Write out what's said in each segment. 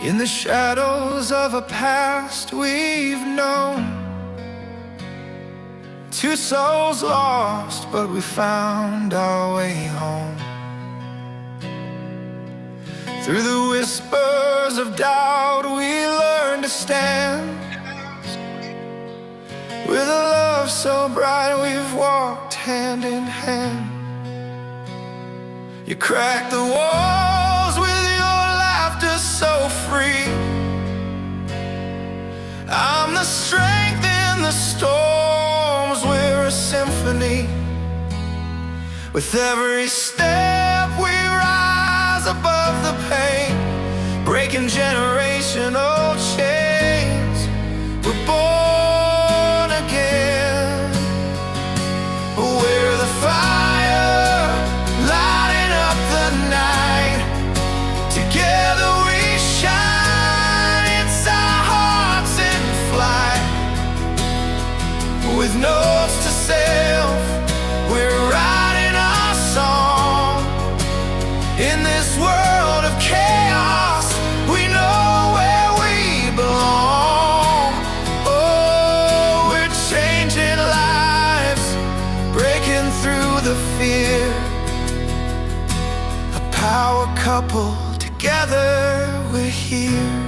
In the shadows of a past we've known, two souls lost, but we found our way home. Through the whispers of doubt we learned to stand. With a love so bright we've walked hand in hand. You crack the walls with your laughter so free. I'm the strength in the storms, we're a symphony. With every step we rise above the pain, breaking generational chains. We're born again. We're the fire lighting up the night. Together we shine, it's our hearts in flight. With notes to self, we're writing our song. In this world of chaos, we know where we belong. Oh, we're changing lives, breaking through the fear. A power couple, together we're here.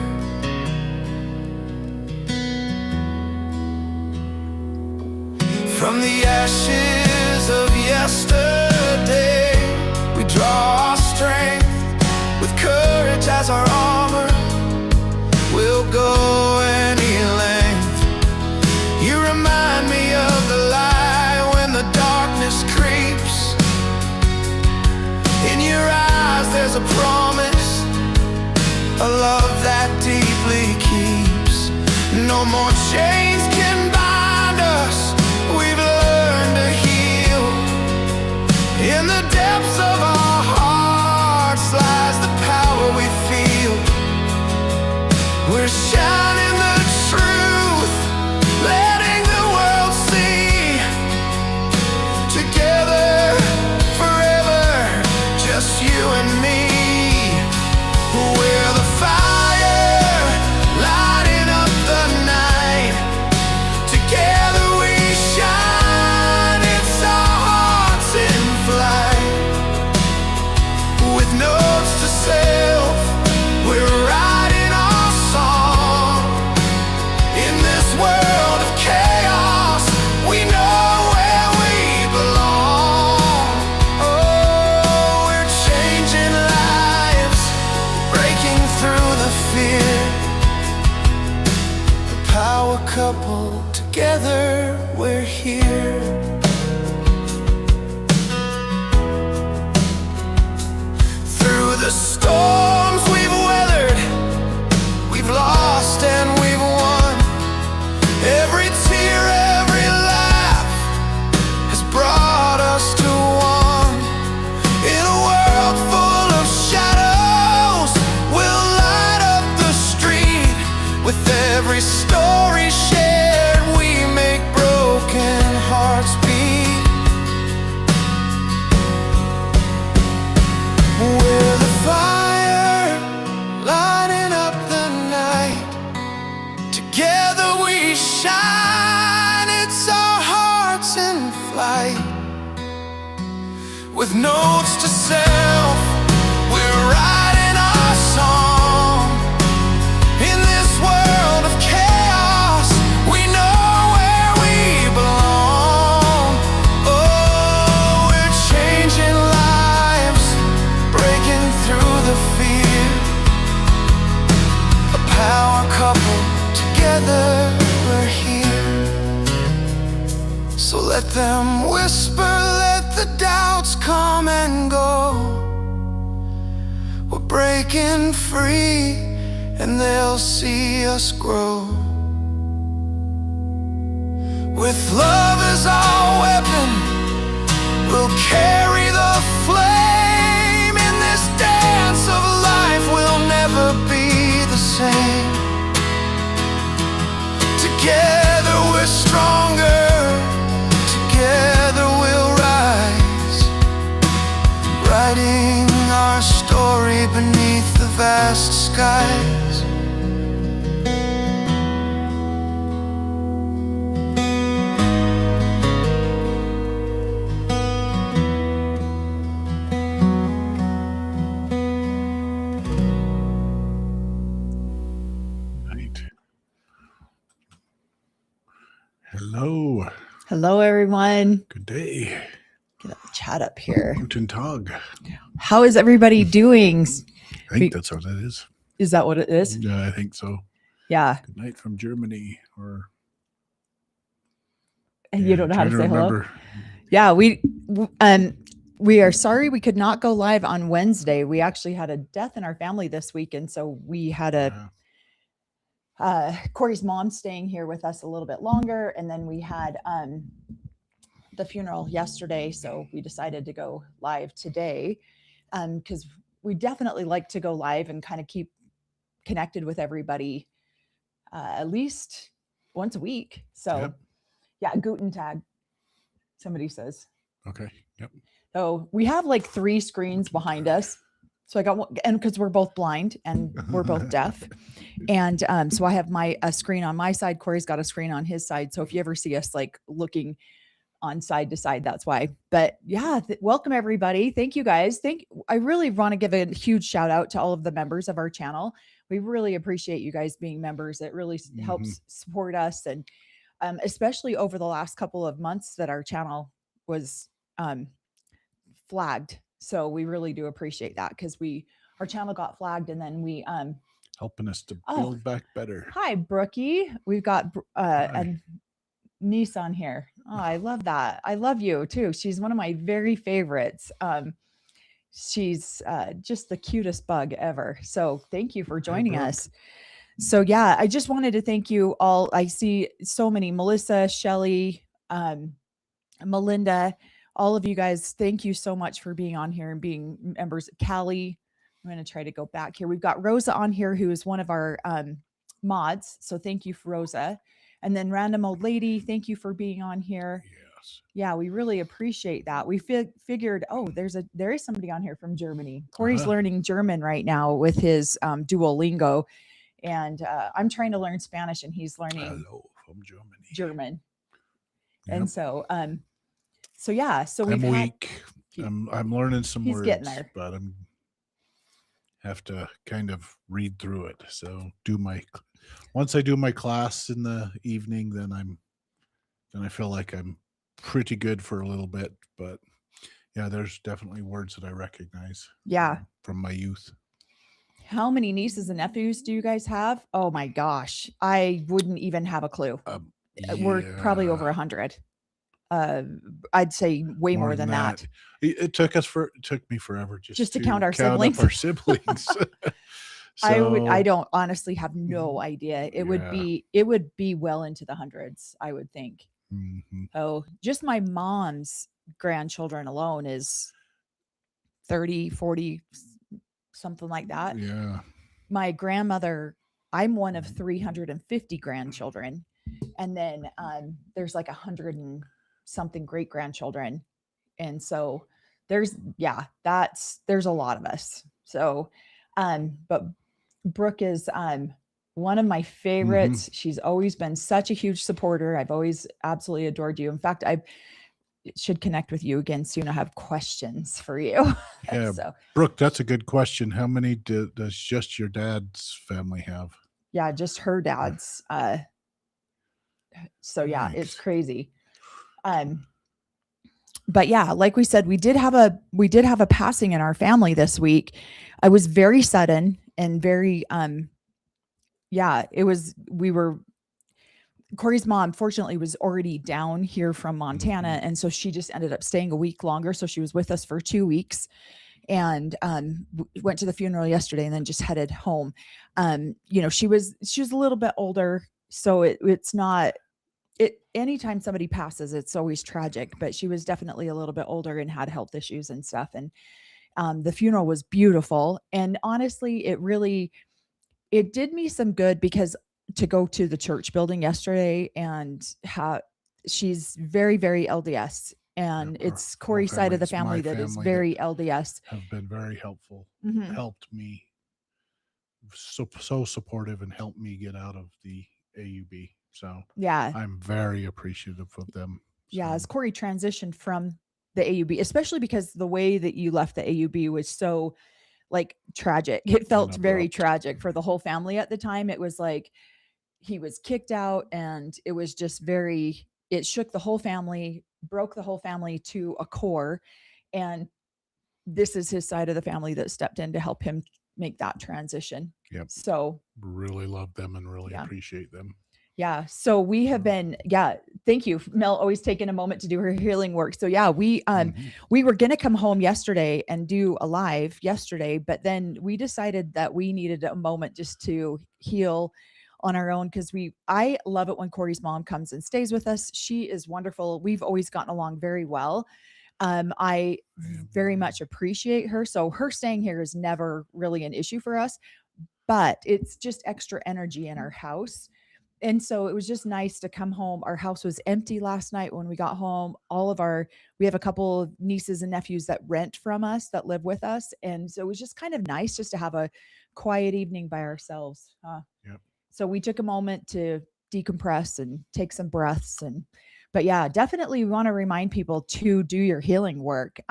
From the ashes of yesterday, we draw our strength. With courage as our armor, we'll go any length. You remind me of the light when the darkness creeps. In your eyes there's a promise, a love that deeply keeps. No more chains can bind us, we've learned to heal. In the depths of our hearts lies the power we feel. We're shining the truth, letting the world see. Together, forever, just you and me. We're the fire, lighting up the night. Together we shine, it's our hearts in flight. With notes to self, we're writing our song. In this world of chaos, we know where we belong. Oh, we're changing lives, breaking through the fear. A power couple, together we're here. Through the storms we've weathered, we've lost and we've won. Every tear, every laugh has brought us to one. In a world full of shadows, we'll light up the street. With every story shared, we make broken hearts beat. We're the fire, lighting up the night. Together we shine, it's our hearts in flight. With notes to self, we're writing our song. In this world of chaos, we know where we belong. Oh, we're changing lives, breaking through the fear. A power couple, together we're here. So let them whisper, let the doubts come and go. We're breaking free, and they'll see us grow. With love as our weapon, we'll carry the flame. In this dance of life, we'll never be the same. Together we're stronger, together we'll rise, writing our story beneath the vast skies. Hello, everyone. Good day. Get a chat up here. Guten Tag. How is everybody doing? I think that's what that is. Is that what it is? Yeah, I think so. Yeah. Good night from Germany. Or You don't know how to say remember. hello? Yeah, we are sorry we could not go live on Wednesday. We actually had a death in our family this week, and so we had Corey's mom staying here with us a little bit longer, and then we had the funeral yesterday, so we decided to go live today because we definitely like to go live and kind of keep connected with everybody at least once a week. So yeah, Guten Tag, somebody says. Okay. Yep. So we have like 3 screens behind us. So I got one, and because we're both blind and we're both deaf. And so I have a screen on my side. Corey's got a screen on his side. So if you ever see us like looking on side to side, that's why. But yeah, welcome everybody. Thank you guys. I really want to give a huge shout out to all of the members of our channel. We really appreciate you guys being members. It really helps support us. And especially over the last couple of months that our channel was flagged. So we really do appreciate that because our channel got flagged, and then we helping us to build back better. Hi, Brookie. We've got a niece on here. Oh, I love that. I love you too. She's one of my very favorites. She's just the cutest bug ever. So thank you for joining us. So yeah, I just wanted to thank you all. I see so many: Melissa, Shelly, Melinda, all of you guys. Thank you so much for being on here and being members. Callie, I'm going to try to go back here. We've got Rosa on here, who is one of our mods. So thank you, Rosa. And then Random Old Lady, thank you for being on here. Yes. Yeah, we really appreciate that. We figured, there is somebody on here from Germany. Corey's learning German right now with his Duolingo. And I'm trying to learn Spanish, and he's learning from German. Yep. And so yeah, so I'm weak. I'm learning some words, getting there. But I'm have to kind of read through it. So once I do my class in the evening, then I feel like I'm pretty good for a little bit. But yeah, there's definitely words that I recognize. Yeah, from my youth. How many nieces and nephews do you guys have? Oh my gosh, I wouldn't even have a clue. We're probably over 100. I'd say way more than that. It took me forever just to count our siblings. Our siblings. I don't honestly have no idea. It would be well into the hundreds, I would think. Mm-hmm. Oh, just my mom's grandchildren alone is 30, 40, something like that. Yeah. My grandmother, I'm one of 350 grandchildren. And then there's like 100 and something great grandchildren. And so there's a lot of us. So, but Brooke is one of my favorites. Mm-hmm. She's always been such a huge supporter. I've always absolutely adored you. In fact, I should connect with you again soon. I have questions for you. Yeah, so, Brooke, that's a good question. How many does just your dad's family have? Yeah, just her dad's. So yeah, Thanks. It's crazy. But yeah, like we said, we did have a passing in our family this week. I was very sudden and very Corey's mom fortunately was already down here from Montana, and so she just ended up staying a week longer. So she was with us for 2 weeks, and went to the funeral yesterday, and then just headed home. She was a little bit older, so it's not. Anytime somebody passes, it's always tragic, but she was definitely a little bit older and had health issues and stuff. And the funeral was beautiful. And honestly, it did me some good because to go to the church building yesterday and she's very, very LDS. And it's Corey's side of the family that is very LDS. Have been very helpful, mm-hmm. helped me, so supportive, and helped me get out of the AUB. So yeah, I'm very appreciative of them. So. Yeah, as Corey transitioned from the AUB, especially because the way that you left the AUB was so like tragic. It felt very tragic for the whole family at the time. It was like he was kicked out, and it was just very it shook the whole family, broke the whole family to a core. And this is his side of the family that stepped in to help him make that transition. Yep. So really love them and really appreciate them. Yeah. So we have been, thank you. Mel always taking a moment to do her healing work. So we were going to come home yesterday and do a live yesterday, but then we decided that we needed a moment just to heal on our own. Cause I love it when Corey's mom comes and stays with us. She is wonderful. We've always gotten along very well. I very much appreciate her. So her staying here is never really an issue for us, but it's just extra energy in our house. And so it was just nice to come home. Our house was empty last night when we got home. We have a couple of nieces and nephews that rent from us, that live with us. And so it was just kind of nice just to have a quiet evening by ourselves. Yep. So we took a moment to decompress and take some breaths. But yeah, definitely we want to remind people to do your healing work.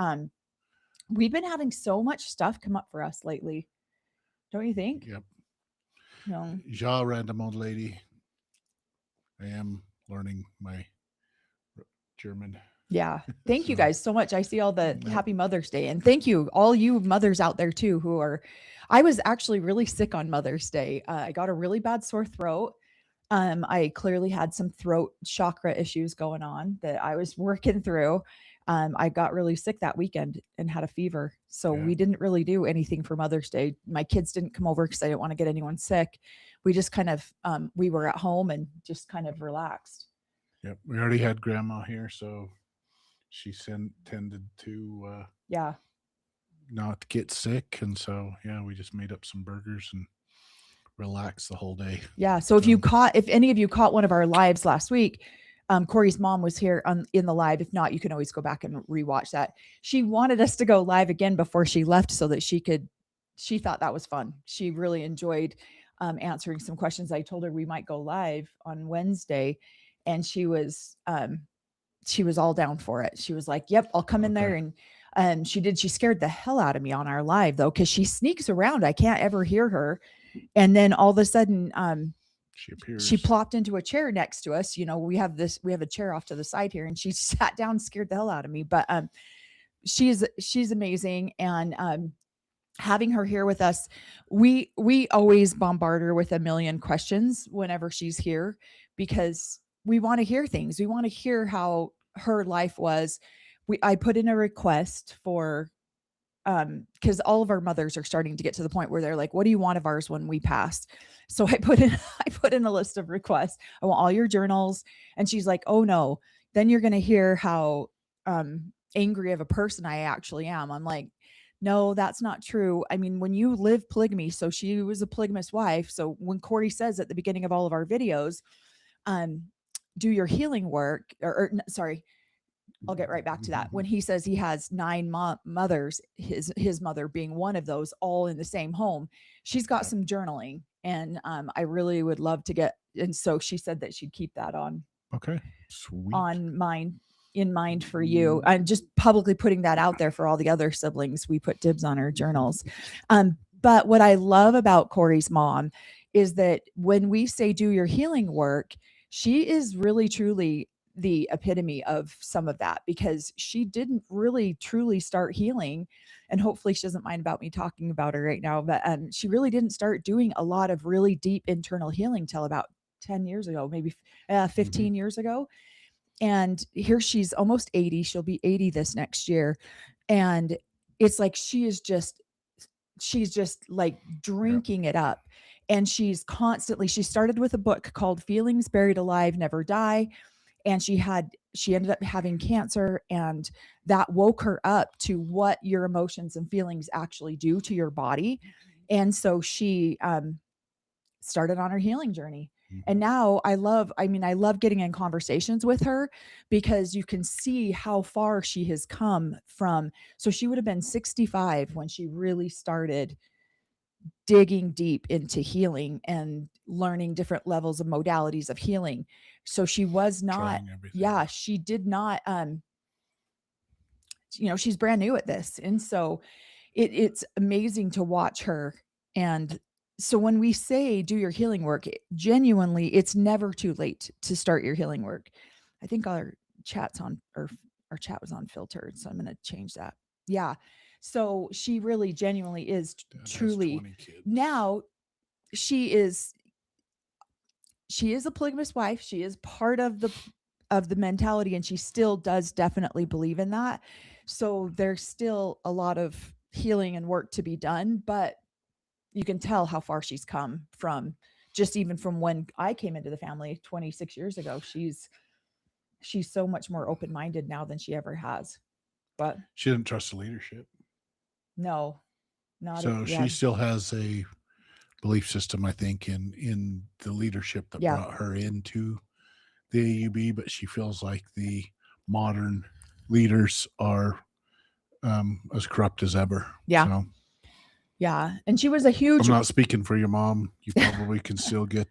We've been having so much stuff come up for us lately. Don't you think? Yep. No. Ja, random old lady. I am learning my German. Yeah. Thank you guys so much. I see all the happy Mother's Day, and thank you all you mothers out there too, I was actually really sick on Mother's Day. I got a really bad sore throat. I clearly had some throat chakra issues going on that I was working through. I got really sick that weekend and had a fever. So we didn't really do anything for Mother's Day. My kids didn't come over because I didn't want to get anyone sick. We just kind of, we were at home and just kind of relaxed. Yep. We already had grandma here. So she tended to, not get sick. And so, we just made up some burgers and relaxed the whole day. Yeah. So if any of you caught one of our lives last week, Corey's mom was here in the live. If not, you can always go back and rewatch that. She wanted us to go live again before she left so that she thought that was fun. She really enjoyed answering some questions. I told her we might go live on Wednesday, and she was all down for it. She was like, yep, I'll come in there. And she did. She scared the hell out of me on our live though, because she sneaks around. I can't ever hear her. And then all of a sudden, she appears. She plopped into a chair next to us. We have a chair off to the side here, and she sat down, scared the hell out of me. But she's amazing. And having her here with us, we always bombard her with a million questions whenever she's here, because we want to hear things. We want to hear how her life was. I put in a request for, because all of our mothers are starting to get to the point where they're like, what do you want of ours when we pass? So I put in a list of requests. I want all your journals. And she's like, oh no, then you're going to hear how angry of a person I actually am. I'm like, no, that's not true. I mean, when you live polygamy, so she was a polygamous wife. So when Corey says at the beginning of all of our videos, do your healing work, sorry, I'll get right back to that. When he says he has 9 mothers, his mother being one of those, all in the same home, she's got some journaling, and I really would love to get. And so she said that she'd keep that on. Okay, sweet. In mind for you. I'm just publicly putting that out there for all the other siblings. We put dibs on her journals. But what I love about Corey's mom is that when we say do your healing work, she is really truly the epitome of some of that, because she didn't really truly start healing, and hopefully she doesn't mind about me talking about her right now, but she really didn't start doing a lot of really deep internal healing till about 10 years ago, maybe 15 years ago. And here she's almost 80. She'll be 80 this next year. And it's like, she's just like drinking it up. And she started with a book called Feelings Buried Alive, Never Die. And she ended up having cancer, and that woke her up to what your emotions and feelings actually do to your body. And so she started on her healing journey. And now I love getting in conversations with her, because you can see how far she has come from. So she would have been 65 when she really started digging deep into healing and learning different levels of modalities of healing. So she was not, she did not, she's brand new at this. And so it's amazing to watch her. And so when we say do your healing work, genuinely, it's never too late to start your healing work. I think our chat's on, or our chat was on filtered. So I'm going to change that. Yeah. So she really genuinely is truly now she is a polygamous wife. She is part of the mentality, and she still does definitely believe in that. So there's still a lot of healing and work to be done, but you can tell how far she's come from just even from when I came into the family 26 years ago. She's so much more open-minded now than she ever has. But she didn't trust the leadership. No, not so she still has a belief system, I think, in the leadership that brought her into the AUB, but she feels like the modern leaders are as corrupt as ever. Yeah. So, yeah. And she was a huge... I'm not speaking for your mom. You probably can still get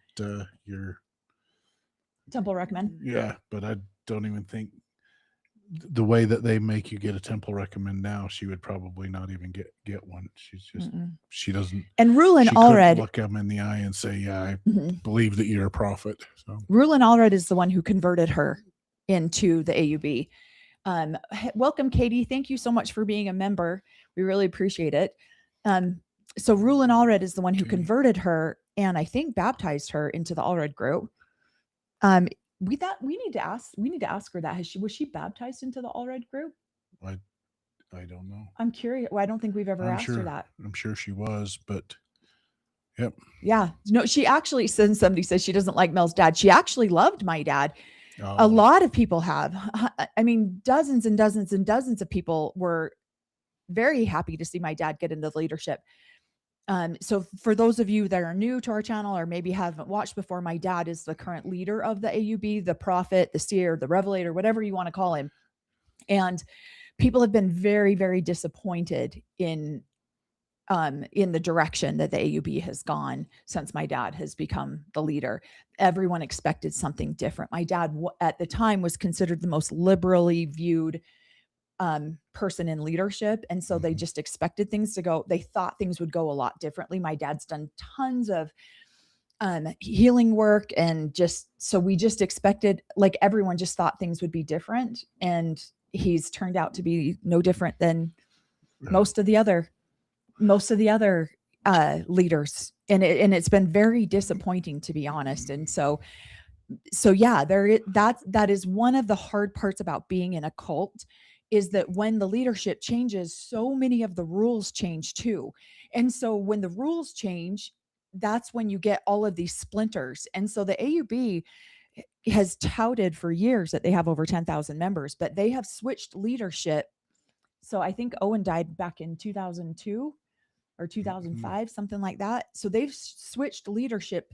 your temple recommend. Yeah, but I don't even think the way that they make you get a temple recommend now, she would probably not even get one. She's just she doesn't. And Rulin Allred, look them in the eye and say, "Yeah, I believe that you're a prophet." So Rulin Allred is the one who converted her into the AUB. Welcome, Katie. Thank you so much for being a member. We really appreciate it. So Rulin Allred is the one who converted her, and I think baptized her into the Allred group. We need to ask her that. Was she baptized into the Allred group? I don't know. I'm curious. Well, I don't think we've ever asked her that. I'm sure she was, but yep. Yeah. No, she actually, since somebody says she doesn't like Mel's dad, she actually loved my dad. A lot of people have. I mean, dozens and dozens and dozens of people were very happy to see my dad get into leadership. So for those of you that are new to our channel or maybe haven't watched before, my dad is the current leader of the AUB, the prophet, the seer, the revelator, whatever you want to call him. And people have been very, very disappointed in the direction that the AUB has gone since my dad has become the leader. Everyone expected something different. My dad at the time was considered the most liberally viewed person in leadership. And so they just expected things to go, they thought things would go a lot differently. My dad's done tons of healing work, and so we just expected, like, everyone just thought things would be different. And he's turned out to be no different than most of the other leaders. And it's been very disappointing, to be honest. And so yeah, that is one of the hard parts about being in a cult, is that when the leadership changes, so many of the rules change too. And so when the rules change, that's when you get all of these splinters. And so the AUB has touted for years that they have over 10,000 members, but they have switched leadership. So I think Owen died back in 2002 or 2005, something like that. So they've switched leadership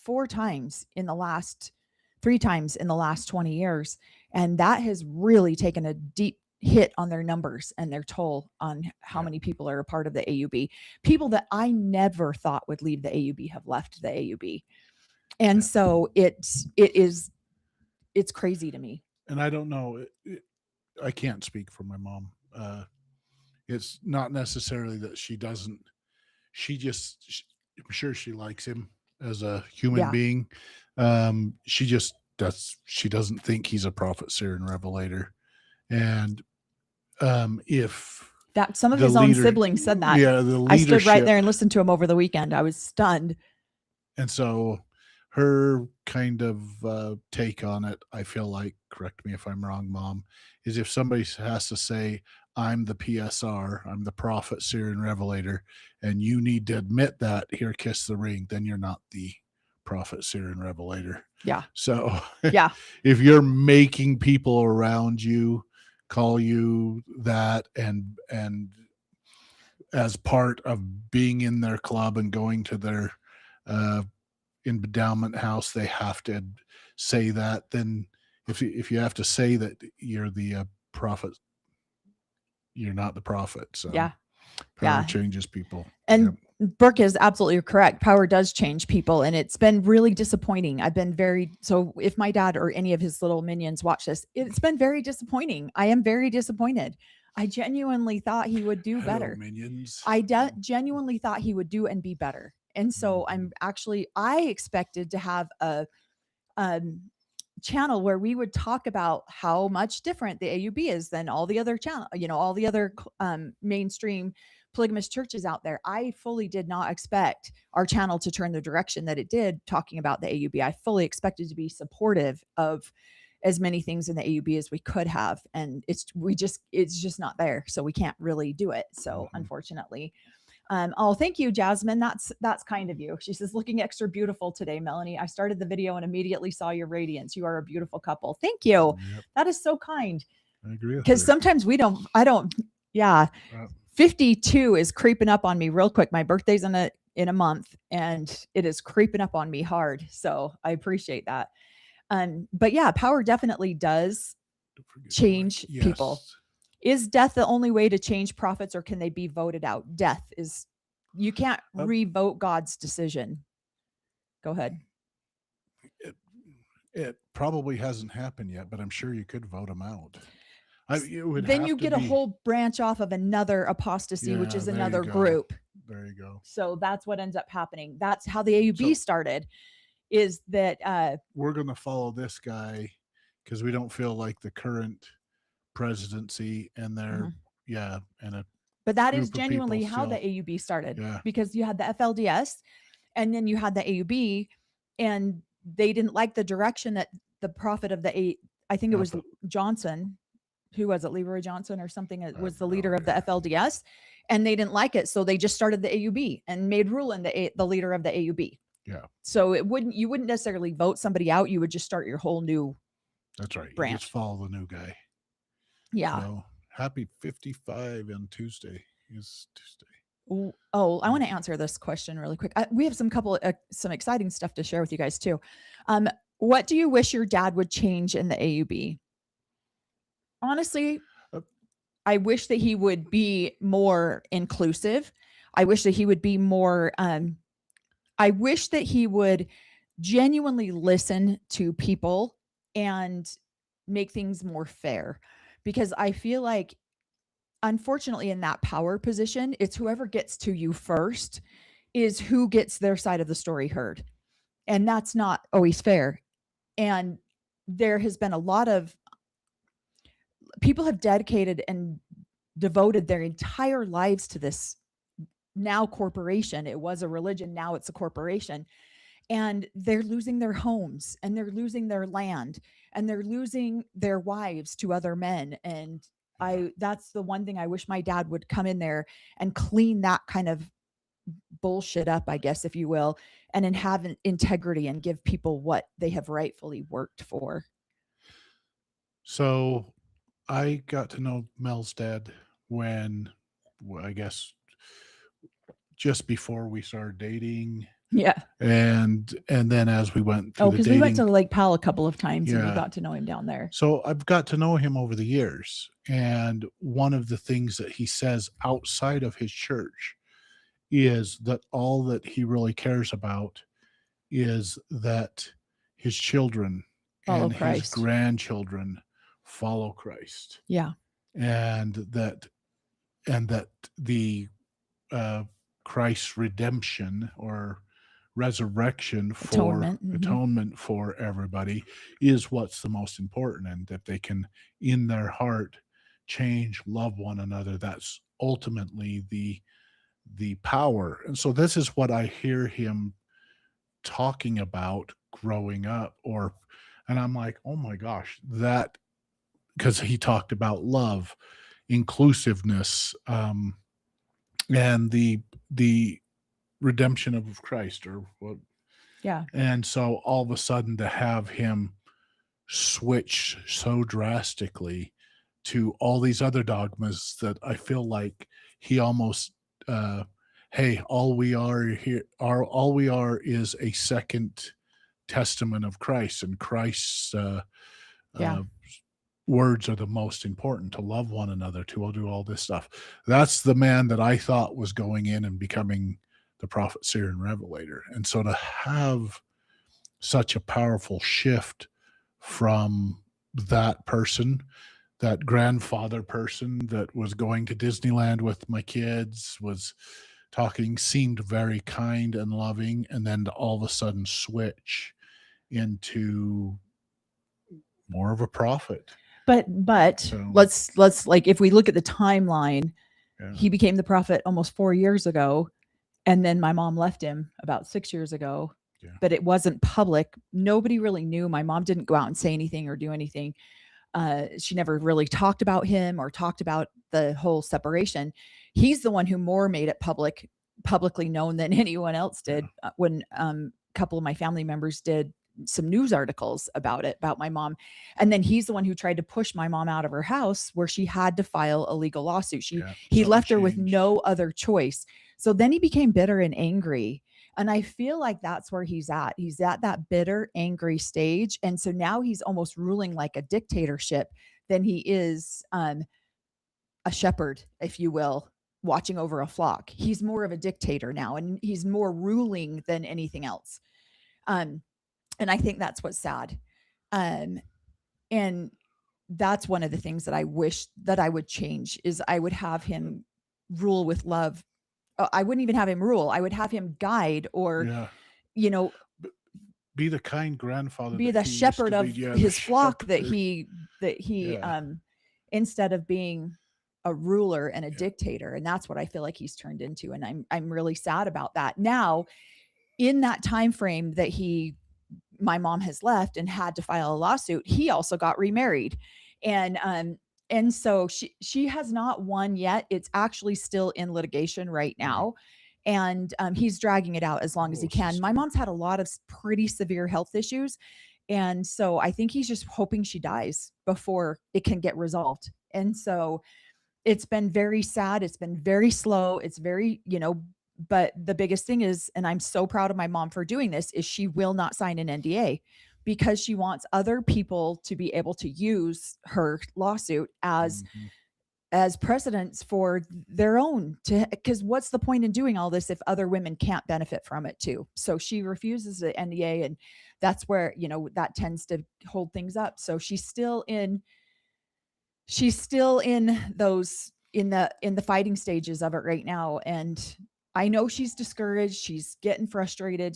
3 times in the last 20 years. And that has really taken a deep hit on their numbers and their toll on how many people are a part of the AUB. People that I never thought would leave the AUB have left the AUB. And so it's crazy to me. And I don't know, I can't speak for my mom. It's not necessarily that she doesn't, I'm sure she likes him as a human being. She doesn't think he's a prophet, seer, and revelator. And if that some of his own siblings said that, I stood right there and listened to him over the weekend. I was stunned. And so her kind of take on it, I feel like, correct me if I'm wrong, Mom, is if somebody has to say, I'm the PSR, I'm the prophet, seer, and revelator, and you need to admit that, here, kiss the ring, then you're not the prophet, seer, and revelator. Yeah. So yeah, if you're making people around you call you that, and as part of being in their club and going to their endowment house, they have to say that, then if you have to say that you're the prophet, you're not the prophet. So power changes people. And Brooke is absolutely correct. Power does change people, and it's been really disappointing. So if my dad or any of his little minions watch this, it's been very disappointing. I am very disappointed. I genuinely thought he would do better. Minions. I genuinely thought he would do and be better. And so I expected to have channel where we would talk about how much different the AUB is than all the other channel, all the other mainstream polygamous churches out there. I fully did not expect our channel to turn the direction that it did, talking about the AUB. I fully expected to be supportive of as many things in the AUB as we could have, and it's just not there, so we can't really do it. So unfortunately. Oh, thank you, Jasmine. That's kind of you. She says, looking extra beautiful today, Melanie. I started the video and immediately saw your radiance. You are a beautiful couple. Thank you. Yep. That is so kind. I agree. Because sometimes I don't. Yeah. 52 is creeping up on me real quick. My birthday's in a month, and it is creeping up on me hard. So I appreciate that. But yeah, power definitely does change people. Is death the only way to change prophets, or can they be voted out? Death is, you can't revote God's decision. Go ahead. It probably hasn't happened yet, but I'm sure you could vote them out. Then you get a whole branch off of another apostasy, which is another group. There you go. So that's what ends up happening. That's how the AUB started, is that we're going to follow this guy because we don't feel like the current presidency and their but that is genuinely how the AUB started, because you had the FLDS and then you had the AUB, and they didn't like the direction that the prophet of I think it was Johnson, who was it, Leroy Johnson or something, it was the leader of the FLDS, and they didn't like it, so they just started the AUB and made Rulon the leader of the AUB. So you wouldn't necessarily vote somebody out, you would just start your whole new branch. You just follow the new guy. So, happy 55 on Tuesday. Is Tuesday. Oh, I want to answer this question really quick. We have some exciting stuff to share with you guys too. What do you wish your dad would change in the AUB? Honestly, I wish that he would be more inclusive. I wish that he would be more, I wish that he would genuinely listen to people and make things more fair. Because I feel like, unfortunately, in that power position, it's whoever gets to you first is who gets their side of the story heard. And that's not always fair. And there has been a lot of people have dedicated and devoted their entire lives to this now corporation. It was a religion, now it's a corporation. And they're losing their homes, and they're losing their land, and they're losing their wives to other men. And that's the one thing I wish my dad would come in there and clean that kind of bullshit up, I guess, if you will, and then have an integrity and give people what they have rightfully worked for. So I got to know Mel's dad when, I guess, just before we started dating. And then as we went through because we went to Lake Powell a couple of times, and we got to know him down there. So I've got to know him over the years. And one of the things that he says outside of his church is that all that he really cares about is that his children and his grandchildren follow Christ. And that the Christ's redemption or resurrection for atonement for everybody is what's the most important, and that they can in their heart change, love one another. That's ultimately the power. And so this is what I hear him talking about growing up, and I'm like, oh my gosh, that, because he talked about love, inclusiveness, and the redemption of Christ, or what. And so all of a sudden to have him switch so drastically to all these other dogmas that I feel like he almost, hey, all we are is a second testament of Christ, and Christ's words are the most important, to love one another, to do all this stuff. That's the man that I thought was going in and becoming the prophet, seer, and revelator. And so to have such a powerful shift from that person, that grandfather person that was going to Disneyland with my kids, was talking, seemed very kind and loving, and then to all of a sudden switch into more of a prophet. But So, let's like, if we look at the timeline, yeah. he became the prophet almost 4 years ago, and then my mom left him about 6 years ago. Yeah. But it wasn't public. Nobody really knew. My mom didn't go out and say anything or do anything. She never really talked about him or talked about the whole separation. He's the one who more made it publicly known than anyone else did. When a couple of my family members did some news articles about it, about my mom. And then he's the one who tried to push my mom out of her house, where she had to file a legal lawsuit. He left her with no other choice. So then he became bitter and angry. And I feel like that's where he's at. He's at that bitter, angry stage. And so now he's almost ruling like a dictatorship than he is a shepherd, if you will, watching over a flock. He's more of a dictator now, and he's more ruling than anything else. And I think that's what's sad. And that's one of the things that I wish that I would change, is I would have him rule with love. I wouldn't even have him rule. I would have him guide, or, be the kind grandfather, be the shepherd of his flock, that he instead of being a ruler and a dictator. And that's what I feel like he's turned into. And I'm really sad about that. Now, in that time frame that my mom has left and had to file a lawsuit, he also got remarried. And so she has not won yet. It's actually still in litigation right now. And he's dragging it out as long as he can. My mom's had a lot of pretty severe health issues. And so I think he's just hoping she dies before it can get resolved. And so it's been very sad. It's been very slow. It's very, but the biggest thing is, and I'm so proud of my mom for doing this, is she will not sign an NDA, because she wants other people to be able to use her lawsuit as precedents for their own, because what's the point in doing all this if other women can't benefit from it too? So she refuses the NDA, and that's where, that tends to hold things up. So she's still in those, in the fighting stages of it right now. And I know she's discouraged. She's getting frustrated.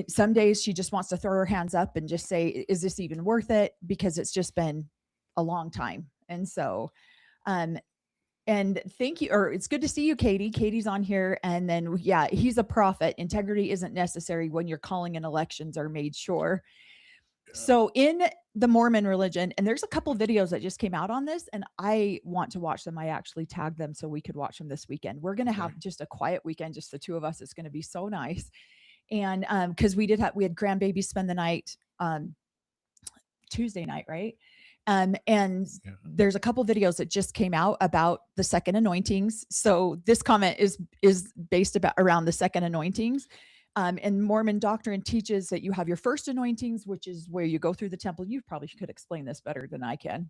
Some days she just wants to throw her hands up and just say, is this even worth it? Because it's just been a long time. And so, and thank you, or it's good to see you, Katie. Katie's on here. And then, he's a prophet. Integrity isn't necessary when your calling and elections are made sure. So in the Mormon religion, and there's a couple videos that just came out on this, and I want to watch them. I actually tagged them so we could watch them this weekend. We're going to have just a quiet weekend, just the two of us. It's going to be so nice. And because we had grandbabies spend the night Tuesday night, right? And there's a couple videos that just came out about the second anointings. So this comment is based around the second anointings. And Mormon doctrine teaches that you have your first anointings, which is where you go through the temple. You probably could explain this better than I can.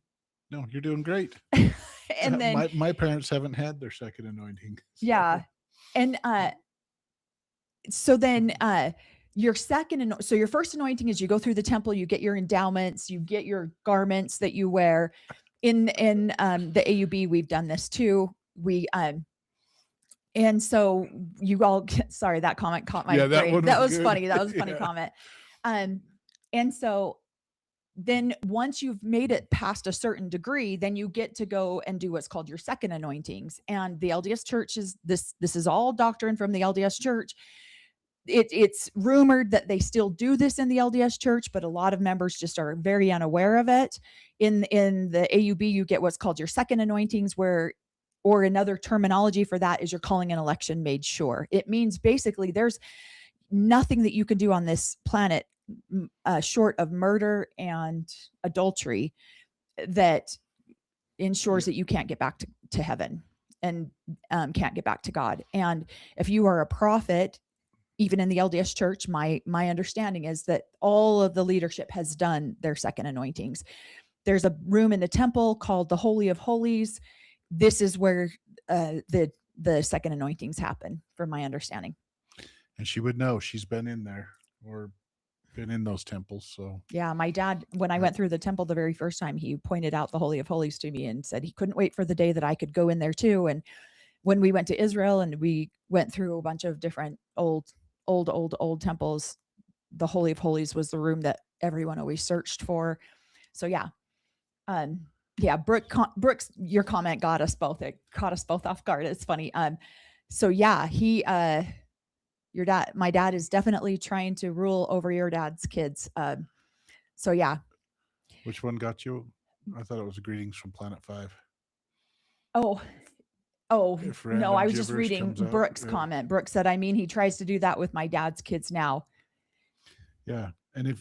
No, you're doing great. And then my parents haven't had their second anointing. So. Yeah. And so then your first anointing is you go through the temple, you get your endowments, you get your garments that you wear. In the AUB, we've done this too. And so you all, sorry, that comment caught my brain. That was funny. That was a funny comment. And so then once you've made it past a certain degree, then you get to go and do what's called your second anointings. And the LDS Church this is all doctrine from the LDS Church. It's rumored that they still do this in the LDS Church, but a lot of members just are very unaware of it. In the AUB, you get what's called your second anointings, or another terminology for that is your calling and election made sure. It means basically there's nothing that you can do on this planet short of murder and adultery that ensures that you can't get back to heaven and can't get back to God. And if you are a prophet, even in the LDS Church, my understanding is that all of the leadership has done their second anointings. There's a room in the temple called the Holy of Holies. This is where the second anointings happen, from my understanding. And she would know. She's been in there or been in those temples. So yeah, my dad, when I went through the temple the very first time, he pointed out the Holy of Holies to me and said he couldn't wait for the day that I could go in there too. And when we went to Israel and we went through a bunch of different old temples, the Holy of Holies was the room that everyone always searched for. So yeah. Brooks, your comment got us both. It caught us both off guard. It's funny. So yeah, my dad is definitely trying to rule over your dad's kids. So yeah. Which one got you? I thought it was greetings from Planet 5. Oh, no, I was just reading Brooks' comment. Brooks said, I mean, he tries to do that with my dad's kids now. Yeah. And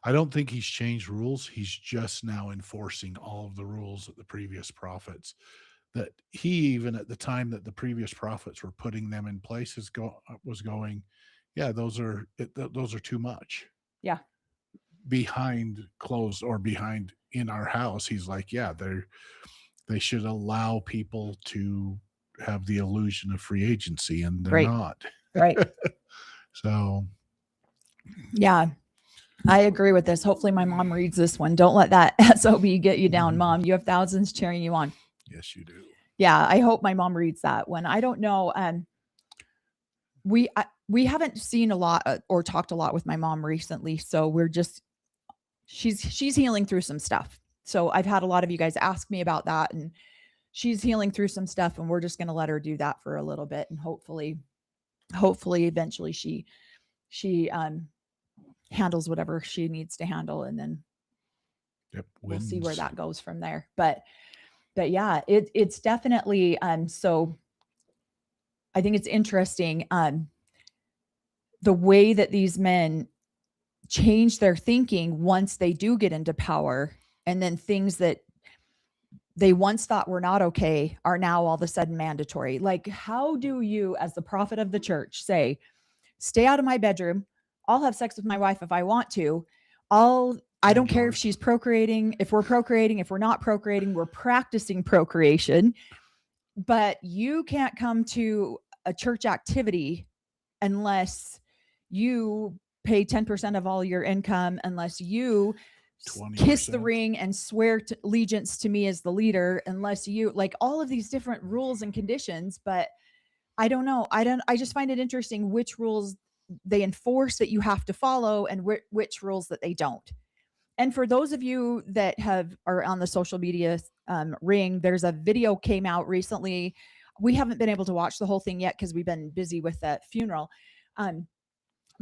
I don't think he's changed rules. He's just now enforcing all of the rules of the previous prophets that he, even at the time that the previous prophets were putting them in place, was going, yeah, those are too much. Yeah. Behind closed or behind in our house, he's like, yeah, they should allow people to have the illusion of free agency, and they're not. Right. So yeah, I agree with this. Hopefully my mom reads this one. Don't let that SOB get you down, Mom. You have thousands cheering you on. Yes, you do. Yeah, I hope my mom reads that one. I don't know. We haven't seen a lot or talked a lot with my mom recently, so we're just she's healing through some stuff. So I've had a lot of you guys ask me about that, and she's healing through some stuff, and we're just going to let her do that for a little bit, and hopefully eventually she handles whatever she needs to handle, and then we'll see where that goes from there. But yeah, it's definitely so I think it's interesting the way that these men change their thinking once they do get into power, and then things that they once thought were not okay are now all of a sudden mandatory. Like, how do you, as the prophet of the church, say, stay out of my bedroom, I'll have sex with my wife if I want to, I don't care if she's procreating, if we're procreating, if we're not procreating, we're practicing procreation, but you can't come to a church activity unless you pay 10% of all your income, unless you 20%. Kiss the ring and swear allegiance to me as the leader, unless you, like, all of these different rules and conditions. But I don't know. I just find it interesting which rules they enforce that you have to follow and which rules that they don't. And for those of you that are on the social media ring, there's a video came out recently. We haven't been able to watch the whole thing yet because we've been busy with that funeral.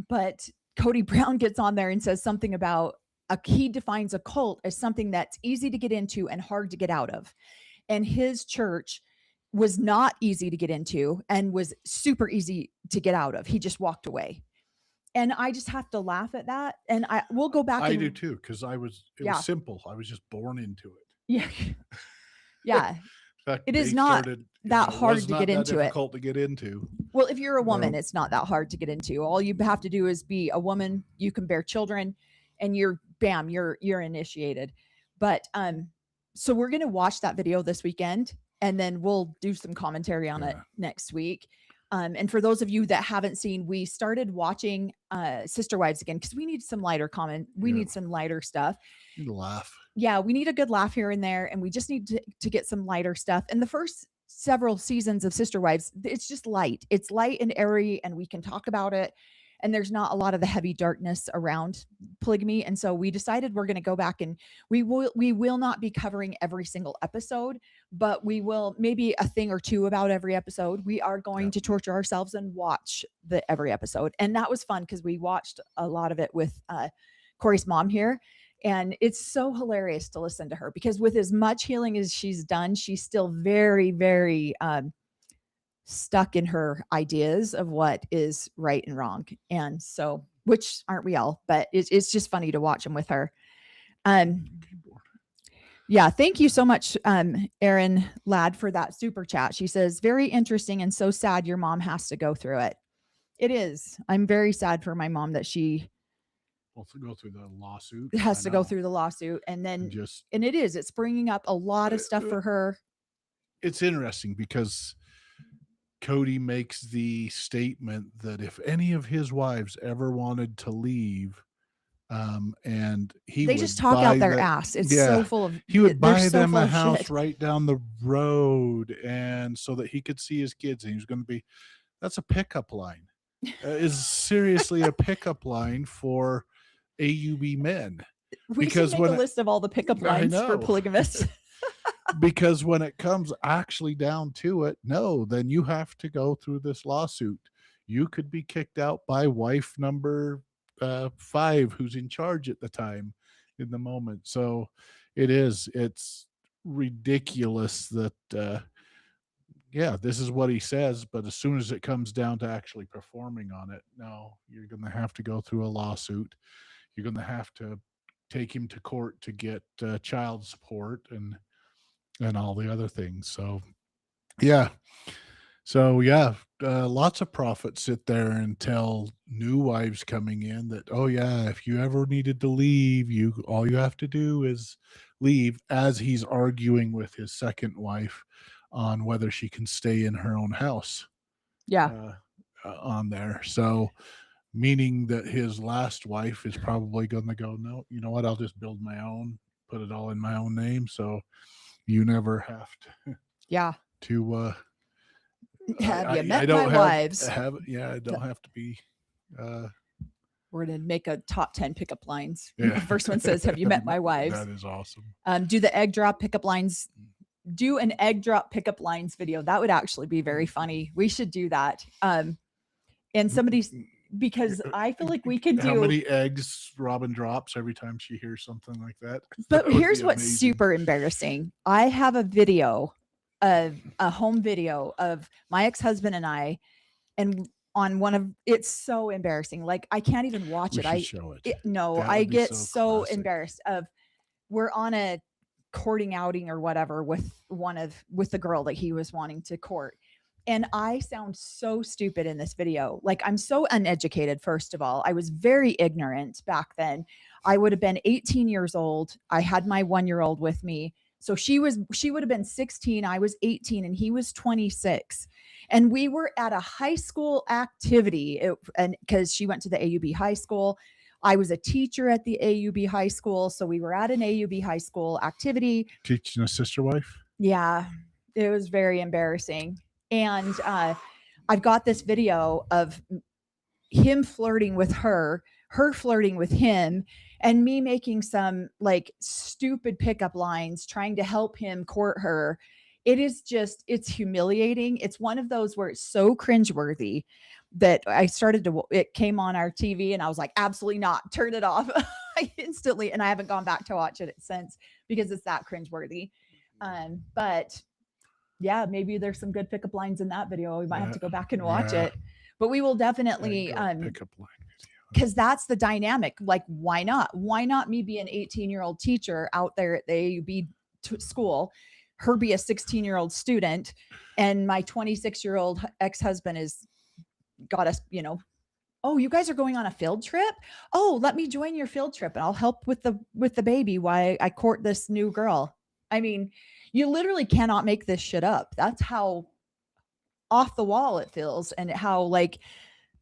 But Cody Brown gets on there and says something about he defines a cult as something that's easy to get into and hard to get out of. And his church was not easy to get into and was super easy to get out of. He just walked away. And I just have to laugh at that. And we'll go back. I do too, because it was simple. I was just born into it. Yeah. Yeah. It is not that hard to get into it. Difficult to get into. Well, if you're a woman, it's not that hard to get into. All you have to do is be a woman. You can bear children, and you're initiated. But so we're gonna watch that video this weekend, and then we'll do some commentary on it next week. And for those of you that haven't seen, we started watching Sister Wives again because we need some lighter comment. We need some lighter stuff. You need a laugh. Yeah, we need a good laugh here and there, and we just need to get some lighter stuff. And the first several seasons of Sister Wives, it's just light. It's light and airy, and we can talk about it. And there's not a lot of the heavy darkness around polygamy. And so we decided we're going to go back, and we will not be covering every single episode, but we will maybe a thing or two about every episode. We are going to torture ourselves and watch every episode. And that was fun because we watched a lot of it with Corey's mom here. And it's so hilarious to listen to her because with as much healing as she's done, she's still very, very stuck in her ideas of what is right and wrong. And so, which aren't we all, but it's just funny to watch them with her. Yeah. Thank you so much, Erin Ladd, for that super chat. She says, very interesting and so sad your mom has to go through it. It is. I'm very sad for my mom that she to go through the lawsuit. It has to go through the lawsuit. And then, and it's bringing up a lot of stuff for her. It's interesting because Cody makes the statement that if any of his wives ever wanted to leave, and they just talk out their ass. It's so full of. He would buy them a house right down the road, and so that he could see his kids, and he was going to be. That's a pickup line. Is seriously a pickup line for AUB men. We should make a list of all the pickup lines for polygamists. Because when it comes actually down to it, no, then you have to go through this lawsuit. You could be kicked out by wife number 5, who's in charge at the time, in the moment. So it's ridiculous that this is what he says, but as soon as it comes down to actually performing on it, no, you're going to have to go through a lawsuit. You're going to have to take him to court to get child support and all the other things. So lots of prophets sit there and tell new wives coming in that, oh yeah, if you ever needed to leave, all you have to do is leave, as he's arguing with his second wife on whether she can stay in her own house. On there. So meaning that his last wife is probably going to go, no, you know what, I'll just build my own, put it all in my own name, so you never have to have you met my wives? I don't have to be we're gonna make a top 10 pickup lines. The first one says, have you met my wives? That is awesome. Do the egg drop pickup lines. Do an egg drop pickup lines video. That would actually be very funny. We should do that. And because I feel like we can do. How many eggs Robin drops every time she hears something like that? But here's what's super embarrassing. I have a video of a home video of my ex-husband and I, and on one of, it's so embarrassing. Like I can't even watch it. Show it. I get so embarrassed of, we're on a courting outing or whatever with the girl that he was wanting to court. And I sound so stupid in this video. Like I'm so uneducated. First of all, I was very ignorant back then. I would have been 18 years old. I had my 1-year-old with me. So she would have been 16. I was 18 and he was 26. And we were at a high school activity and because she went to the AUB high school. I was a teacher at the AUB high school. So we were at an AUB high school activity. Teaching a sister wife? Yeah, it was very embarrassing. And I've got this video of him flirting with her flirting with him, and me making some like stupid pickup lines trying to help him court her. It's humiliating. It's one of those where it's so cringeworthy that it came on our TV and I was like, absolutely not, turn it off. Instantly. And I haven't gone back to watch it since because it's that cringeworthy. But yeah, maybe there's some good pickup lines in that video. We might have to go back and watch it, but we will definitely pickup line video, because that's the dynamic. Like, why not? Why not me be an 18-year-old teacher out there at the AUB school, her be a 16-year-old student, and my 26-year-old ex-husband is got us, oh, you guys are going on a field trip? Oh, let me join your field trip and I'll help with the baby while I court this new girl. I mean, you literally cannot make this shit up. That's how off the wall it feels, and how like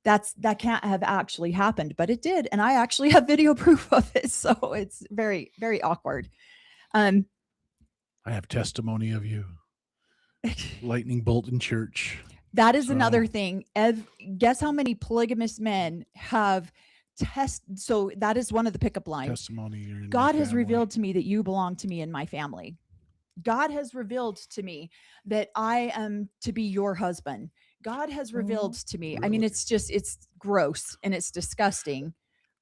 that can't have actually happened, but it did. And I actually have video proof of it. So it's very, very awkward. I have testimony of you. Lightning bolt in church. That is another thing. Guess how many polygamous men have so that is one of the pickup lines. Testimony. God has revealed to me that you belong to me and my family. God has revealed to me that I am to be your husband. God has revealed to me. Really? I mean, it's gross and it's disgusting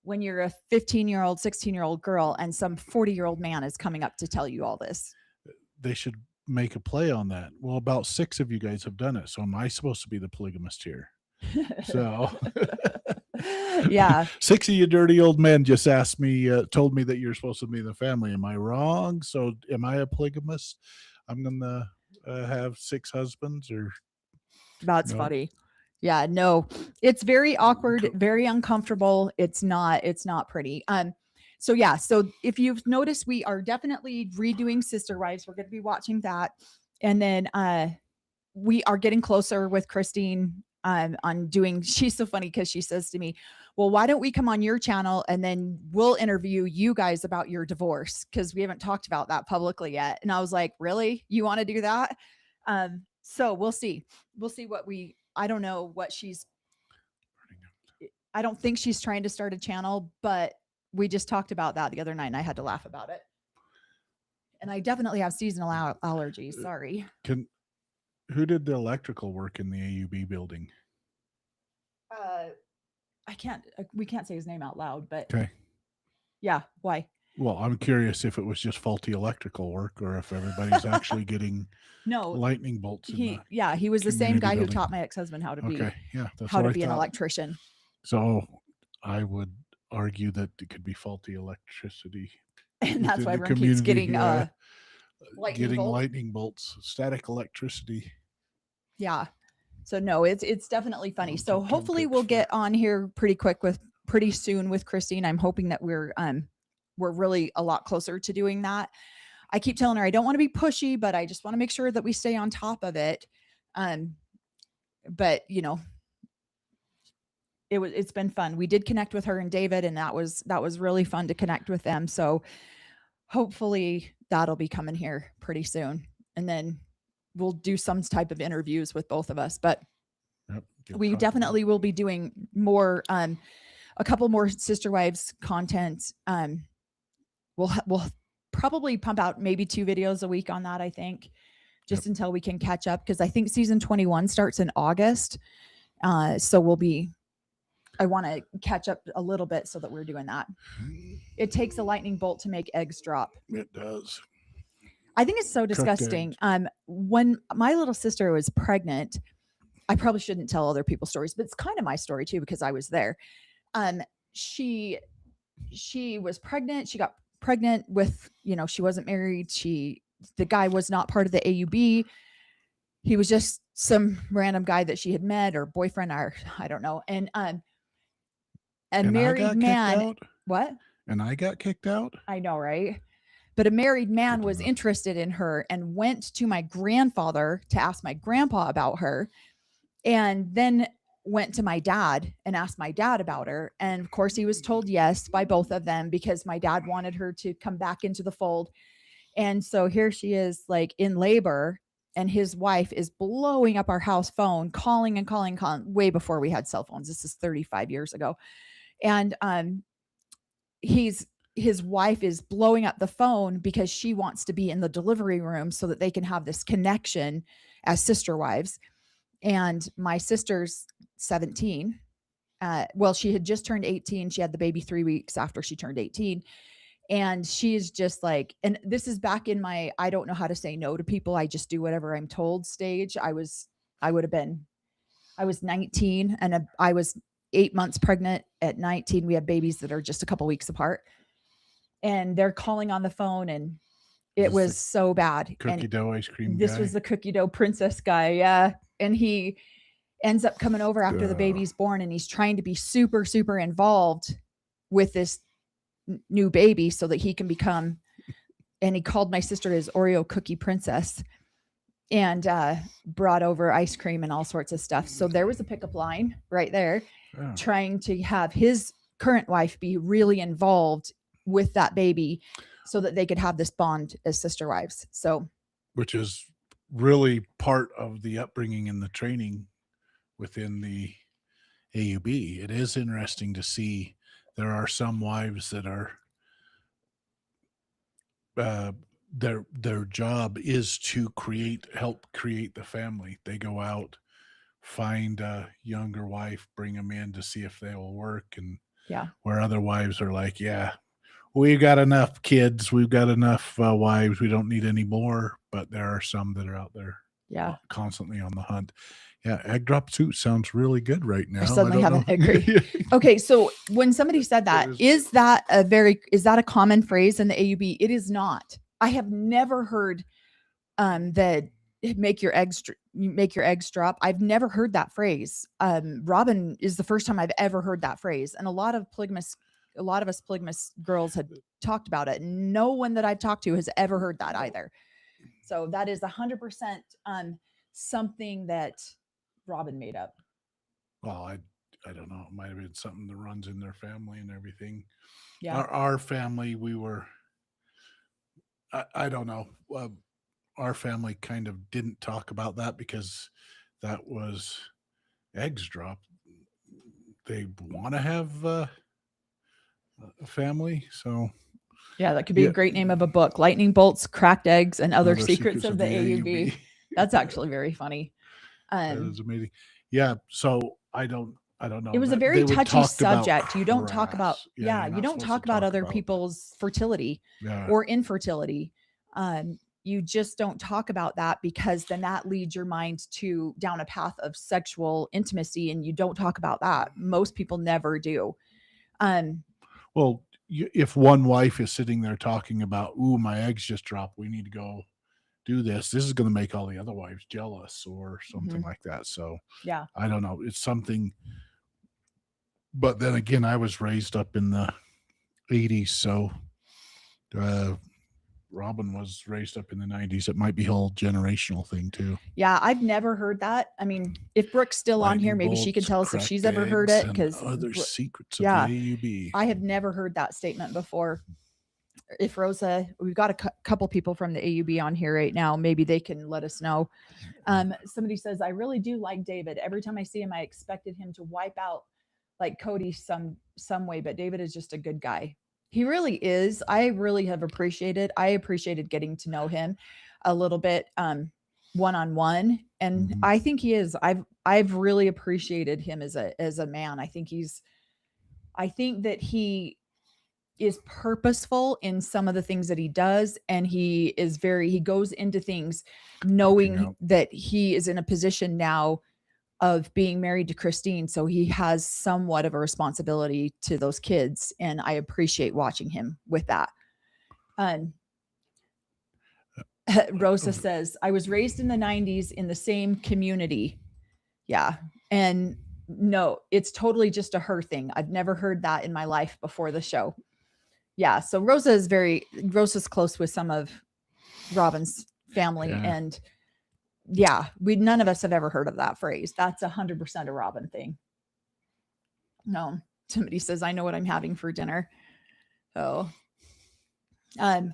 when you're a 15-year-old, 16-year-old girl and some 40-year-old man is coming up to tell you all this. They should make a play on that. Well, about 6 of you guys have done it. So am I supposed to be the polygamist here? So yeah. 6 of you dirty old men just asked me, told me that you're supposed to be in the family. Am I wrong? So am I a polygamist? I'm going to have 6 husbands or? That's funny. Yeah, no, it's very awkward, very uncomfortable. It's not pretty. So yeah, so if you've noticed, we are definitely redoing Sister Wives. We're going to be watching that. And then we are getting closer with Christine on doing, she's so funny because she says to me, well, why don't we come on your channel and then we'll interview you guys about your divorce? Because we haven't talked about that publicly yet. And I was like, really? You want to do that? So we'll see. We'll see I don't know what I don't think she's trying to start a channel, but we just talked about that the other night and I had to laugh about it. And I definitely have seasonal allergies. Sorry. Who did the electrical work in the AUB building? We can't say his name out loud, but okay. Yeah. Why? Well, I'm curious if it was just faulty electrical work or if everybody's actually getting lightning bolts. He was the same guy who taught my ex-husband how to be an electrician. So I would argue that it could be faulty electricity. And that's why everyone keeps getting lightning bolts, static electricity. Yeah. So no, it's definitely funny. So hopefully we'll get on here pretty soon with Christine. I'm hoping that we're really a lot closer to doing that. I keep telling her I don't want to be pushy, but I just want to make sure that we stay on top of it. But you know, it's been fun. We did connect with her and David, and that was really fun to connect with them. So hopefully that'll be coming here pretty soon. And then we'll do some type of interviews with both of us, but we definitely will be doing more, a couple more Sister Wives content. We'll probably pump out maybe 2 videos a week on that, I think, just until we can catch up. Cause I think season 21 starts in August. So I want to catch up a little bit so that we're doing that. It takes a lightning bolt to make eggs drop. It does. I think it's so disgusting. When my little sister was pregnant, I probably shouldn't tell other people's stories, but it's kind of my story too, because I was there. She was pregnant. She got pregnant with, she wasn't married. The guy was not part of the AUB. He was just some random guy that she had met, or boyfriend, or I don't know. And married man. What? And I got kicked out. I know, right? But a married man was interested in her and went to my grandfather to ask my grandpa about her, and then went to my dad and asked my dad about her. And of course he was told yes by both of them, because my dad wanted her to come back into the fold. And so here she is, like, in labor, and his wife is blowing up our house phone, calling way before we had cell phones. This is 35 years ago. And his wife is blowing up the phone because she wants to be in the delivery room so that they can have this connection as sister wives. And my sister's 17. She had just turned 18. She had the baby 3 weeks after she turned 18. And she's just like, and this is back in my, I don't know how to say no to people, I just do whatever I'm told stage. I was 19, and I was 8 months pregnant at 19. We have babies that are just a couple weeks apart, and they're calling on the phone, and it was so bad. Cookie dough ice cream. This was the cookie dough princess guy. Yeah. And he ends up coming over after the baby's born, and he's trying to be super, super involved with this new baby so that he can become, and he called my sister his Oreo cookie princess, and brought over ice cream and all sorts of stuff. So there was a pickup line right there, trying to have his current wife be really involved with that baby so that they could have this bond as sister wives. So, which is really part of the upbringing and the training within the AUB. It is interesting to see there are some wives that are their job is to help create the family. They go out, find a younger wife, bring them in to see if they will work. And where other wives are like, we've got enough kids, we've got enough wives, we don't need any more. But there are some that are out there constantly on the hunt. Egg drop suit sounds really good right now. I suddenly have an egg. Okay, so when somebody said that, is that a common phrase in the AUB? It is not. I have never heard that make your eggs drop. I've never heard that phrase. Robin is the first time I've ever heard that phrase, and a lot of us polygamous girls had talked about it. No one that I've talked to has ever heard that either. So that is 100% something that Robin made up. Well, I don't know. It might have been something that runs in their family and everything. Yeah. Our family, I don't know. Our family kind of didn't talk about that because that was eggs drop. They want to have family. So yeah, that could be a great name of a book: Lightning Bolts, Cracked Eggs, and Other Secrets of the AUB. That's actually very funny. That is amazing. Yeah. So I don't know. It was a very touchy subject. You don't talk about, you don't talk about other people's fertility or infertility. You just don't talk about that, because then that leads your mind down a path of sexual intimacy, and you don't talk about that. Most people never do. Well, if one wife is sitting there talking about, "Ooh, my eggs just dropped, we need to go do this," this is going to make all the other wives jealous or something like that. So yeah, I don't know. It's something. But then again, I was raised up in the 80s, so Robin was raised up in the 90s. It might be a whole generational thing too. Yeah, I've never heard that. I mean, if Brooke's still on here, maybe she can tell us if she's ever heard it, because other secrets of the AUB. I have never heard that statement before. If Rosa, we've got a couple people from the AUB on here right now, maybe they can let us know. Somebody says, I really do like David. Every time I see him, I expected him to wipe out like Cody some way, but David is just a good guy. He really is. I appreciated getting to know him a little bit one-on-one, and I think he is. I've really appreciated him as a man. I think that he is purposeful in some of the things that he does, and he goes into things knowing that he is in a position now of being married to Christine, so he has somewhat of a responsibility to those kids, and I appreciate watching him with that. Rosa says, I was raised in the 90s in the same community. Yeah. And no, it's totally just a her thing. I've never heard that in my life before the show. Yeah. So Rosa's close with some of Robin's family. Yeah. And yeah, none of us have ever heard of that phrase. That's 100% a Robin thing. No, somebody says, I know what I'm having for dinner. So, some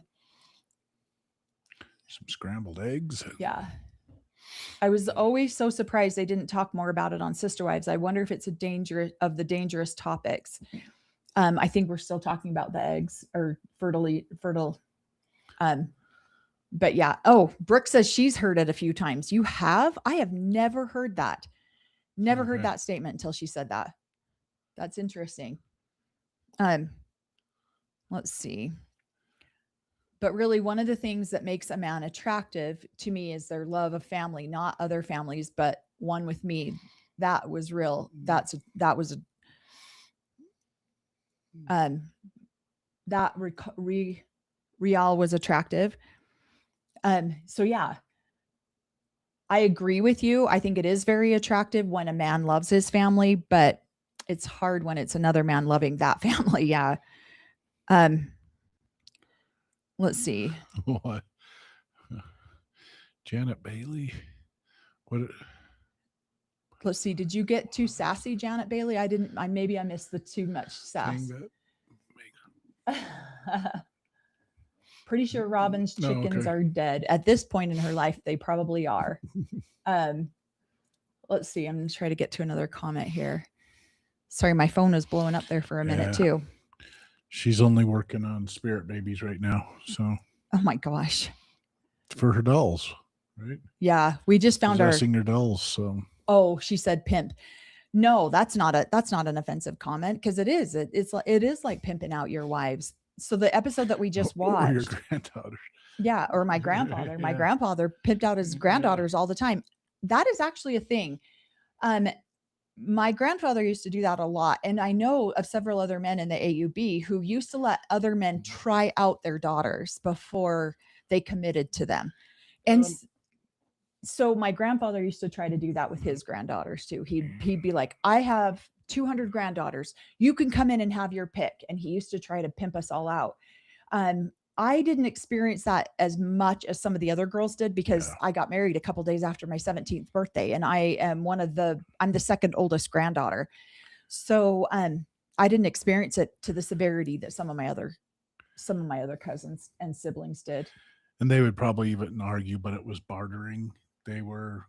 scrambled eggs. Yeah. I was always so surprised they didn't talk more about it on Sister Wives. I wonder if it's the dangerous topics. I think we're still talking about the eggs or fertile. But yeah. Oh, Brooke says she's heard it a few times. You have? I have never heard that. Never heard that statement until she said that. That's interesting. Let's see. But really, one of the things that makes a man attractive to me is their love of family, not other families, but one with me. That was real. Real was attractive. So yeah, I agree with you. I think it is very attractive when a man loves his family, but it's hard when it's another man loving that family. Yeah. Let's see. What? Janet Bailey. What? Let's see. Did you get too sassy, Janet Bailey? I didn't. Maybe I missed the too much sass. Pretty sure Robin's chickens are dead at this point in her life. They probably are. Let's see. I'm going to try to get to another comment here. Sorry, my phone was blowing up there for a minute too. She's only working on spirit babies right now. So. Oh my gosh. For her dolls, right? Yeah, we just found her dolls. So. Oh, she said pimp. No, that's not an offensive comment, because it is like pimping out your wives. So the episode that we just watched, or your granddaughters. Yeah, or my grandfather. Yeah. My grandfather pimped out his granddaughters all the time. That is actually a thing. My grandfather used to do that a lot. And I know of several other men in the AUB who used to let other men try out their daughters before they committed to them. And so my grandfather used to try to do that with his granddaughters too. He'd be like, I have 200 granddaughters. You can come in and have your pick. And he used to try to pimp us all out. I didn't experience that as much as some of the other girls did, because I got married a couple days after my 17th birthday, and I'm the second oldest granddaughter. So I didn't experience it to the severity that some of my other cousins and siblings did. And they would probably even argue, but it was bartering. They were,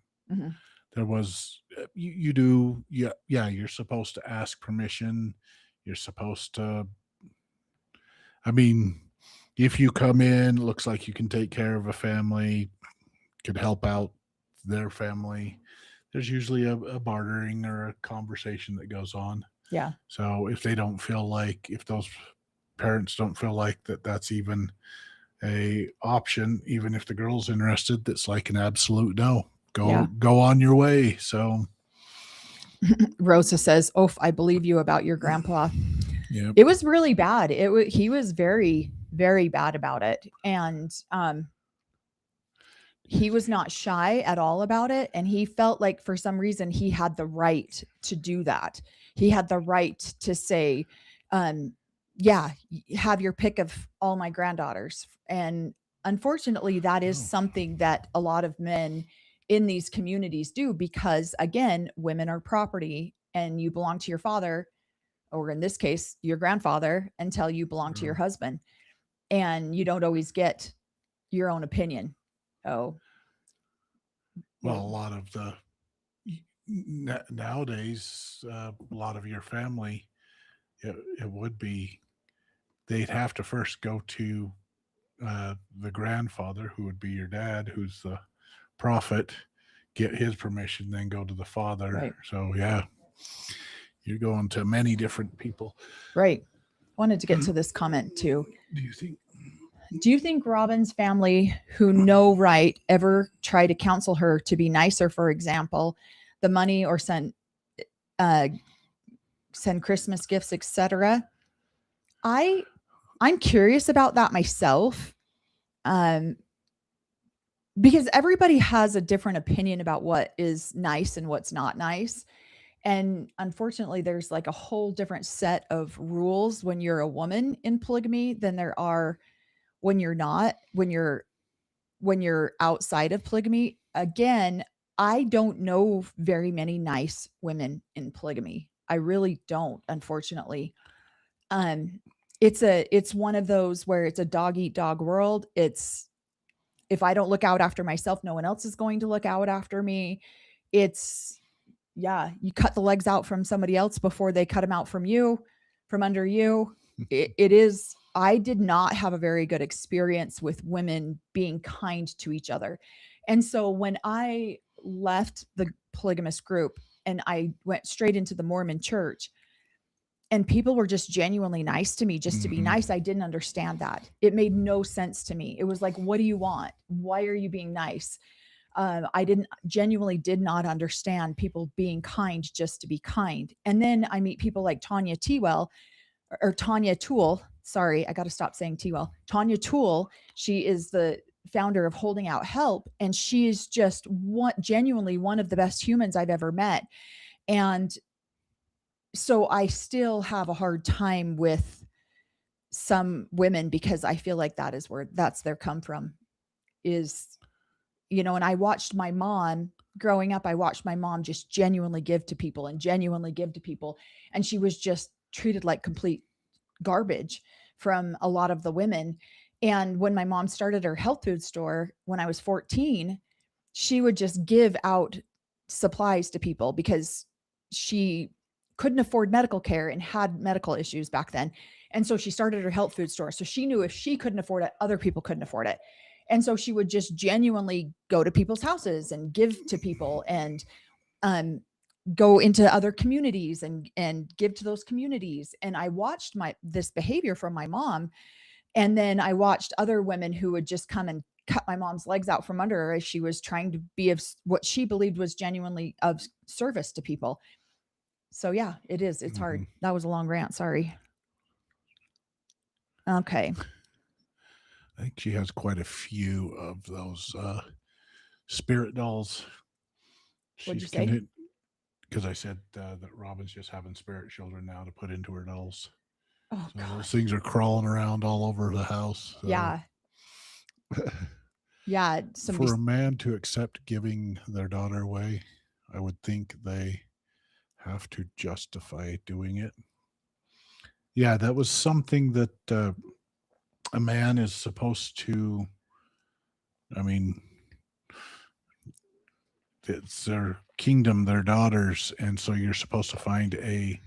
there was, you're supposed to ask permission. You're supposed to I mean, if you come in, looks like you can take care of a family, could help out their family, there's usually a bartering or a conversation that goes on. Yeah. So if they don't feel like, if those parents don't feel like that's even a option, even if the girl's interested, that's like an absolute no. Go on your way. So Rosa says, "Oh, I believe you about your grandpa." Yeah, it was really bad. He was very, very bad about it, and he was not shy at all about it, and he felt like for some reason he had the right to do that. He had the right to say, yeah, have your pick of all my granddaughters. And unfortunately, that is something that a lot of men in these communities do, because again, women are property and you belong to your father, or in this case, your grandfather, until you belong to your husband. And you don't always get your own opinion. Oh, well, a lot of the nowadays, a lot of your family, it would be, they'd have to first go to the grandfather, who would be your dad, who's the prophet, get his permission, then go to the father. Right. So yeah, you're going to many different people. Right. Wanted to get to this comment too. Do you think Robin's family, who know right, ever try to counsel her to be nicer, for example, the money, or send Christmas gifts, etc.? I'm curious about that myself. Because everybody has a different opinion about what is nice and what's not nice. And unfortunately, there's like a whole different set of rules when you're a woman in polygamy than there are when you're not, when you're outside of polygamy. Again, I don't know very many nice women in polygamy. I really don't, unfortunately. It's one of those where it's a dog eat dog world. It's, if I don't look out after myself, no one else is going to look out after me. It's, yeah, you cut the legs out from somebody else before they cut them out from you, from under you. It is, I did not have a very good experience with women being kind to each other. And so when I left the polygamous group and I went straight into the Mormon church, and people were just genuinely nice to me just to be nice, I didn't understand that. It made no sense to me. It was like, what do you want? Why are you being nice? I genuinely did not understand people being kind just to be kind. And then I meet people like Tanya Toole. Sorry, I got to stop saying Toole. Tanya Toole. She is the founder of Holding Out Help, and she is just genuinely one of the best humans I've ever met. And so I still have a hard time with some women, because I feel like that's their come from is, and I watched my mom growing up. I watched my mom just genuinely give to people. And she was just treated like complete garbage from a lot of the women. And when my mom started her health food store when I was 14, she would just give out supplies to people because she couldn't afford medical care and had medical issues back then. And so she started her health food store. So she knew if she couldn't afford it, other people couldn't afford it. And so she would just genuinely go to people's houses and give to people, and go into other communities and give to those communities. And I watched this behavior from my mom. And then I watched other women who would just come and cut my mom's legs out from under her as she was trying to be of what she believed was genuinely of service to people. So yeah, it's hard. That was a long rant. Sorry. Okay. I think she has quite a few of those spirit dolls. What'd you say? Because I said that Robin's just having spirit children now to put into her dolls. Oh, so God. Those things are crawling around all over the house. So. Yeah. Yeah. For a man to accept giving their daughter away, I would think they have to justify doing it. Yeah, that was something that a man is supposed to, I mean, it's their kingdom, their daughters, and so you're supposed to find a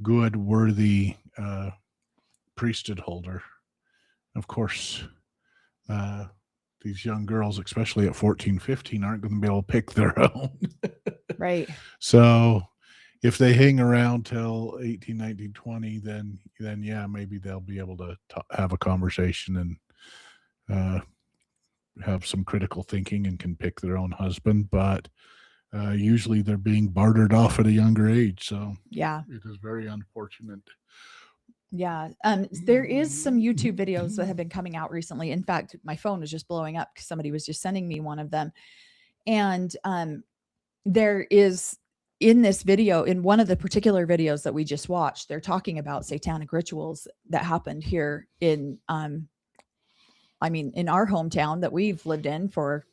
good, worthy priesthood holder. of course, these young girls, especially at 14, 15, aren't going to be able to pick their own. Right. So if they hang around till 18, 19, 20, then yeah, maybe they'll be able to have a conversation and have some critical thinking and can pick their own husband. But usually they're being bartered off at a younger age. So yeah, it is very unfortunate. Yeah. There is some YouTube videos that have been coming out recently. In fact, my phone was just blowing up because somebody was just sending me one of them. And there is, in this video, in one of the particular videos that we just watched, they're talking about satanic rituals that happened here in, in our hometown that we've lived in for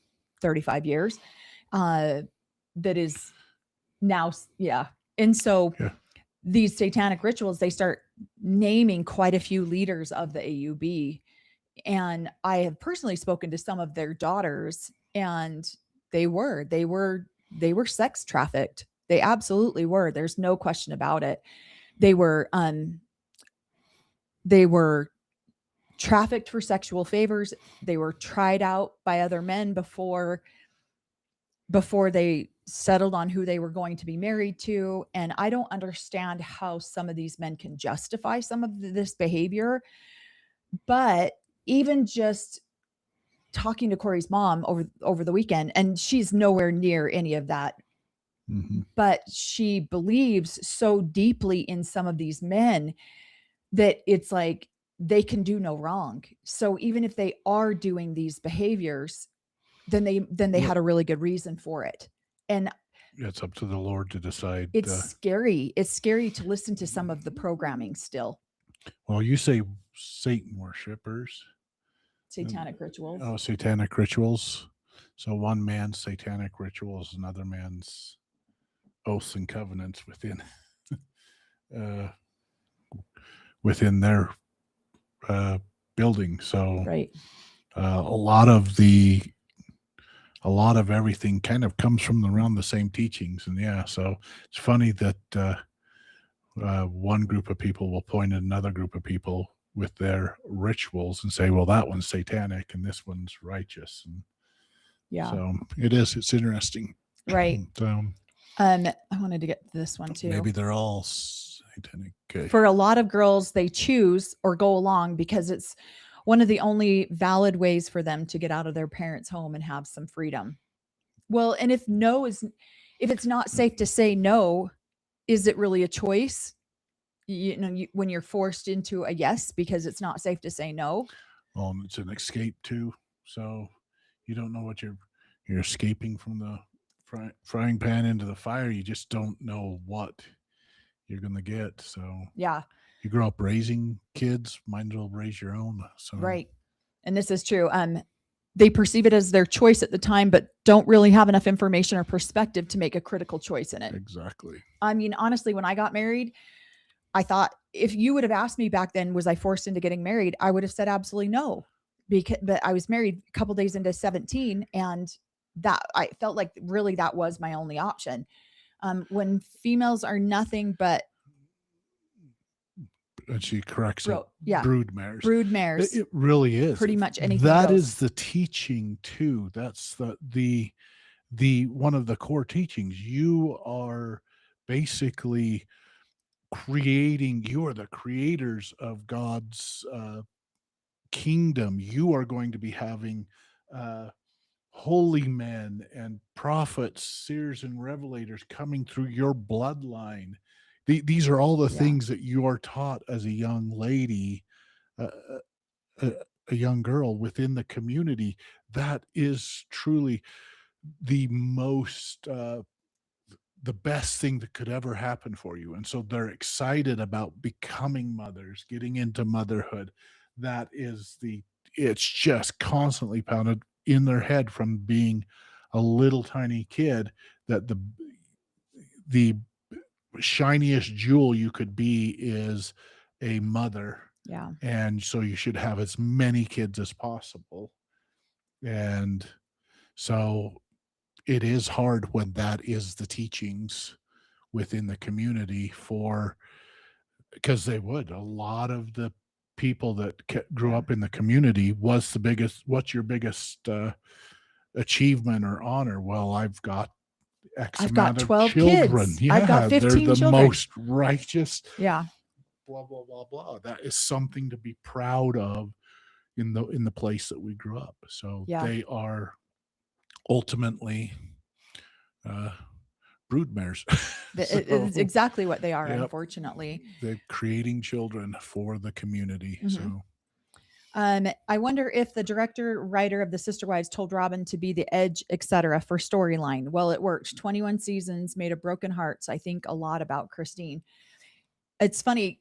35 years. That is now, yeah. And so these satanic rituals, they start naming quite a few leaders of the AUB. And I have personally spoken to some of their daughters, and they were sex trafficked. They absolutely were. There's no question about it. They were trafficked for sexual favors. They were tried out by other men before they settled on who they were going to be married to. And I don't understand how some of these men can justify some of this behavior. But even just talking to Corey's mom over the weekend, and she's nowhere near any of that, but she believes so deeply in some of these men that it's like they can do no wrong. So even if they are doing these behaviors, then they had a really good reason for it. And it's up to the Lord to decide. It's scary. It's scary to listen to some of the programming still. Well, you say Satan worshipers. Satanic rituals. Oh, satanic rituals. So one man's satanic rituals, another man's oaths and covenants within their building. So right. A lot of everything kind of comes from around the same teachings. And yeah, so it's funny that one group of people will point at another group of people with their rituals and say, well, that one's satanic and this one's righteous. And yeah, so it's interesting. Right. So, I wanted to get to this one too. Maybe they're all satanic. Okay. For a lot of girls, they choose or go along because it's one of the only valid ways for them to get out of their parents' home and have some freedom. Well, and if it's not safe to say no, is it really a choice? When you're forced into a yes because it's not safe to say no. It's an escape too. So you don't know what you're escaping from the frying pan into the fire. You just don't know what you're going to get. So yeah, you grow up raising kids, might as well raise your own. So right. And this is true. They perceive it as their choice at the time, but don't really have enough information or perspective to make a critical choice in it. Exactly. Honestly, when I got married, I thought if you would have asked me back then, was I forced into getting married? I would have said absolutely no, but I was married a couple days into 17, and that I felt like really that was my only option. When females are nothing but, and she corrects it. Yeah, brood mares. Brood mares. It really is. Pretty much anything. That goes. Is the teaching too. That's the one of the core teachings. You are basically you are the creators of God's kingdom. You are going to be having holy men and prophets, seers and revelators coming through your bloodline. These are all the things that you are taught as a young lady, a young girl within the community. That is truly the most the best thing that could ever happen for you. And so they're excited about becoming mothers, getting into motherhood. It's just constantly pounded in their head from being a little tiny kid that the shiniest jewel you could be is a mother. Yeah. And so you should have as many kids as possible. And so it is hard when that is the teachings within the community because a lot of the people that grew up in the community, what's your biggest achievement or honor? Well, I've got X amount of 12 children. kids. Yeah, I've got 15 they're the children. most righteous. Yeah. Blah, blah, blah, blah. That is something to be proud of in the place that we grew up. So they are ultimately broodmares. It's exactly what they are, unfortunately. They're creating children for the community. So I wonder if the director, writer of The Sister Wives told Robin to be the edge, etc. for storyline. Well, it worked. 21 seasons, made of broken hearts. I think a lot about Christine. It's funny.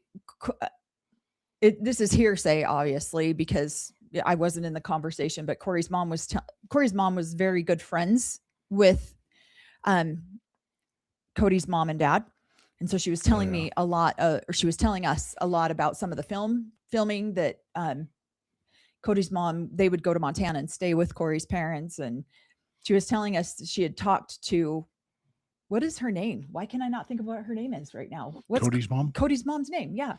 This is hearsay, obviously, because I wasn't in the conversation, but Corey's mom was very good friends with Cody's mom and dad. And so she was telling me a lot, or she was telling us a lot about some of the filming that Cody's mom, they would go to Montana and stay with Corey's parents. And she was telling us that she had talked to, what is her name? Why can I not think of what her name is right now? What's Cody's mom? Cody's mom's name. Yeah.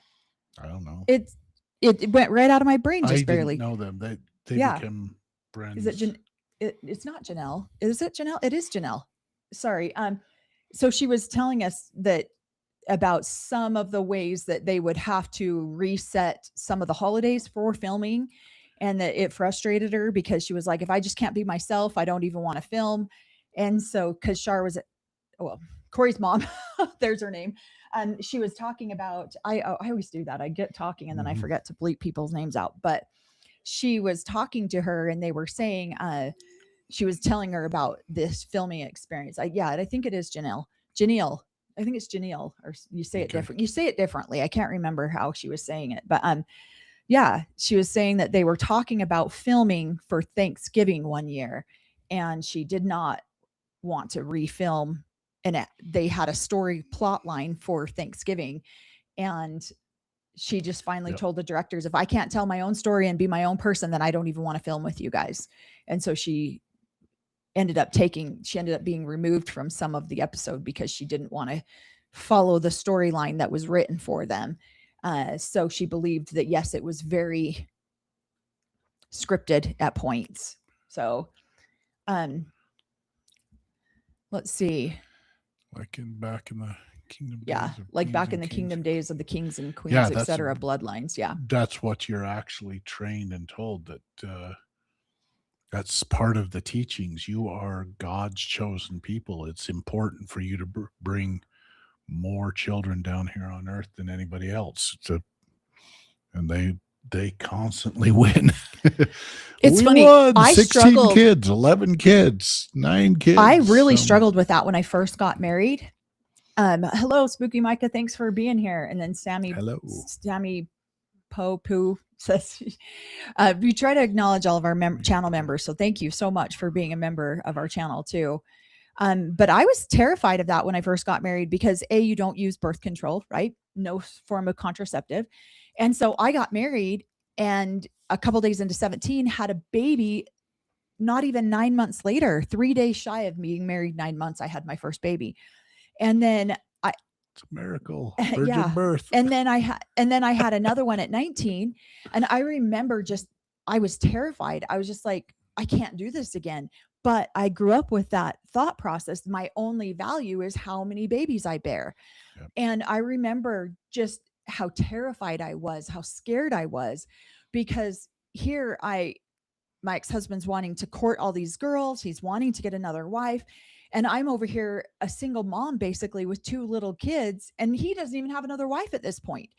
I don't know. It went right out of my brain just barely. I didn't know them. They became friends. Is it it's not Janelle. Is it Janelle? It is Janelle. Sorry. So she was telling us that about some of the ways that they would have to reset some of the holidays for filming, and that it frustrated her because she was like, if I just can't be myself, I don't even want to film. And so, because Char was Corey's mom, there's her name. She was talking about, I always do that. I get talking and then I forget to bleep people's names out, but she was talking to her and they were saying, she was telling her about this filming experience. I think it is Janelle. I think it's Janelle, or you say it different. You say it differently. I can't remember how she was saying it, but she was saying that they were talking about filming for Thanksgiving one year, and she did not want to refilm. And they had a story plot line for Thanksgiving, and she just finally told the directors, if I can't tell my own story and be my own person, then I don't even want to film with you guys. And so she ended up being removed from some of the episode because she didn't want to follow the storyline that was written for them. So she believed that, yes, it was very scripted at points. So, let's see. Like back in the kingdom. Back in the kingdom days of the kings and queens, etc. bloodlines. Yeah. That's what you're actually trained and told, that that's part of the teachings. You are God's chosen people. It's important for you to bring more children down here on earth than anybody else. And they constantly win. It's funny. I 16 struggled. Kids, 11 kids, 9 kids. I really struggled with that when I first got married. Hello, Spooky Micah. Thanks for being here. And then Sammy Poo says, we try to acknowledge all of our channel members. So thank you so much for being a member of our channel too. But I was terrified of that when I first got married because you don't use birth control, right? No form of contraceptive. And so I got married, and a couple days into 17 had a baby. Not even 9 months later, 3 days shy of being married 9 months, I had my first baby. And then it's a miracle. Virgin birth. And then I had another one at 19. And I remember I was terrified. I was just like, I can't do this again. But I grew up with that thought process. My only value is how many babies I bear. Yep. And I remember just how terrified I was, how scared I was, because here my ex-husband's wanting to court all these girls. He's wanting to get another wife. And I'm over here, a single mom, basically, with 2 little kids. And he doesn't even have another wife at this point.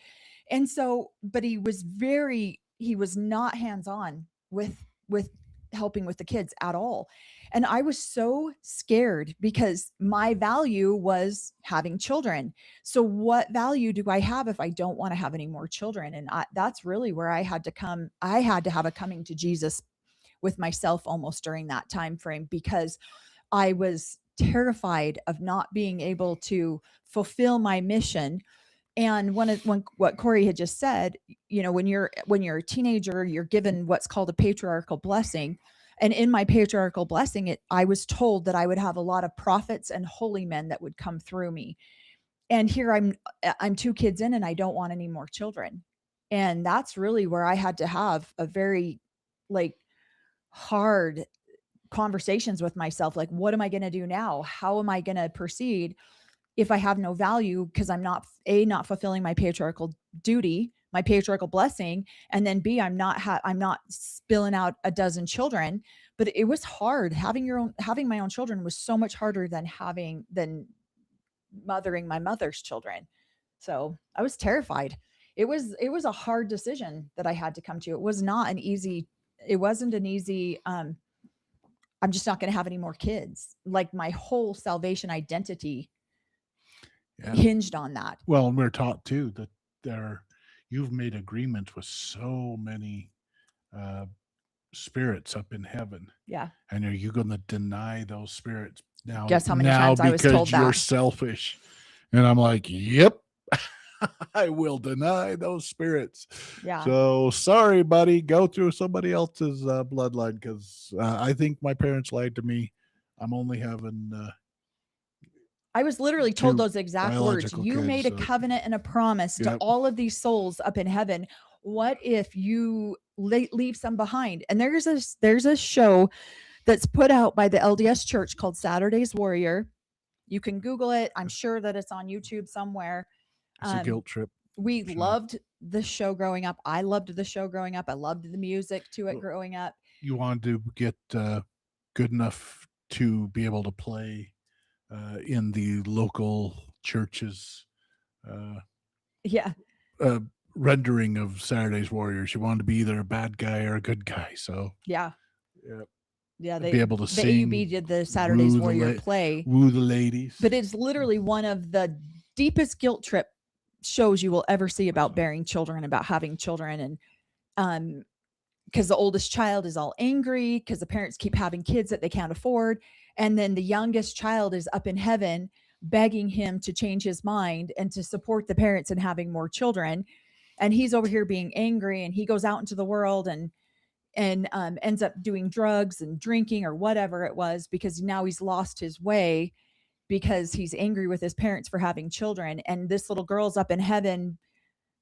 And so, but he was not hands-on with helping with the kids at all. And I was so scared because my value was having children. So what value do I have if I don't want to have any more children? And that's really where I had to have a coming to Jesus with myself almost during that time frame, because I was terrified of not being able to fulfill my mission. And what Corey had just said, when you're a teenager, you're given what's called a patriarchal blessing. And in my patriarchal blessing, I was told that I would have a lot of prophets and holy men that would come through me. And here I'm 2 kids in, and I don't want any more children. And that's really where I had to have a very like hard conversations with myself. Like, what am I going to do now? How am I going to proceed if I have no value? Because I'm not fulfilling my patriarchal duty, my patriarchal blessing. And then B, I'm not spilling out a dozen children. But it was hard. Having my own children was so much harder than mothering my mother's children. So I was terrified. It was a hard decision that I had to come to. It wasn't an easy, I'm just not going to have any more kids. Like my whole salvation identity hinged on that. Well, and we're taught too that you've made agreements with so many spirits up in heaven. Yeah. And are you going to deny those spirits now? Guess how many times I was told that. You're selfish. And I'm like, yep, I will deny those spirits. Yeah. So sorry, buddy, go through somebody else's bloodline, because I think my parents lied to me. I'm only having I was literally told those exact words. You made a covenant and a promise to all of these souls up in heaven. What if you leave some behind? And there's a show that's put out by the LDS Church called Saturday's Warrior. You can Google it. I'm sure that it's on YouTube somewhere. It's a guilt trip. We loved the show growing up. I loved the show growing up. I loved the music to it growing up. You wanted to get good enough to be able to play in the local churches. Rendering of Saturday's Warriors. You wanted to be either a bad guy or a good guy. So they be able to sing. The AUB did the Saturday's Warrior play. Woo the ladies. But it's literally one of the deepest guilt trip shows you will ever see about bearing children, about having children. And because the oldest child is all angry because the parents keep having kids that they can't afford. And then the youngest child is up in heaven begging him to change his mind and to support the parents in having more children. And he's over here being angry, and he goes out into the world and ends up doing drugs and drinking or whatever it was, because now he's lost his way because he's angry with his parents for having children. And this little girl's up in heaven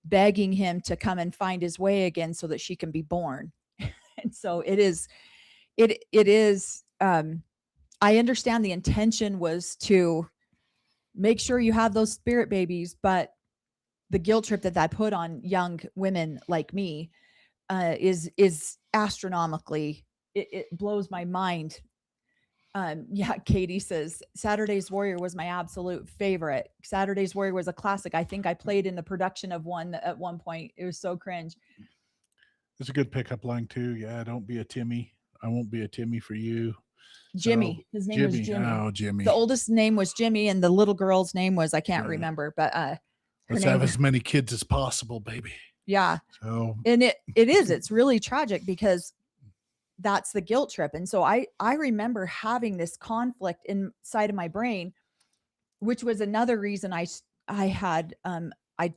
begging him to come and find his way again so that she can be born. And so it is, I understand the intention was to make sure you have those spirit babies, but the guilt trip that put on young women like me is astronomically, it blows my mind. Katie says Saturday's Warrior was my absolute favorite. Saturday's Warrior was a classic. I think I played in the production of one at one point. It was so cringe. It's a good pickup line too. Yeah, don't be a Timmy. I won't be a Timmy for you. Jimmy. His name was Jimmy. Oh, Jimmy. The oldest name was Jimmy, and the little girl's name was, I can't remember, but let's have as many kids as possible, baby. Yeah. So, and it's really tragic because that's the guilt trip. And so I remember having this conflict inside of my brain, which was another reason I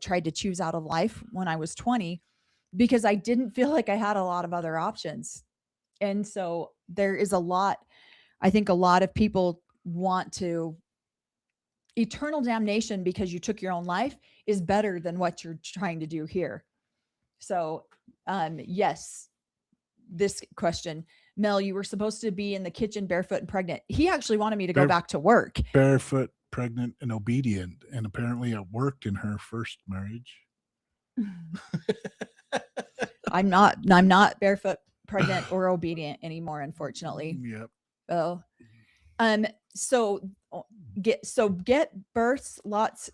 tried to choose out of life when I was 20, because I didn't feel like I had a lot of other options. And so there is I think a lot of people want to, eternal damnation because you took your own life is better than what you're trying to do here. So, yes, this question, Mel, you were supposed to be in the kitchen barefoot and pregnant. He actually wanted me to go back to work. Barefoot, pregnant, and obedient. And apparently it worked in her first marriage. I'm not barefoot, pregnant, or obedient anymore, unfortunately. Yep. Oh, birth lots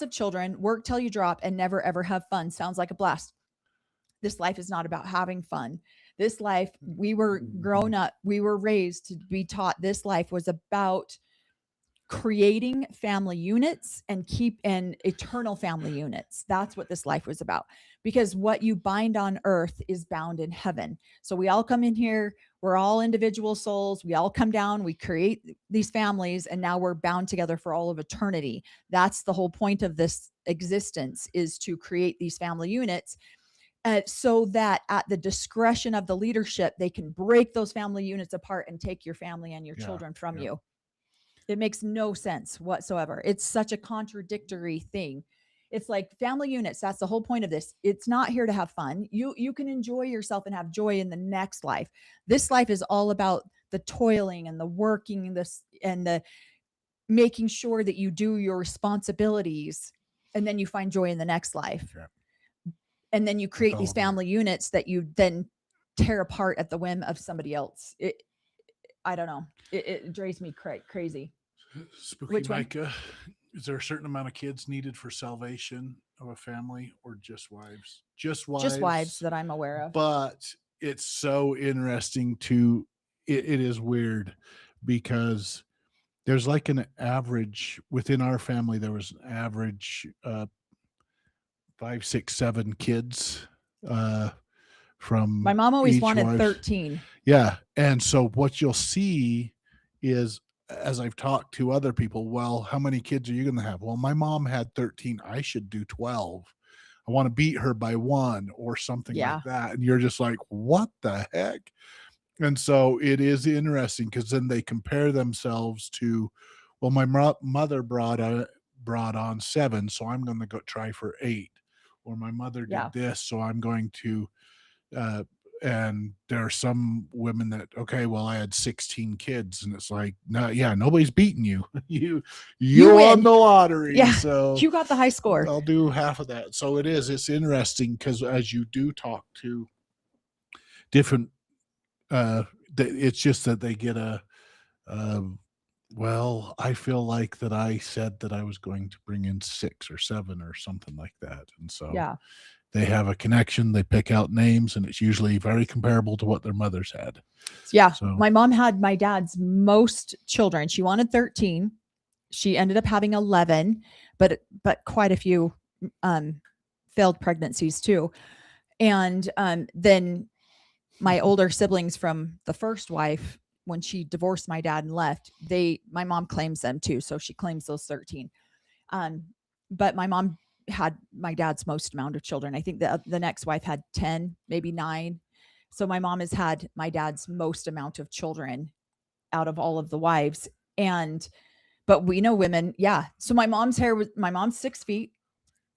of children, work till you drop, and never ever have fun. Sounds like a blast. This life is not about having fun. This life, we were grown up, we were raised to be taught this life was about creating family units and eternal family units. That's what this life was about, because what you bind on earth is bound in heaven. So we all come in here, we're all individual souls, we all come down, we create these families, and now we're bound together for all of eternity. That's the whole point of this existence, is to create these family units, so that at the discretion of the leadership, they can break those family units apart and take your family and your children from you. It makes no sense whatsoever. It's such a contradictory thing. It's like family units. That's the whole point of this. It's not here to have fun. You can enjoy yourself and have joy in the next life. This life is all about the toiling and the working and the making sure that you do your responsibilities, and then you find joy in the next life. Yeah. And then you create these family units that you then tear apart at the whim of somebody else. I don't know. It drives me crazy. Spooky Which Micah, one? Is there a certain amount of kids needed for salvation of a family, or just wives? Just wives that I'm aware of. But it's so interesting it is weird because there's like an average within our family. There was an average 5, 6, 7 kids from my mom always wanted 13. Yeah. And so what you'll see is, as I've talked to other people, well, how many kids are you going to have? Well, my mom had 13. I should do 12. I want to beat her by 1 or something like that. And you're just like, what the heck? And so it is interesting because then they compare themselves to, well, my mother brought on 7, so I'm going to go try for 8. Or my mother did this, so I'm going to, and there are some women that, okay, well, I had 16 kids, and it's like, no, nobody's beating you. you won the lottery. Yeah, so you got the high score. I'll do half of that. So it's interesting because as you do talk to different, it's just that they get well, I feel like that I said that I was going to bring in 6 or 7 or something like that. And so they have a connection, they pick out names, and it's usually very comparable to what their mothers had. Yeah. So my mom had my dad's most children. She wanted 13. She ended up having 11, but quite a few failed pregnancies too. And then my older siblings from the first wife, when she divorced my dad and left, my mom claims them too. So she claims those 13. But my mom had my dad's most amount of children. I think the next wife had 10, maybe 9. So my mom has had my dad's most amount of children out of all of the wives. But we know women. Yeah. So my mom's 6 feet.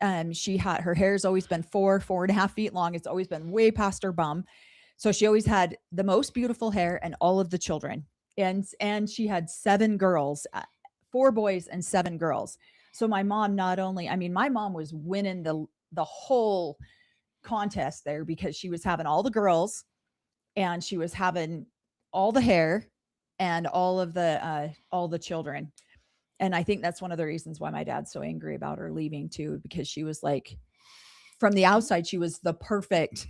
Her hair's always been 4.5 feet long. It's always been way past her bum. So she always had the most beautiful hair and all of the children. And she had 7 girls, 4 boys and 7 girls. So my mom my mom was winning the whole contest there because she was having all the girls and she was having all the hair and all the children. And I think that's one of the reasons why my dad's so angry about her leaving too, because she was like, from the outside, she was the perfect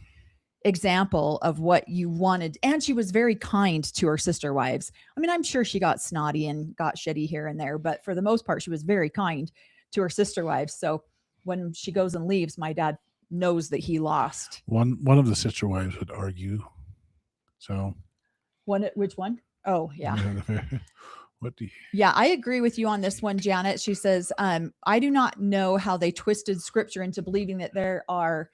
example of what you wanted. And she was very kind to her sister wives. I mean, I'm sure she got snotty and got shitty here and there, but for the most part, she was very kind to her sister wives. So when she goes and leaves, my dad knows that he lost. One of the sister wives would argue. So which one? Oh, yeah. What do you... Yeah, I agree with you on this one, Janet. She says, I do not know how they twisted scripture into believing that there are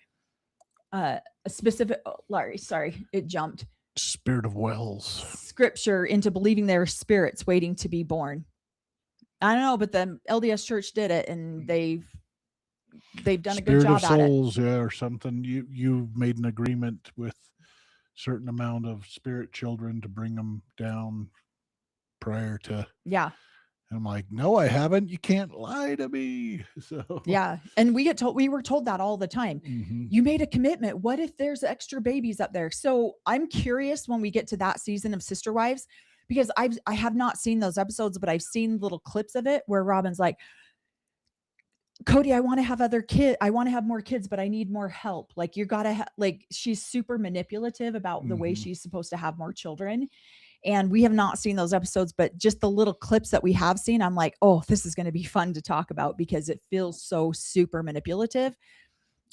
a specific, Larry, sorry, it jumped. Spirit of wells. Scripture into believing there are spirits waiting to be born. I don't know, but the LDS Church did it, and they've done a good job at it. Spirit of souls, yeah, or something. You made an agreement with certain amount of spirit children to bring them down prior to. Yeah. And I'm like, no, I haven't. You can't lie to me. So yeah. And we were told that all the time. Mm-hmm. You made a commitment. What if there's extra babies up there? So I'm curious when we get to that season of Sister Wives, because I have not seen those episodes, but I've seen little clips of it where Robin's like, Cody, I want to have other kids. I want to have more kids, but I need more help. Like you gotta she's super manipulative about the way she's supposed to have more children. And we have not seen those episodes, but just the little clips that we have seen, I'm like, oh, this is going to be fun to talk about because it feels so super manipulative.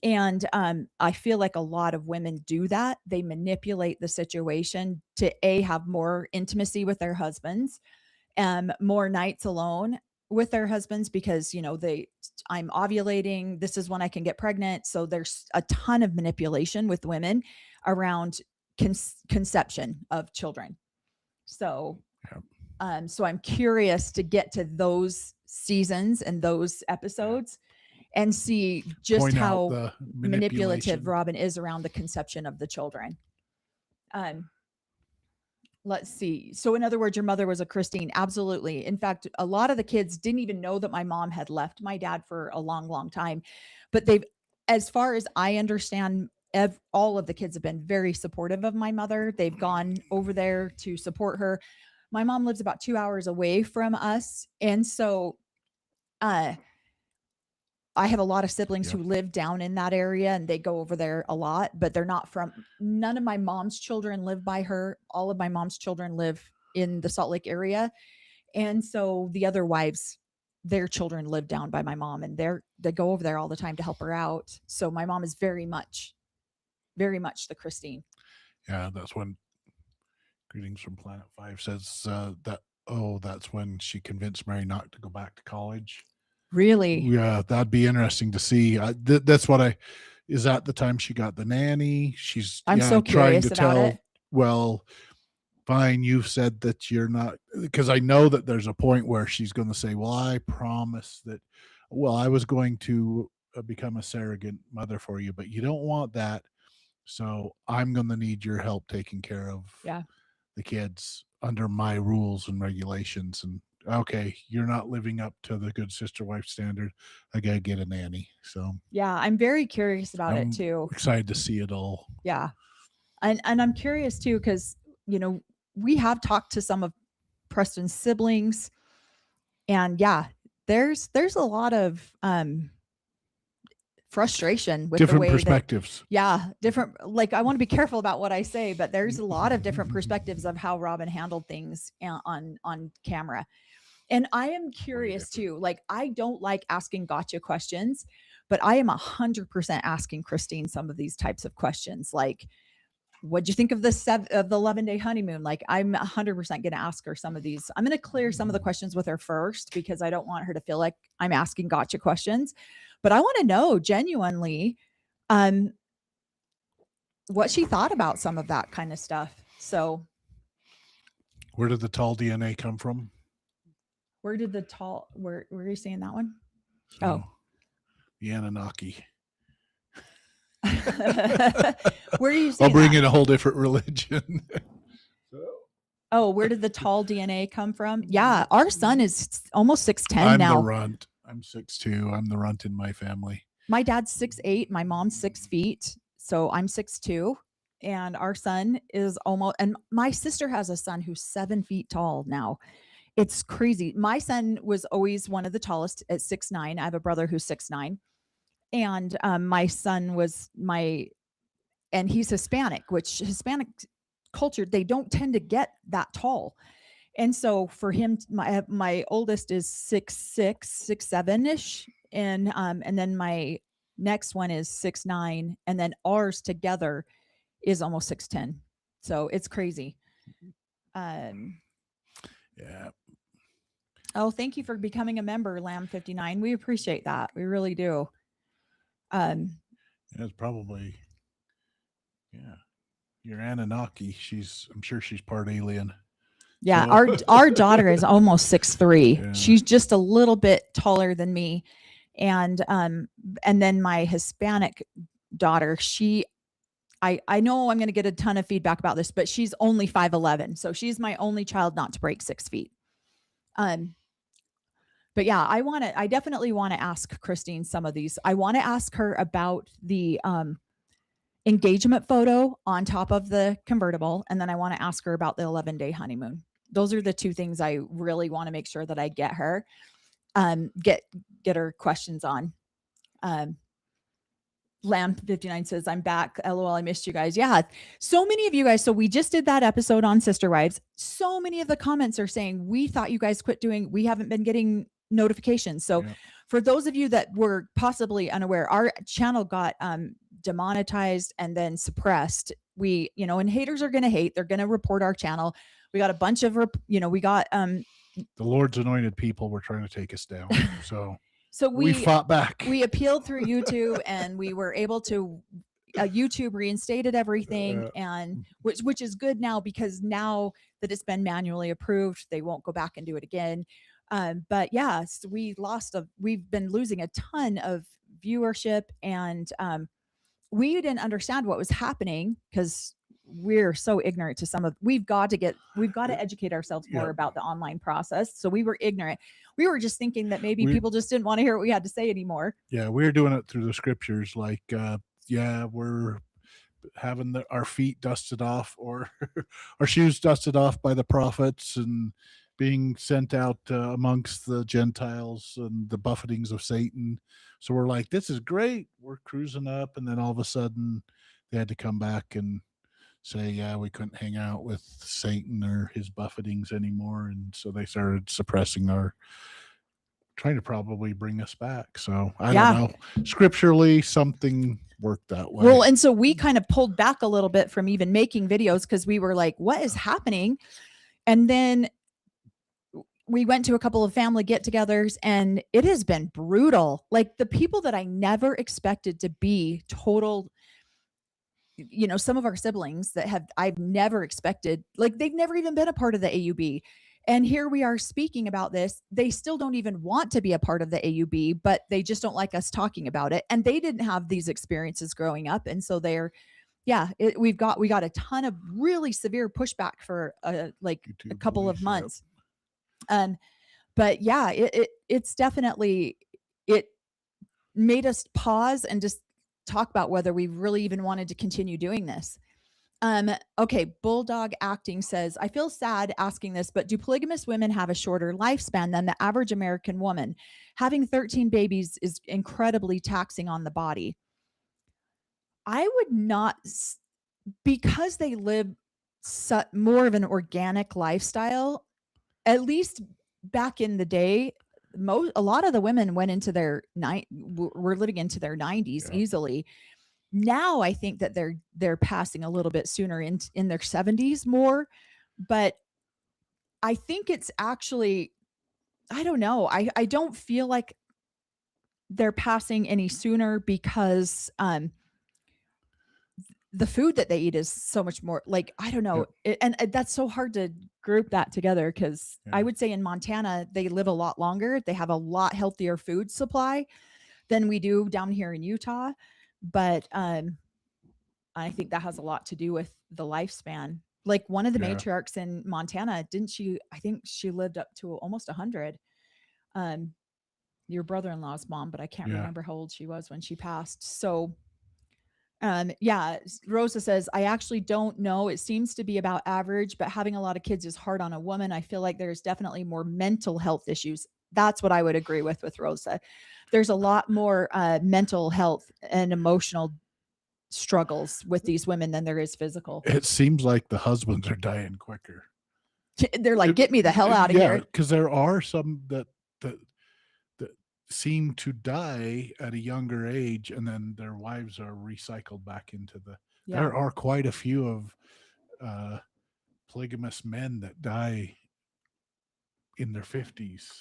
And I feel like a lot of women do that. They manipulate the situation to have more intimacy with their husbands, more nights alone with their husbands because, I'm ovulating. This is when I can get pregnant. So there's a ton of manipulation with women around conception of children. So, so I'm curious to get to those seasons and those episodes and see just Point out how the manipulative Robin is around the conception of the children. Let's see. So in other words, your mother was a Christine. Absolutely. In fact, a lot of the kids didn't even know that my mom had left my dad for a long, long time. But they've, as far as I understand, all of the kids have been very supportive of my mother. They've gone over there to support her. My mom lives about 2 hours away from us. And so I have a lot of siblings who live down in that area, and they go over there a lot, but they're not from, none of my mom's children live by her. All of my mom's children live in the Salt Lake area. And so the other wives, their children live down by my mom, and they go over there all the time to help her out. So my mom is very much the Christine. Yeah, that's when Greetings from Planet 5 says that's when she convinced Mary not to go back to college. Really? Yeah, that'd be interesting to see. That's what is that the time she got the nanny? I'm so curious about it. Well, fine, you've said that you're not, because I know that there's a point where she's going to say, well, I promise that, I was going to become a surrogate mother for you, but you don't want that. So I'm going to need your help taking care of the kids under my rules and regulations. And okay, you're not living up to the good sister wife standard. I got to get a nanny. So yeah, I'm very curious about it too. Excited to see it all. Yeah. And I'm curious too, because, we have talked to some of Preston's siblings, and there's a lot of frustration with different the way perspectives. Different. Like, I want to be careful about what I say, but there's a lot of different perspectives of how Robin handled things on camera. And I am curious too. Like, I don't like asking gotcha questions, but I am 100% asking Christine some of these types of questions. Like, what'd you think of the 11-day honeymoon? Like, I'm 100% going to ask her some of these. I'm going to clear some of the questions with her first, because I don't want her to feel like I'm asking gotcha questions. But I want to know genuinely what she thought about some of that kind of stuff. So, where did the tall DNA come from? Where did the tall? Where are you saying that one? The Anunnaki. Where are you saying? I'll bring in a whole different religion. Where did the tall DNA come from? Yeah, our son is almost 6'10" now. I'm the runt. I'm 6'2". I'm the runt in my family. My dad's 6'8". My mom's 6 feet. So I'm 6'2". And our son is almost, and my sister has a son who's 7 feet tall now. It's crazy. My son was always one of the tallest at 6'9". I have a brother who's 6'9". And my son was and he's Hispanic, which Hispanic culture, they don't tend to get that tall. And so for him, my oldest is 6'6", 6'7"-ish. And then my next one is 6'9", and then ours together is almost 6'10". So it's crazy. Oh, thank you for becoming a member, Lamb 59. We appreciate that. We really do. It's probably, your Anunnaki. I'm sure she's part alien. Yeah, our daughter is almost 6'3". Yeah. She's just a little bit taller than me. And then my Hispanic daughter, I know I'm going to get a ton of feedback about this, but she's only 5'11". So she's my only child not to break 6 feet. But yeah, I definitely want to ask Christine some of these. I want to ask her about the engagement photo on top of the convertible. And then I want to ask her about the 11-day honeymoon. Those are the two things I really want to make sure that I get her, get her questions on. Lamb 59 says, I'm back. LOL, I missed you guys. Yeah, so many of you guys. So we just did that episode on Sister Wives. So many of the comments are saying, we thought you guys quit doing, we haven't been getting notifications. So for those of you that were possibly unaware, our channel got demonetized and then suppressed. And haters are going to hate. They're going to report our channel. We got a bunch of, we got the Lord's anointed people were trying to take us down. So we fought back. We appealed through YouTube, and we were able to, YouTube reinstated everything, and which is good now, because now that it's been manually approved, they won't go back and do it again. But yeah, so we've been losing a ton of viewership, and we didn't understand what was happening because we're so ignorant to some of. We've got to educate ourselves more about the online process. So we were ignorant. We were just thinking that maybe people just didn't want to hear what we had to say anymore. Yeah, we're doing it through the scriptures, like we're having our feet dusted off or our shoes dusted off by the prophets and being sent out amongst the Gentiles and the buffetings of Satan. So we're like, this is great. We're cruising up. And then all of a sudden they had to come back and say, yeah, we couldn't hang out with Satan or his buffetings anymore. And so they started suppressing trying to probably bring us back. So I don't know. Scripturally, something worked that way. Well, and so we kind of pulled back a little bit from even making videos because we were like, what is happening? And then we went to a couple of family get-togethers, and it has been brutal. Like, the people that I never expected to be total, some of our siblings that I've never expected, like, they've never even been a part of the AUB. And here we are speaking about this. They still don't even want to be a part of the AUB, but they just don't like us talking about it. And they didn't have these experiences growing up. And so we got a ton of really severe pushback for a couple of months. But yeah, it's definitely, it made us pause and just talk about whether we really even wanted to continue doing this. Okay, Bulldog Acting says, I feel sad asking this, but do polygamous women have a shorter lifespan than the average American woman? Having 13 babies is incredibly taxing on the body. I would not, because they live more of an organic lifestyle, at least back in the day, a lot of the women went into were living into their 90s easily. Now I think that they're passing a little bit sooner in their 70s more, but I think it's actually, I don't know. I don't feel like they're passing any sooner because the food that they eat is so much more, like, I don't know. And that's so hard to group that together because I would say in Montana, they live a lot longer. They have a lot healthier food supply than we do down here in Utah. But I think that has a lot to do with the lifespan. Like, one of the matriarchs in Montana, I think she lived up to almost 100. Your brother-in-law's mom, but I can't remember how old she was when she passed. So Rosa says, I actually don't know. It seems to be about average, but having a lot of kids is hard on a woman. I feel like there's definitely more mental health issues. That's what I would agree with Rosa. There's a lot more mental health and emotional struggles with these women than there is physical. It seems like the husbands are dying quicker. They're like, get me the hell out of here. Because there are some that seem to die at a younger age, and then their wives are recycled back into there are quite a few of polygamous men that die in their 50s.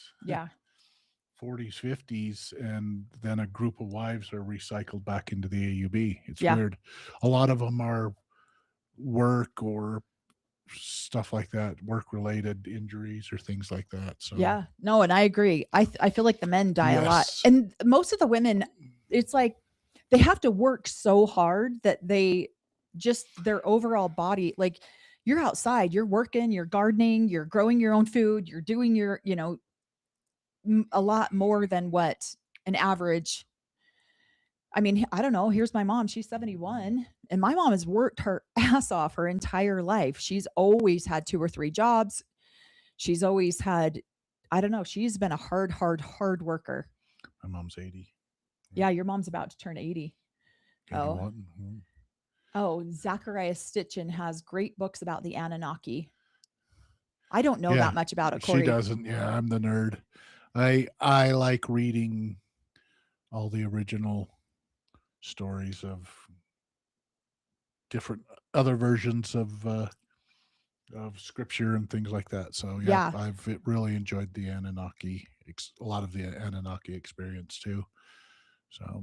40s, 50s, and then a group of wives are recycled back into the AUB. It's weird. A lot of them are work or stuff like that, work-related injuries or things like that. So no, and I agree. I feel like the men die a lot, and most of the women, it's like they have to work so hard that their overall body, like, you're outside, you're working, you're gardening, you're growing your own food, you're doing your, a lot more than what an average. I mean, I don't know. Here's my mom. She's 71, and my mom has worked her ass off her entire life. She's always had 2 or 3 jobs. She's always had, I don't know. She's been a hard worker. My mom's 80. Yeah, your mom's about to turn 80. 81. Oh, Zachariah Stitchin has great books about the Anunnaki. I don't know that much about it, Corey. She doesn't. Yeah, I'm the nerd. I like reading all the original stories of different other versions of scripture and things like that. So I've really enjoyed the Anunnaki, a lot of the Anunnaki experience too. So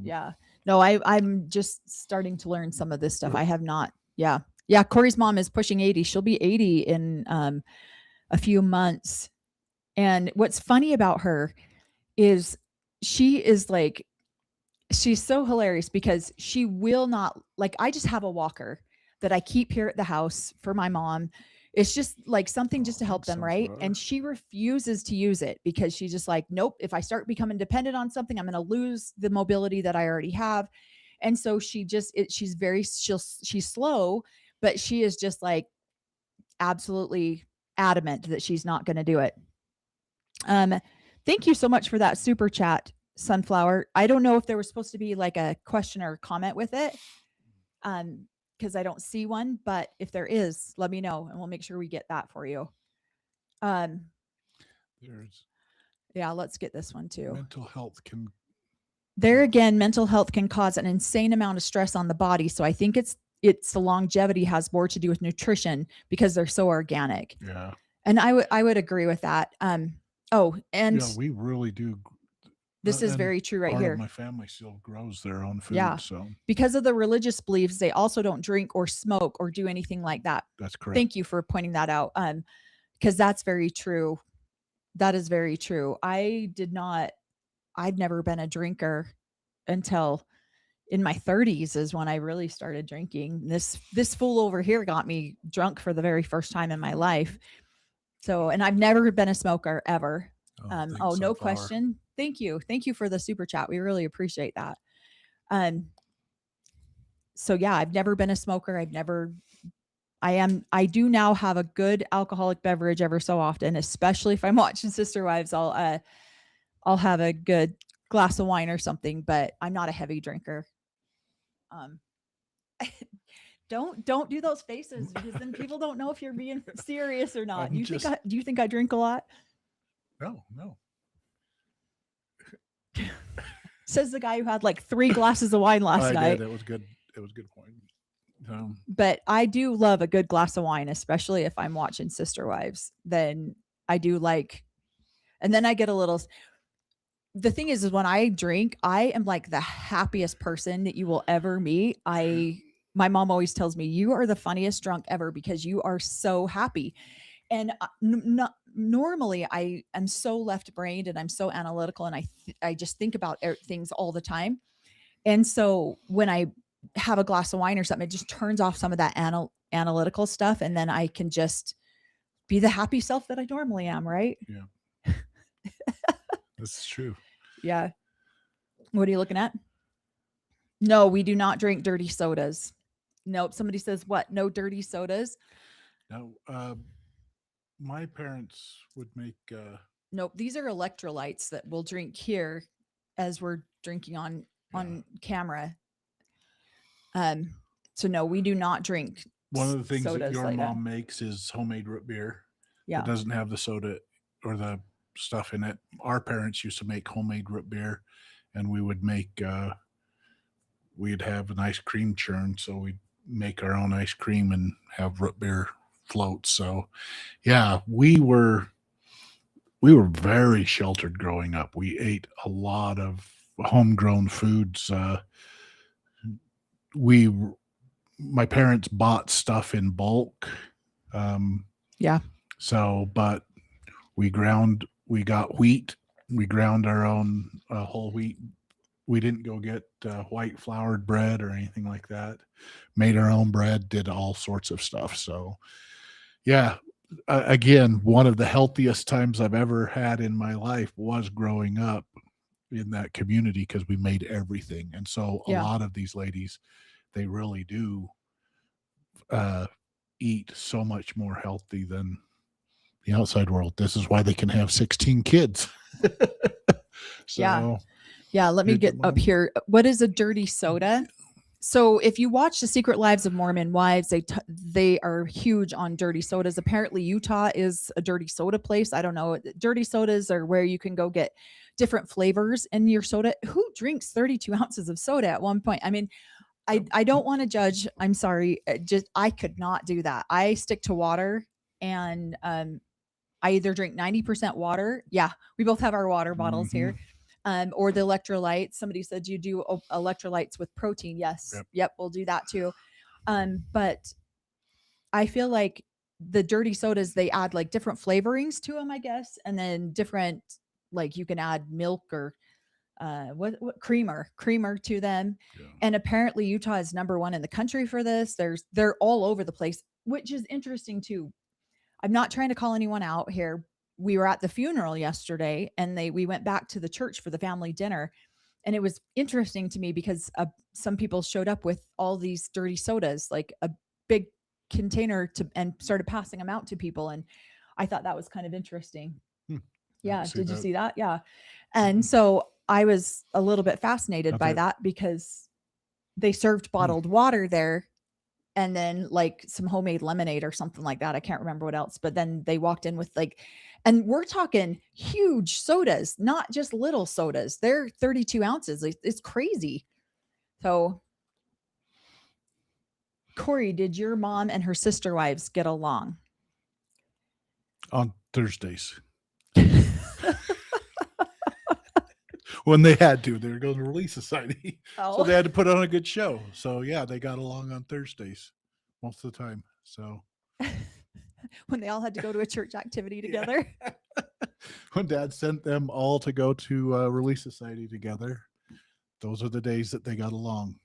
no, I'm just starting to learn some of this stuff. I have not. Corey's mom is pushing 80. She'll be 80 in a few months. And what's funny about her is she's so hilarious because she will not, like, I just have a walker that I keep here at the house for my mom. It's just like something just to help them, right? And she refuses to use it because she's just like, nope, if I start becoming dependent on something, I'm going to lose the mobility that I already have. And so she's slow, but she is just like absolutely adamant that she's not going to do it. Thank you so much for that super chat, Sunflower. I don't know if there was supposed to be like a question or comment with it. Because I don't see one, but if there is, let me know and we'll make sure we get that for you. Let's get this one too. Mental health can cause an insane amount of stress on the body. So I think it's the longevity has more to do with nutrition because they're so organic. Yeah. And I would agree with that. We really do. This is very true right here. My family still grows their own food. Yeah. So because of the religious beliefs, they also don't drink or smoke or do anything like that. That's correct. Thank you for pointing that out. Because that's very true. That is very true. I'd never been a drinker until in my 30s is when I really started drinking. This fool over here got me drunk for the very first time in my life. So, and I've never been a smoker ever. No question. Thank you. Thank you for the super chat. We really appreciate that. So yeah, I've never been a smoker. I do now have a good alcoholic beverage ever so often, especially if I'm watching Sister Wives. I'll have a good glass of wine or something, but I'm not a heavy drinker. Don't do those faces because then people don't know if you're being serious or not. Do you think I drink a lot? No. Says the guy who had like 3 glasses of wine last night. That was good. It was a good point. But I do love a good glass of wine, especially if I'm watching Sister Wives. Then I do like, and then I get a little. The thing is when I drink, I am like the happiest person that you will ever meet. My mom always tells me, you are the funniest drunk ever because you are so happy. And normally I am so left-brained and I'm so analytical and I just think about things all the time. And so when I have a glass of wine or something, it just turns off some of that analytical stuff. And then I can just be the happy self that I normally am. Right. Yeah. This is true. Yeah. What are you looking at? No, we do not drink dirty sodas. Nope. Somebody says what? No dirty sodas. No. My parents would make. Nope. These are electrolytes that we'll drink here as we're drinking on camera. So no, we do not drink. One of the things that your mom makes is homemade root beer. Yeah. It doesn't have the soda or the stuff in it. Our parents used to make homemade root beer, and we would make. We'd have an ice cream churn, so we'd make our own ice cream and have root beer floats. So, yeah, we were very sheltered growing up. We ate a lot of homegrown foods. My parents bought stuff in bulk. Yeah. So, but we got wheat. We ground our own whole wheat. We didn't go get white floured bread or anything like that. Made our own bread, did all sorts of stuff. So, yeah, again, one of the healthiest times I've ever had in my life was growing up in that community because we made everything. And so a lot of these ladies, they really do eat so much more healthy than the outside world. This is why they can have 16 kids. So, yeah. Let me get up here. What is a dirty soda? So if you watch The Secret Lives of Mormon Wives, they are huge on dirty sodas. Apparently Utah is a dirty soda place. I don't know. Dirty sodas are where you can go get different flavors in your soda. Who drinks 32 ounces of soda at one point? I mean, I don't want to judge. I'm sorry. I could not do that. I stick to water, and I either drink 90% water. Yeah, we both have our water bottles here. Or the electrolytes. Somebody said you do electrolytes with protein. Yes. Yep. We'll do that too. But I feel like the dirty sodas, they add like different flavorings to them, I guess. And then different, like you can add milk or what creamer to them. Yeah. And apparently Utah is #1 in the country for this. They're all over the place, which is interesting too. I'm not trying to call anyone out here. We were at the funeral yesterday, and we went back to the church for the family dinner. And it was interesting to me because some people showed up with all these dirty sodas, like a big container, and started passing them out to people. And I thought that was kind of interesting. Yeah. Did you see that? Yeah. And so I was a little bit fascinated by that, because they served bottled water there, and then like some homemade lemonade or something like that. I can't remember what else, but then they walked in with like, and we're talking huge sodas, not just little sodas. They're 32 ounces. It's crazy. So Corey, did your mom and her sister wives get along? On Thursdays. When they had to, they were going to Relief Society. So they had to put on a good show. So yeah, they got along on Thursdays most of the time. So when they all had to go to a church activity together. Yeah. When Dad sent them all to go to Relief Society together, those are the days that they got along,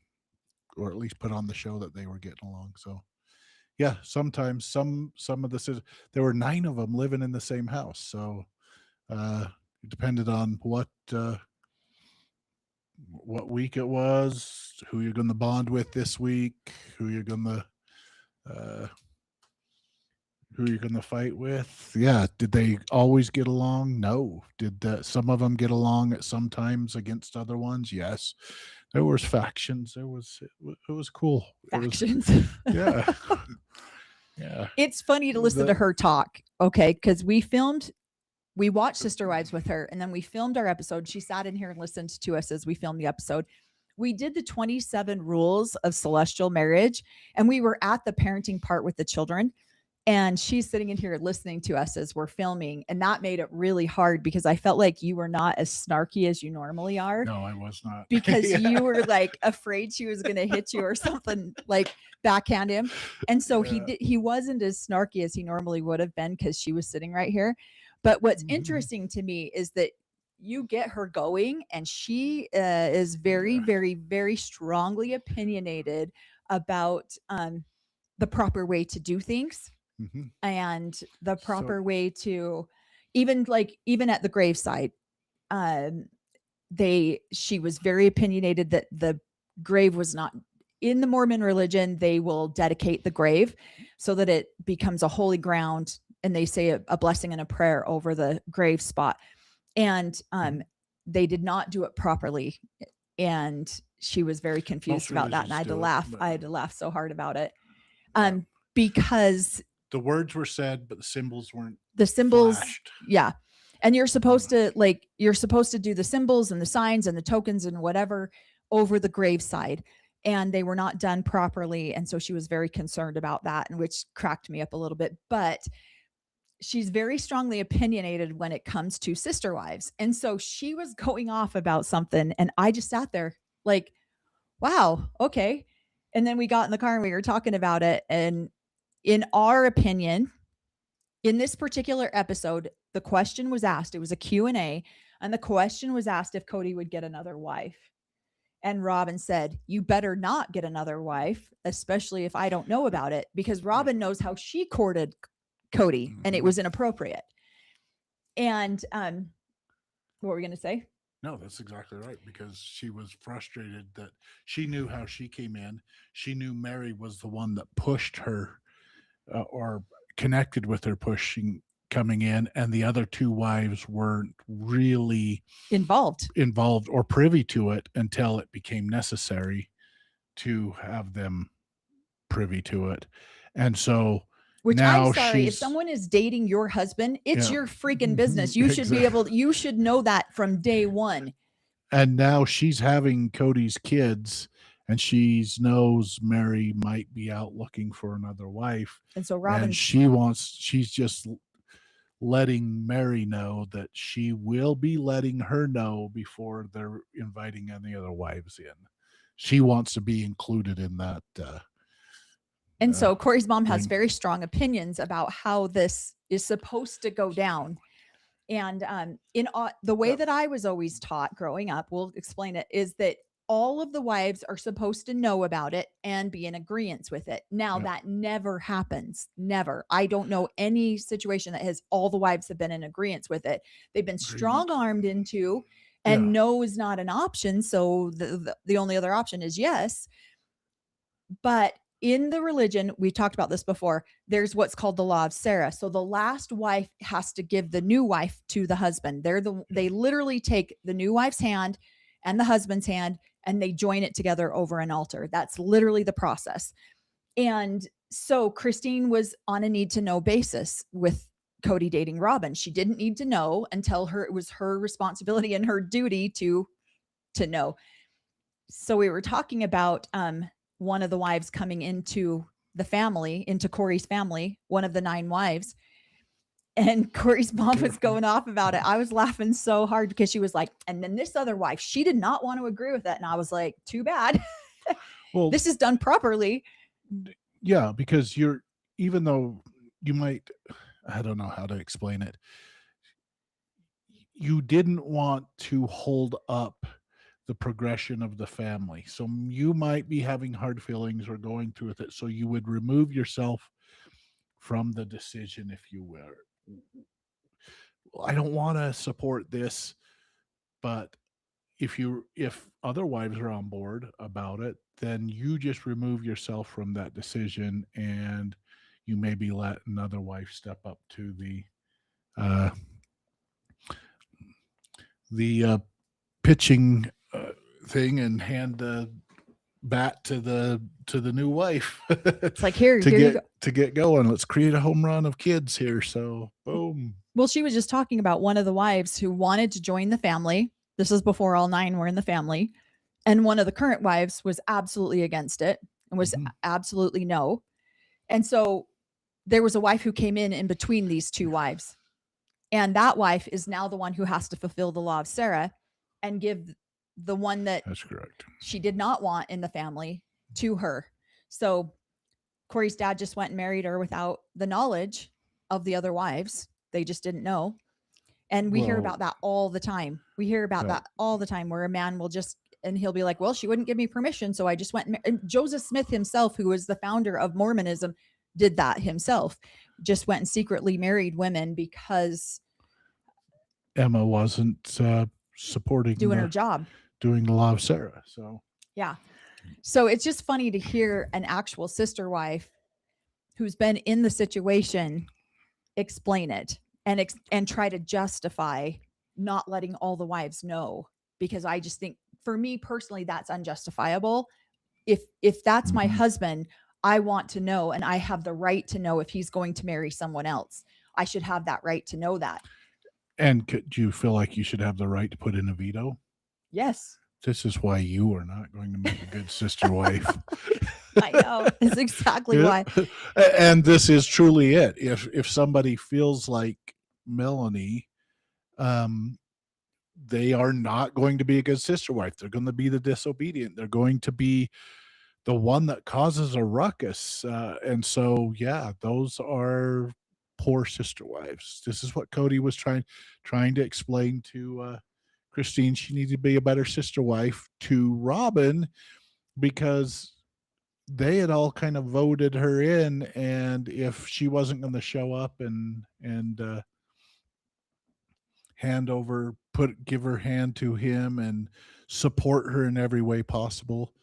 or at least put on the show that they were getting along. So yeah, sometimes some of the, there were 9 of them living in the same house. So it depended on what week it was, who you're going to bond with this week, who you're going to fight with. Yeah. Did they always get along? No. Did some of them get along at some times against other ones? Yes. There was factions. It was cool. Factions. Yeah. Yeah. It's funny to listen to her talk. Okay. Cause we watched Sister Wives with her, and then we filmed our episode. She sat in here and listened to us as we filmed the episode. We did the 27 rules of celestial marriage, and we were at the parenting part with the children, and she's sitting in here listening to us as we're filming. And that made it really hard, because I felt like you were not as snarky as you normally are. No, I was not. Because you were like afraid she was going to hit you or something, like backhand him. And so he wasn't as snarky as he normally would have been, because she was sitting right here. But what's interesting to me is that you get her going, and she is very, very, very strongly opinionated about the proper way to do things, and the proper way to, even at the graveside, she was very opinionated that the grave was not, in the Mormon religion, they will dedicate the grave so that it becomes a holy ground, and they say a blessing and a prayer over the grave spot. And they did not do it properly. And she was very confused about that. And I had to laugh. I had to laugh so hard about it. Because the words were said, but the symbols weren't. The symbols. Flashed. Yeah. And you're supposed to do the symbols and the signs and the tokens and whatever over the graveside. And they were not done properly. And so she was very concerned about that, and which cracked me up a little bit. But she's very strongly opinionated when it comes to sister wives. And so she was going off about something, and I just sat there like, wow, okay. And then we got in the car and we were talking about it. And in our opinion, in this particular episode, the question was asked, it was a Q&A, and the question was asked if Cody would get another wife. And Robin said, you better not get another wife, especially if I don't know about it, because Robin knows how she courted Cody, and it was inappropriate. And what were we going to say? No, that's exactly right, because she was frustrated that she knew how she came in. She knew Mary was the one that pushed her or connected with her coming in, and the other 2 wives weren't really involved or privy to it until it became necessary to have them privy to it. And so which now I'm sorry, if someone is dating your husband, it's your freaking business. You should be you should know that from day one. And now she's having Cody's kids, and she knows Mary might be out looking for another wife. And so Robin, she's just letting Mary know that she will be letting her know before they're inviting any other wives in. She wants to be included in that. And so Corey's mom has very strong opinions about how this is supposed to go down. And in the way that I was always taught growing up, we'll explain it, is that all of the wives are supposed to know about it and be in agreement with it. Now that never happens. Never. I don't know any situation that has all the wives have been in agreement with it. They've been strong-armed into, and no is not an option. So the only other option is yes. But in the religion, we talked about this before, there's what's called the law of Sarah. So the last wife has to give the new wife to the husband. They literally take the new wife's hand and the husband's hand and they join it together over an altar. That's literally the process. And so Christine was on a need to know basis with Cody dating Robin. She didn't need to know until it was her responsibility and her duty to know. So we were talking about one of the wives coming into the family, into Corey's family, one of the 9 wives. And Corey's mom was going off about it. I was laughing so hard because she was like, and then this other wife, she did not want to agree with that. And I was like, too bad. Well, this is done properly. Yeah, because even though you might, I don't know how to explain it, you didn't want to hold up the progression of the family. So you might be having hard feelings or going through with it. So you would remove yourself from the decision if you were. I don't want to support this, but if other wives are on board about it, then you just remove yourself from that decision and you maybe let another wife step up to the pitching thing and hand the bat to the new wife. It's like, here to get going. Let's create a home run of kids here. So boom. Well, she was just talking about one of the wives who wanted to join the family. This is before all 9 were in the family. And one of the current wives was absolutely against it and was absolutely no. And so there was a wife who came in between these 2 wives. And that wife is now the one who has to fulfill the law of Sarah and give the one that's correct she did not want in the family to her. So Corey's dad just went and married her without the knowledge of the other wives. They just didn't know. And we hear about that all the time. We hear about that all the time where a man will just, and he'll be like, well, she wouldn't give me permission. So I just went. And Joseph Smith himself, who was the founder of Mormonism, did that himself. Just went and secretly married women because Emma wasn't supporting doing her job, doing the law of Sarah. So yeah. So it's just funny to hear an actual sister wife who's been in the situation explain it and try to justify not letting all the wives know, because I just think, for me personally, that's unjustifiable. If that's my husband, I want to know, and I have the right to know if he's going to marry someone else. I should have that right to know that. And do you feel like you should have the right to put in a veto? Yes. This is why you are not going to make a good sister wife. I know. It's exactly why. And this is truly it. If somebody feels like Melanie, they are not going to be a good sister wife. They're going to be the disobedient. They're going to be the one that causes a ruckus. And so, yeah, those are poor sister wives. This is what Cody was trying to explain to Christine. She needed to be a better sister wife to Robin because they had all kind of voted her in, and if she wasn't going to show up and give her hand to him and support her in every way possible,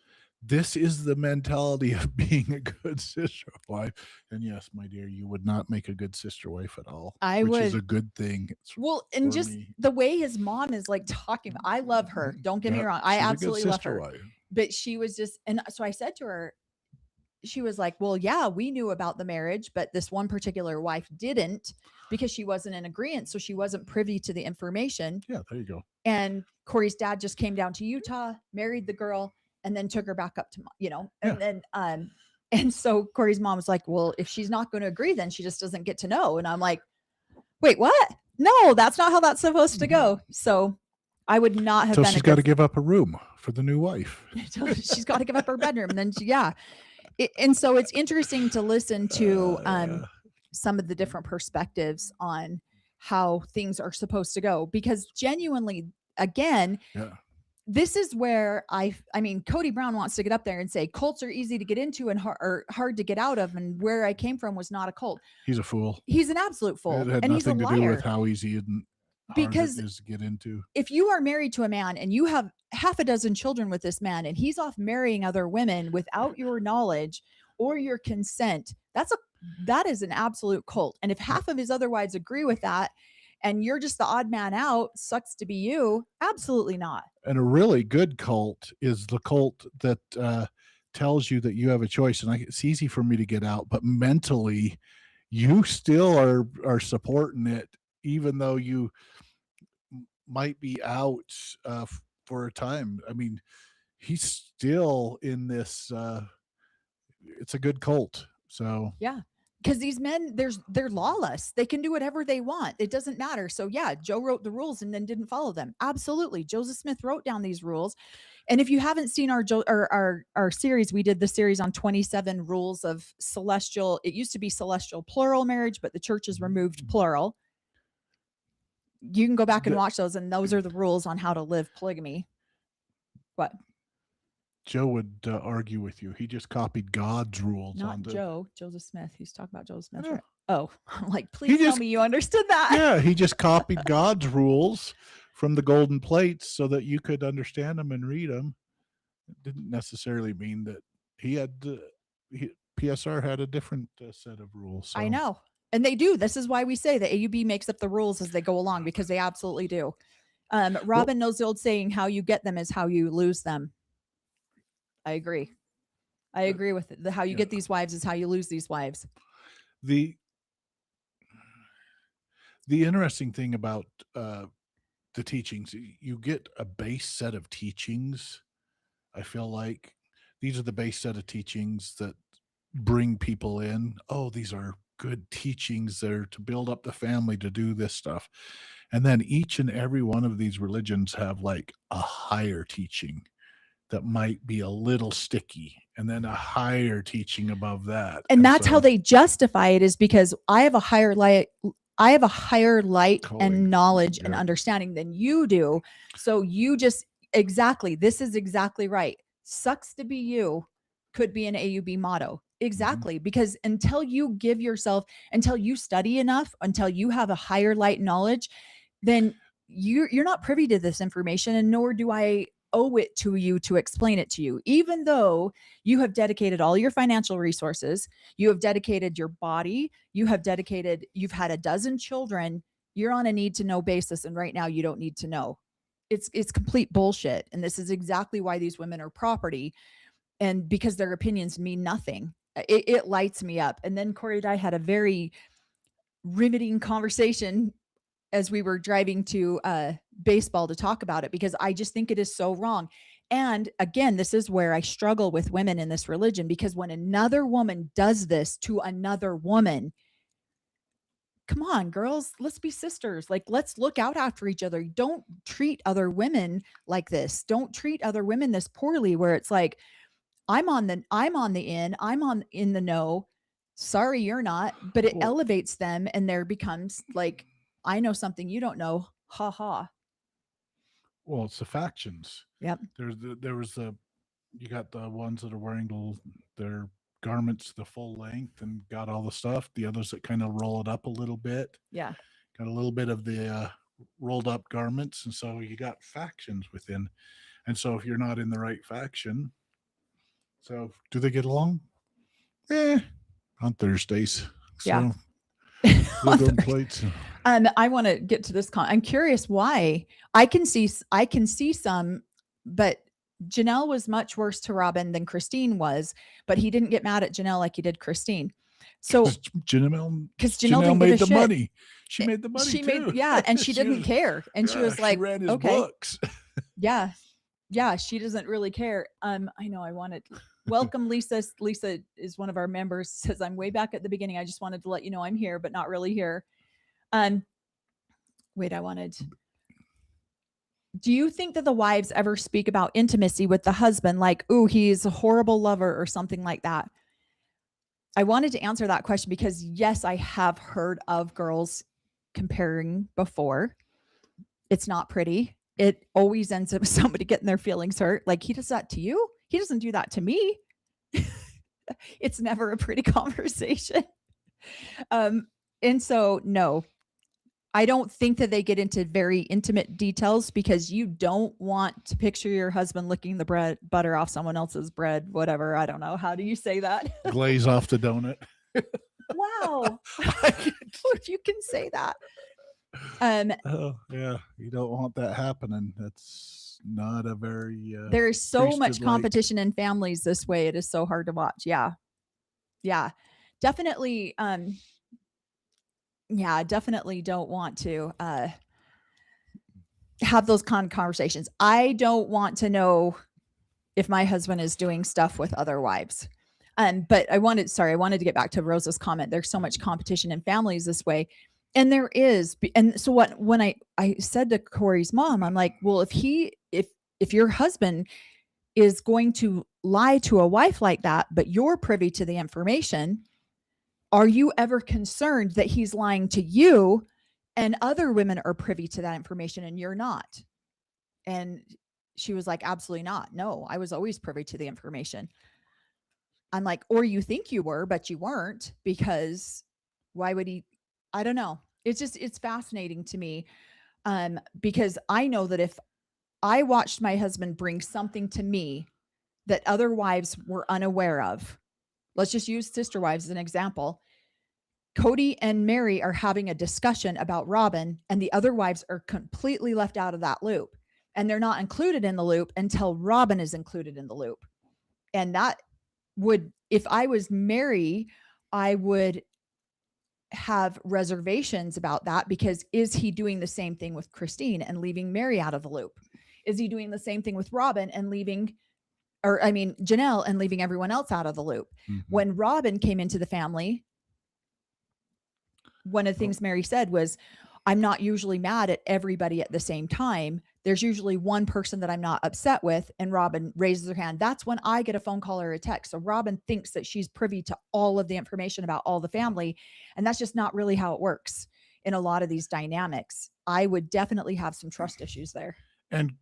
this is the mentality of being a good sister wife. And yes, my dear, you would not make a good sister wife at all. Which is a good thing. Well, and just the way his mom is like talking, I love her. Don't get me wrong. I absolutely love her. Wife. But she was just, and so I said to her, she was like, well, yeah, we knew about the marriage, but this one particular wife didn't, because she wasn't in agreement. So she wasn't privy to the information. Yeah, there you go. And Corey's dad just came down to Utah, married the girl, and then took her back up to, and then, and so Corey's mom was like, well, if she's not going to agree, then she just doesn't get to know. And I'm like, wait, what? No, that's not how that's supposed to go. So I would not have been. So she's got to give up a room for the new wife. She's got to give up her bedroom. And then And so it's interesting to listen to some of the different perspectives on how things are supposed to go, because genuinely, again, this is where I mean, Cody Brown wants to get up there and say cults are easy to get into and hard to get out of, and where I came from was not a cult. He's a fool. He's an absolute fool. It had and nothing he's a to do liar. with how easy and because hard it is to get into. If you are married to a man and you have half a dozen children with this man, and he's off marrying other women without your knowledge or your consent, that is an absolute cult. And if half of his other wives agree with that, and you're just the odd man out, sucks to be you. Absolutely not. And a really good cult is the cult that tells you that you have a choice. And it's easy for me to get out, but mentally, you still are supporting it, even though you might be out for a time. I mean, he's still in this. It's a good cult. So yeah. Because these men, they're lawless. They can do whatever they want. It doesn't matter. So yeah, Joe wrote the rules and then didn't follow them. Absolutely. Joseph Smith wrote down these rules. And if you haven't seen our series, we did the series on 27 rules of celestial. It used to be celestial plural marriage, but the church has removed plural. You can go back and watch those, and those are the rules on how to live polygamy. What? Joe would argue with you. He just copied God's rules. Not Joseph Smith. He's talking about Joseph Smith. Yeah. Right? Oh, I'm like, please tell me you understood that. Yeah, he just copied God's rules from the golden plates so that you could understand them and read them. It didn't necessarily mean that he had PSR had a different set of rules. So. I know. And they do. This is why we say that AUB makes up the rules as they go along, because they absolutely do. Robin knows the old saying, how you get them is how you lose them. I agree. I agree with it. How you get these wives is how you lose these wives. The interesting thing about the teachings, you get a base set of teachings. I feel like these are the base set of teachings that bring people in. Oh, these are good teachings there to build up the family, to do this stuff. And then each and every one of these religions have like a higher teaching that might be a little sticky, and then a higher teaching above that. And that's how they justify it, is because I have a higher light and knowledge and understanding than you do. So you just, exactly, this is exactly right. Sucks to be you could be an AUB motto. Exactly. Mm-hmm. Because until you give yourself, until you study enough, until you have a higher light knowledge, then you're not privy to this information, and nor do I owe it to you to explain it to you. Even though you have dedicated all your financial resources, you have dedicated your body, you've had a dozen children, you're on a need to know basis, and right now you don't need to know. It's complete bullshit. And this is exactly why these women are property, and because their opinions mean nothing. It lights me up. And then Corey and I had a very riveting conversation as we were driving to baseball to talk about it, because I just think it is so wrong. And again, this is where I struggle with women in this religion, because when another woman does this to another woman, come on, girls, let's be sisters. Like, let's look out after each other. Don't treat other women like this. Don't treat other women this poorly, where it's like, I'm in the know. Sorry, you're not. But it elevates them, and there becomes like, I know something you don't know. Ha ha. Well, it's the factions. Yep. You got the ones that are wearing their garments the full length and got all the stuff. The others that kind of roll it up a little bit. Yeah. Got a little bit of the rolled up garments. And so you got factions within. And so if you're not in the right faction, so do they get along? On Thursdays. So, yeah. Plates. I want to get to this. I'm curious why. I can see some, but Janelle was much worse to Robin than Christine was, but he didn't get mad at Janelle like he did Christine. So Janelle made the money. She made the money. And she didn't care. And she was like, she read his okay. books. Yeah. She doesn't really care. I know I wanted welcome Lisa. Lisa is one of our members, says I'm way back at the beginning. I just wanted to let you know I'm here, but not really here. Do you think that the wives ever speak about intimacy with the husband? Like, ooh, he's a horrible lover or something like that. I wanted to answer that question because yes, I have heard of girls comparing before. It's not pretty. It always ends up with somebody getting their feelings hurt. Like, he does that to you. He doesn't do that to me. It's never a pretty conversation. And so, no, I don't think that they get into very intimate details because you don't want to picture your husband licking the butter off someone else's bread, whatever. I don't know. How do you say that? Glaze off the donut. Wow. You can say that. Oh yeah, you don't want that happening. That's not a very there is so much priesthood-like. competition in families this way. It is so hard to watch. Yeah definitely definitely don't want to have those kind of conversations. I don't want to know if my husband is doing stuff with other wives. But I wanted to get back to Rosa's comment. There's so much competition in families this way. And there is. And so when I said to Corey's mom, I'm like, well, if your husband is going to lie to a wife like that, but you're privy to the information, are you ever concerned that he's lying to you and other women are privy to that information and you're not? And she was like, absolutely not. No, I was always privy to the information. I'm like, or you think you were, but you weren't, because why would he? I don't know. It's fascinating to me, because I know that if I watched my husband bring something to me that other wives were unaware of, let's just use sister wives as an example. Cody and Mary are having a discussion about Robin, and the other wives are completely left out of that loop. And they're not included in the loop until Robin is included in the loop. And that would, if I was Mary, I would have reservations about that, because is he doing the same thing with Christine and leaving Mary out of the loop? Is he doing the same thing with Robin and Janelle and leaving everyone else out of the loop? Mm-hmm. When Robin came into the family, one of the things Mary said was, I'm not usually mad at everybody at the same time. There's usually one person that I'm not upset with. And Robin raises her hand. That's when I get a phone call or a text. So Robin thinks that she's privy to all of the information about all the family. And that's just not really how it works in a lot of these dynamics. I would definitely have some trust issues there. And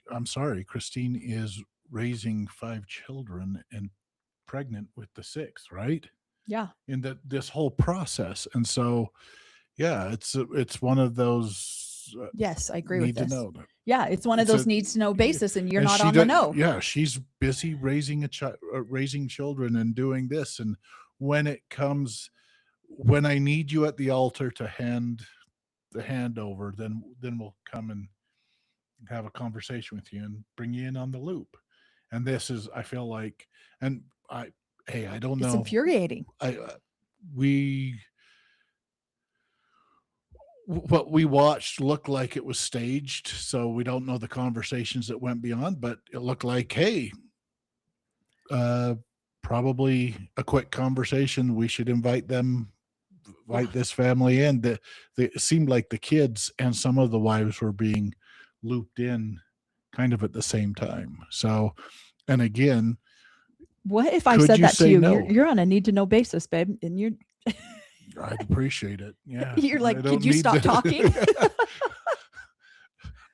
I'm sorry, Christine is raising 5 children and pregnant with the 6th, right? Yeah. In this whole process. And so, yeah, it's one of those. Yes, I agree with this. Need to know. Yeah, it's one of those needs to know basis, and you're not on the know. Yeah, she's busy raising raising children and doing this. And when I need you at the altar to hand the hand over, then we'll come and have a conversation with you and bring you in on the loop. And this is, I feel like, and I don't know. It's infuriating. What we watched looked like it was staged, so we don't know the conversations that went beyond, but it looked like, hey, probably a quick conversation. We should invite this family in. It seemed like the kids and some of the wives were being looped in kind of at the same time. So, and again, what if I said that to you? No? You're on a need to know basis, babe, and you're I'd appreciate it. Yeah. You're like, could you stop talking?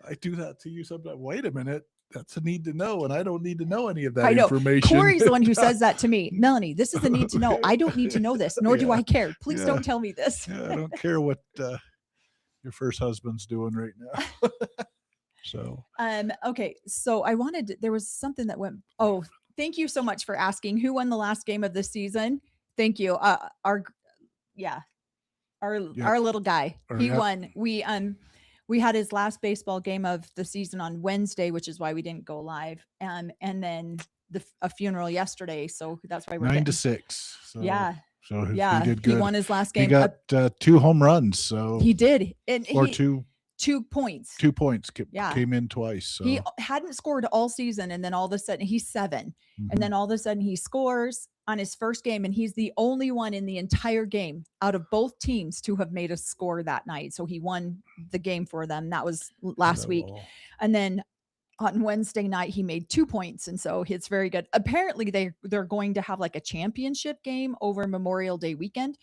I do that to you sometimes. Wait a minute. That's a need to know, and I don't need to know any of that information. Corey's the one who says that to me. Melanie, this is the need to know. I don't need to know this, nor do I care. Please don't tell me this. I don't care what your first husband's doing right now. So. Okay. So there was something that went. Oh, thank you so much for asking. Who won the last game of this season? Thank you. Our little guy. He won. We had his last baseball game of the season on Wednesday, which is why we didn't go live. And then a funeral yesterday, so that's why we're 9-6. So, So he did good. He won his last game. He got 2 home runs. So he did, or 2 points. 2 points came in twice. So. He hadn't scored all season, and then all of a sudden he's 7, and then all of a sudden he scores on his first game, and he's the only one in the entire game out of both teams to have made a score that night. So he won the game for them. That was last week. And then on Wednesday night, he made 2 points. And so it's very good. Apparently they're going to have like a championship game over Memorial Day weekend.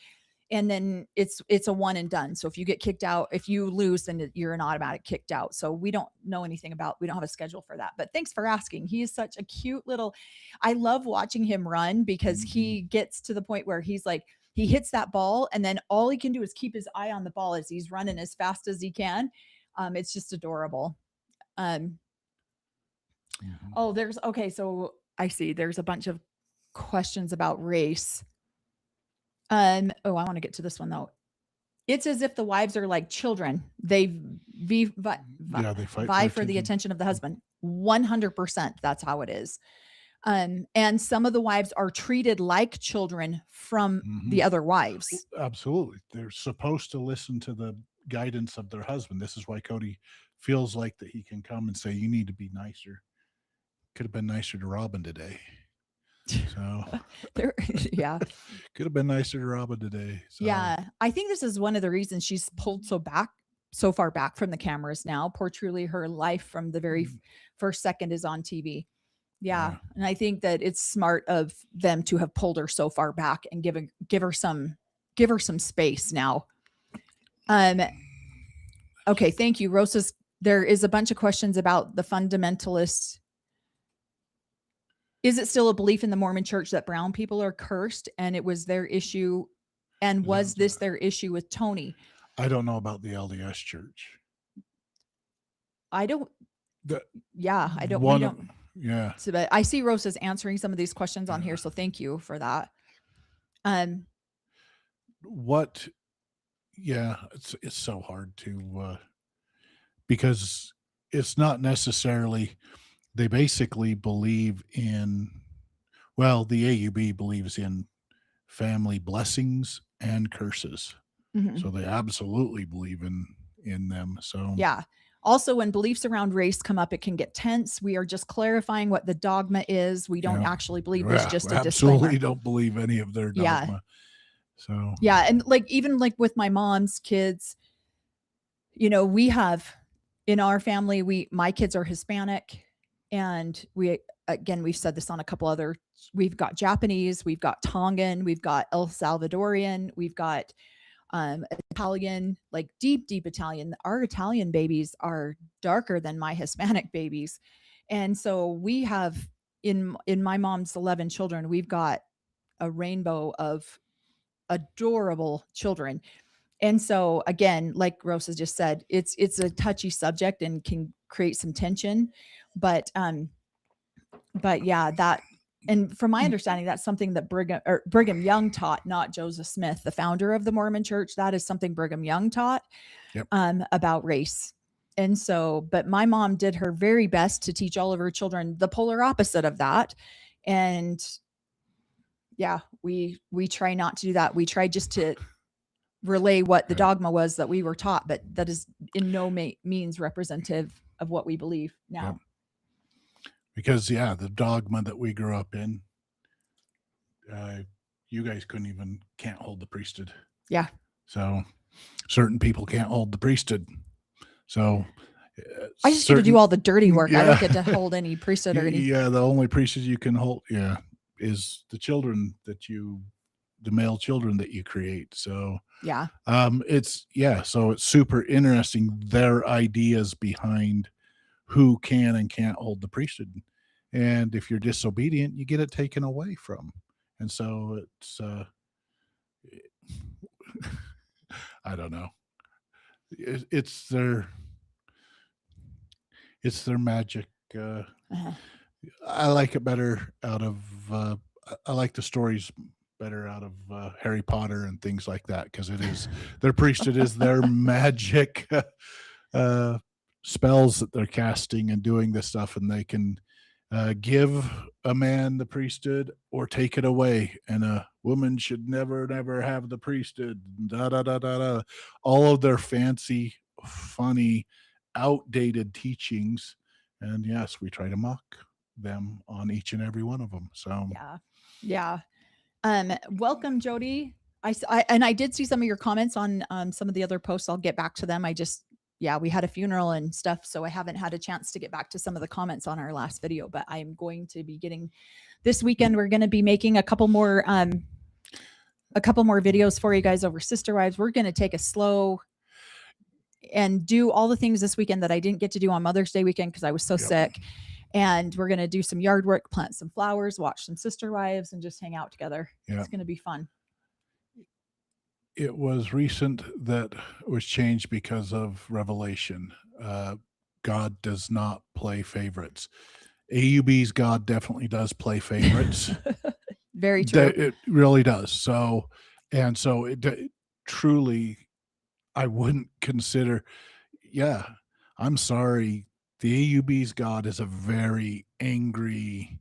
And then it's a one and done. So if you get kicked out, if you lose, then you're an automatic kicked out. So we don't know anything about, we don't have a schedule for that, but thanks for asking. He is such a cute little, I love watching him run because he gets to the point where he's like, he hits that ball and then all he can do is keep his eye on the ball as he's running as fast as he can. It's just adorable. Oh, okay. So I see there's a bunch of questions about race. I want to get to this one though. It's as if the wives are like children. They vie for the attention of the husband. 100%. That's how it is. And some of the wives are treated like children from the other wives. Absolutely. They're supposed to listen to the guidance of their husband. This is why Cody feels like that he can come and say, you need to be nicer. Could have been nicer to Robin today. So yeah, could have been nicer to Robin today. So. Yeah, I think this is one of the reasons she's pulled so far back from the cameras now. Poor Truly, her life from the very first second is on TV. Yeah, and I think that it's smart of them to have pulled her so far back and give her some space now. Okay, thank you, Rosa's. There is a bunch of questions about the fundamentalists. Is it still a belief in the Mormon church that brown people are cursed and it was their issue? And was this their issue with Tony? I don't know about the LDS church. I don't. Yeah. So, but I see Rosa's answering some of these questions on here. So thank you for that. It's so hard to, because it's not necessarily, they basically believe in, well, the AUB believes in family blessings and curses. So they absolutely believe in them. So yeah. Also, when beliefs around race come up, it can get tense. We are just clarifying what the dogma is. We don't actually believe it's just a disclaimer. Absolutely don't believe any of their dogma. Yeah. So yeah. And even with my mom's kids, we have in our family, my kids are Hispanic. And we've said this on a couple other, we've got Japanese, we've got Tongan, we've got El Salvadorian, we've got Italian, like deep Italian. Our Italian babies are darker than my Hispanic babies. And so we have in my mom's 11 children, we've got a rainbow of adorable children. And so again, like Rosa just said, it's a touchy subject and can create some tension. But yeah, that, and from my understanding, that's something that Brigham Young taught, not Joseph Smith, the founder of the Mormon Church. That is something Brigham Young taught about race. And so, but my mom did her very best to teach all of her children the polar opposite of that. And yeah, we try not to do that. We try just to relay what the dogma was that we were taught, but that is in no means representative of what we believe now. Yep. Because the dogma that we grew up in, you guys can't hold the priesthood. Yeah. So certain people can't hold the priesthood. So I just get to do all the dirty work. I don't get to hold any priesthood or anything. Yeah. The only priesthood you can hold, is the children the male children that you create. So yeah. So it's super interesting, their ideas behind who can and can't hold the priesthood. And if you're disobedient, you get it taken away from. And so it's, I don't know. It's their magic. I like it better out of, I like the stories better out of Harry Potter and things like that. Cause their priesthood is their magic, spells that they're casting and doing this stuff, and they can give a man the priesthood or take it away, and a woman should never have the priesthood, all of their fancy, funny, outdated teachings. And yes, we try to mock them on each and every one of them. So yeah. Welcome, Jody. I did see some of your comments on some of the other posts. I'll get back to them. yeah, we had a funeral and stuff. So I haven't had a chance to get back to some of the comments on our last video, but I'm going to be getting this weekend. We're going to be making a couple more videos for you guys over Sister Wives. We're going to take a slow and do all the things this weekend that I didn't get to do on Mother's Day weekend because I was so sick. And we're going to do some yard work, plant some flowers, watch some Sister Wives, and just hang out together. It's going to be fun. It was recent that was changed because of Revelation. God does not play favorites. AUB's God definitely does play favorites. Very true. It really does. So it truly, I wouldn't consider, I'm sorry. The AUB's God is a very angry,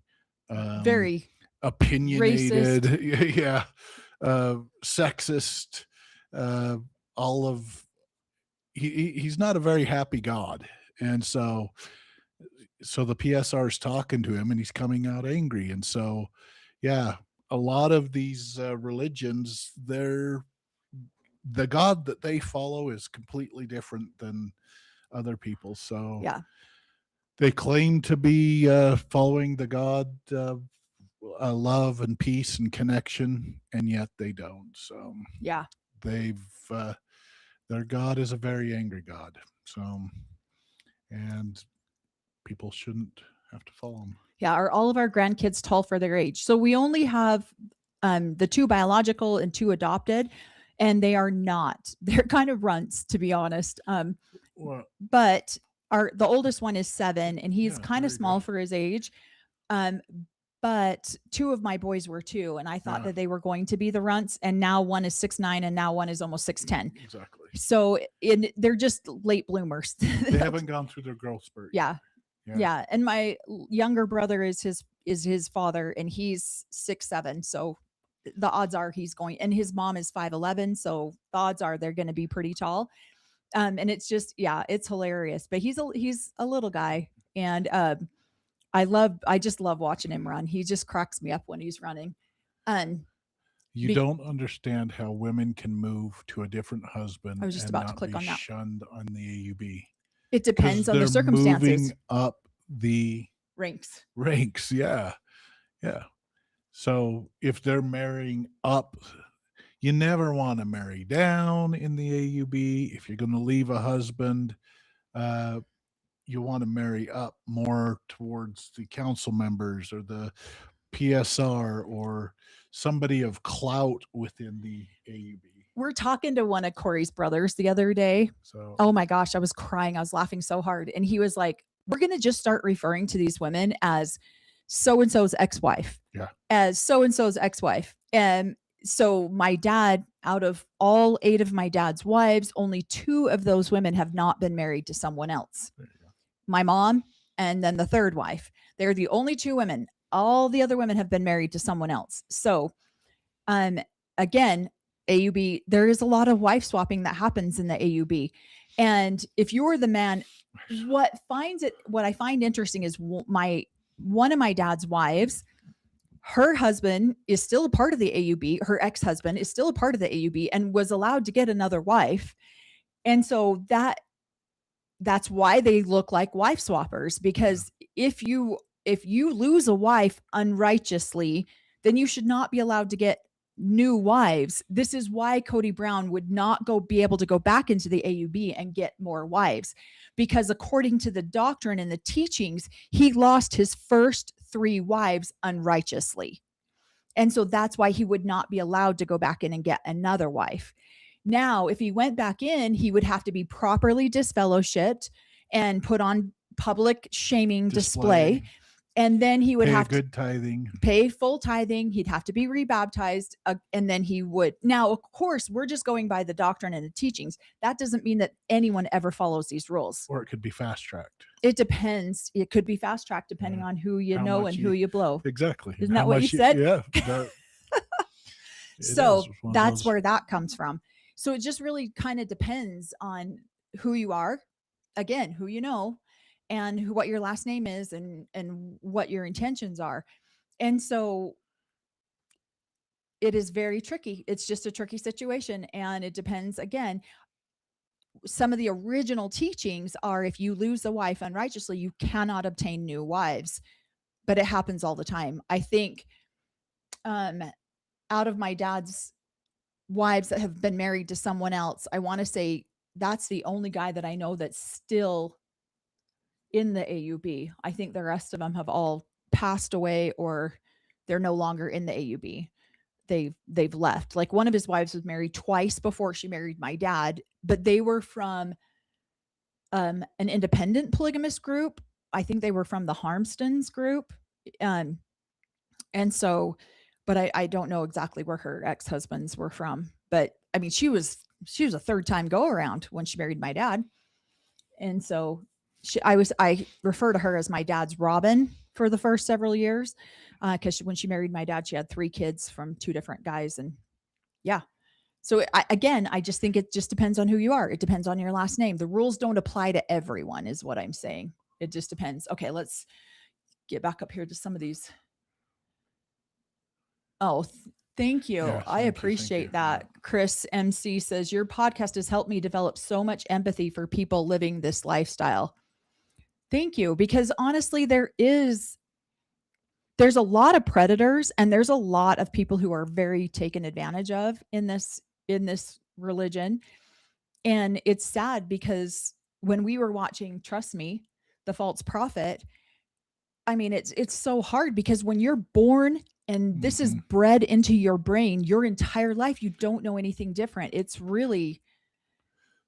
very opinionated, racist. Sexist, he's not a very happy God. And so the PSR is talking to him and he's coming out angry. And so, a lot of these religions, the God that they follow is completely different than other people. So they claim to be following the God of love and peace and connection, and yet they don't. So their God is a very angry God. So, and people shouldn't have to follow him. Are all of our grandkids tall for their age? So we only have the 2 biological and 2 adopted, and they are not. They're kind of runts, to be honest. But the oldest one is 7, and he's kind of small for his age. But 2 of my boys were 2, and I thought that they were going to be the runts, and now one is 6'9", and now one is almost 6'10". Exactly. So they're just late bloomers. They haven't gone through their growth spurt. Yeah. And my younger brother is his father, and he's 6'7". So the odds are he's going, and his mom is 5'11". So the odds are they're going to be pretty tall. And it's just, it's hilarious, but he's a little guy. And, I just love watching him run. He just cracks me up when he's running. You don't understand how women can move to a different husband. I was just about to click on that. Shunned on the AUB. It depends on the circumstances. Moving up the ranks. Yeah. So if they're marrying up, you never want to marry down in the AUB. If you're going to leave a husband, you want to marry up more towards the council members or the PSR or somebody of clout within the AUB. We're talking to one of Corey's brothers the other day. Oh my gosh, I was crying. I was laughing so hard. And he was like, we're going to just start referring to these women as so-and-so's ex-wife. As so-and-so's ex-wife. And so my dad, out of all 8 of my dad's wives, only 2 of those women have not been married to someone else. My mom and then the 3rd wife. They're the only 2 women. All the other women have been married to someone else. So, again, AUB, there is a lot of wife swapping that happens in the AUB. And if you're the man, what I find interesting is one of my dad's wives, her husband is still a part of the AUB. Her ex-husband is still a part of the AUB and was allowed to get another wife. And so that's why they look like wife swappers, because if you lose a wife unrighteously, then you should not be allowed to get new wives. This is why Cody Brown would not be able to go back into the AUB and get more wives, because according to the doctrine and the teachings, he lost his first 3 wives unrighteously. And so that's why he would not be allowed to go back in and get another wife. Now, if he went back in, he would have to be properly disfellowshipped and put on public shaming display. And then he would have to pay full tithing. He'd have to be rebaptized. And then he would. Now, of course, we're just going by the doctrine and the teachings. That doesn't mean that anyone ever follows these rules. Or it could be fast tracked. It depends. It could be fast tracked depending on who you know and who you blow. Exactly. Isn't that what you said? Yeah. So that's where that comes from. So it just really kind of depends on who you are, again, who you know, and what your last name is and what your intentions are. And so it is very tricky. It's just a tricky situation. And it depends, again, some of the original teachings are if you lose a wife unrighteously, you cannot obtain new wives. But it happens all the time. I think out of my dad's wives that have been married to someone else, I want to say that's the only guy that I know that's still in the AUB. I think the rest of them have all passed away or they're no longer in the AUB. They've left. Like one of his wives was married twice before she married my dad, but they were from an independent polygamous group. I think they were from the Harmstons group. And so, but I don't know exactly where her ex-husbands were from. But I mean, she was a third time go around when she married my dad. And so I refer to her as my dad's Robin for the first several years. Because when she married my dad, she had 3 kids from 2 different guys. And yeah. So I just think it just depends on who you are. It depends on your last name. The rules don't apply to everyone is what I'm saying. It just depends. Okay, let's get back up here to some of these. Oh, thank you. Yeah, I appreciate that. Yeah. Chris MC says, your podcast has helped me develop so much empathy for people living this lifestyle. Thank you. Because honestly, there's a lot of predators and there's a lot of people who are very taken advantage of in this religion. And it's sad because when we were watching, trust me, The False Prophet, I mean, it's so hard because when you're born and this is bred into your brain, your entire life, you don't know anything different. It's really.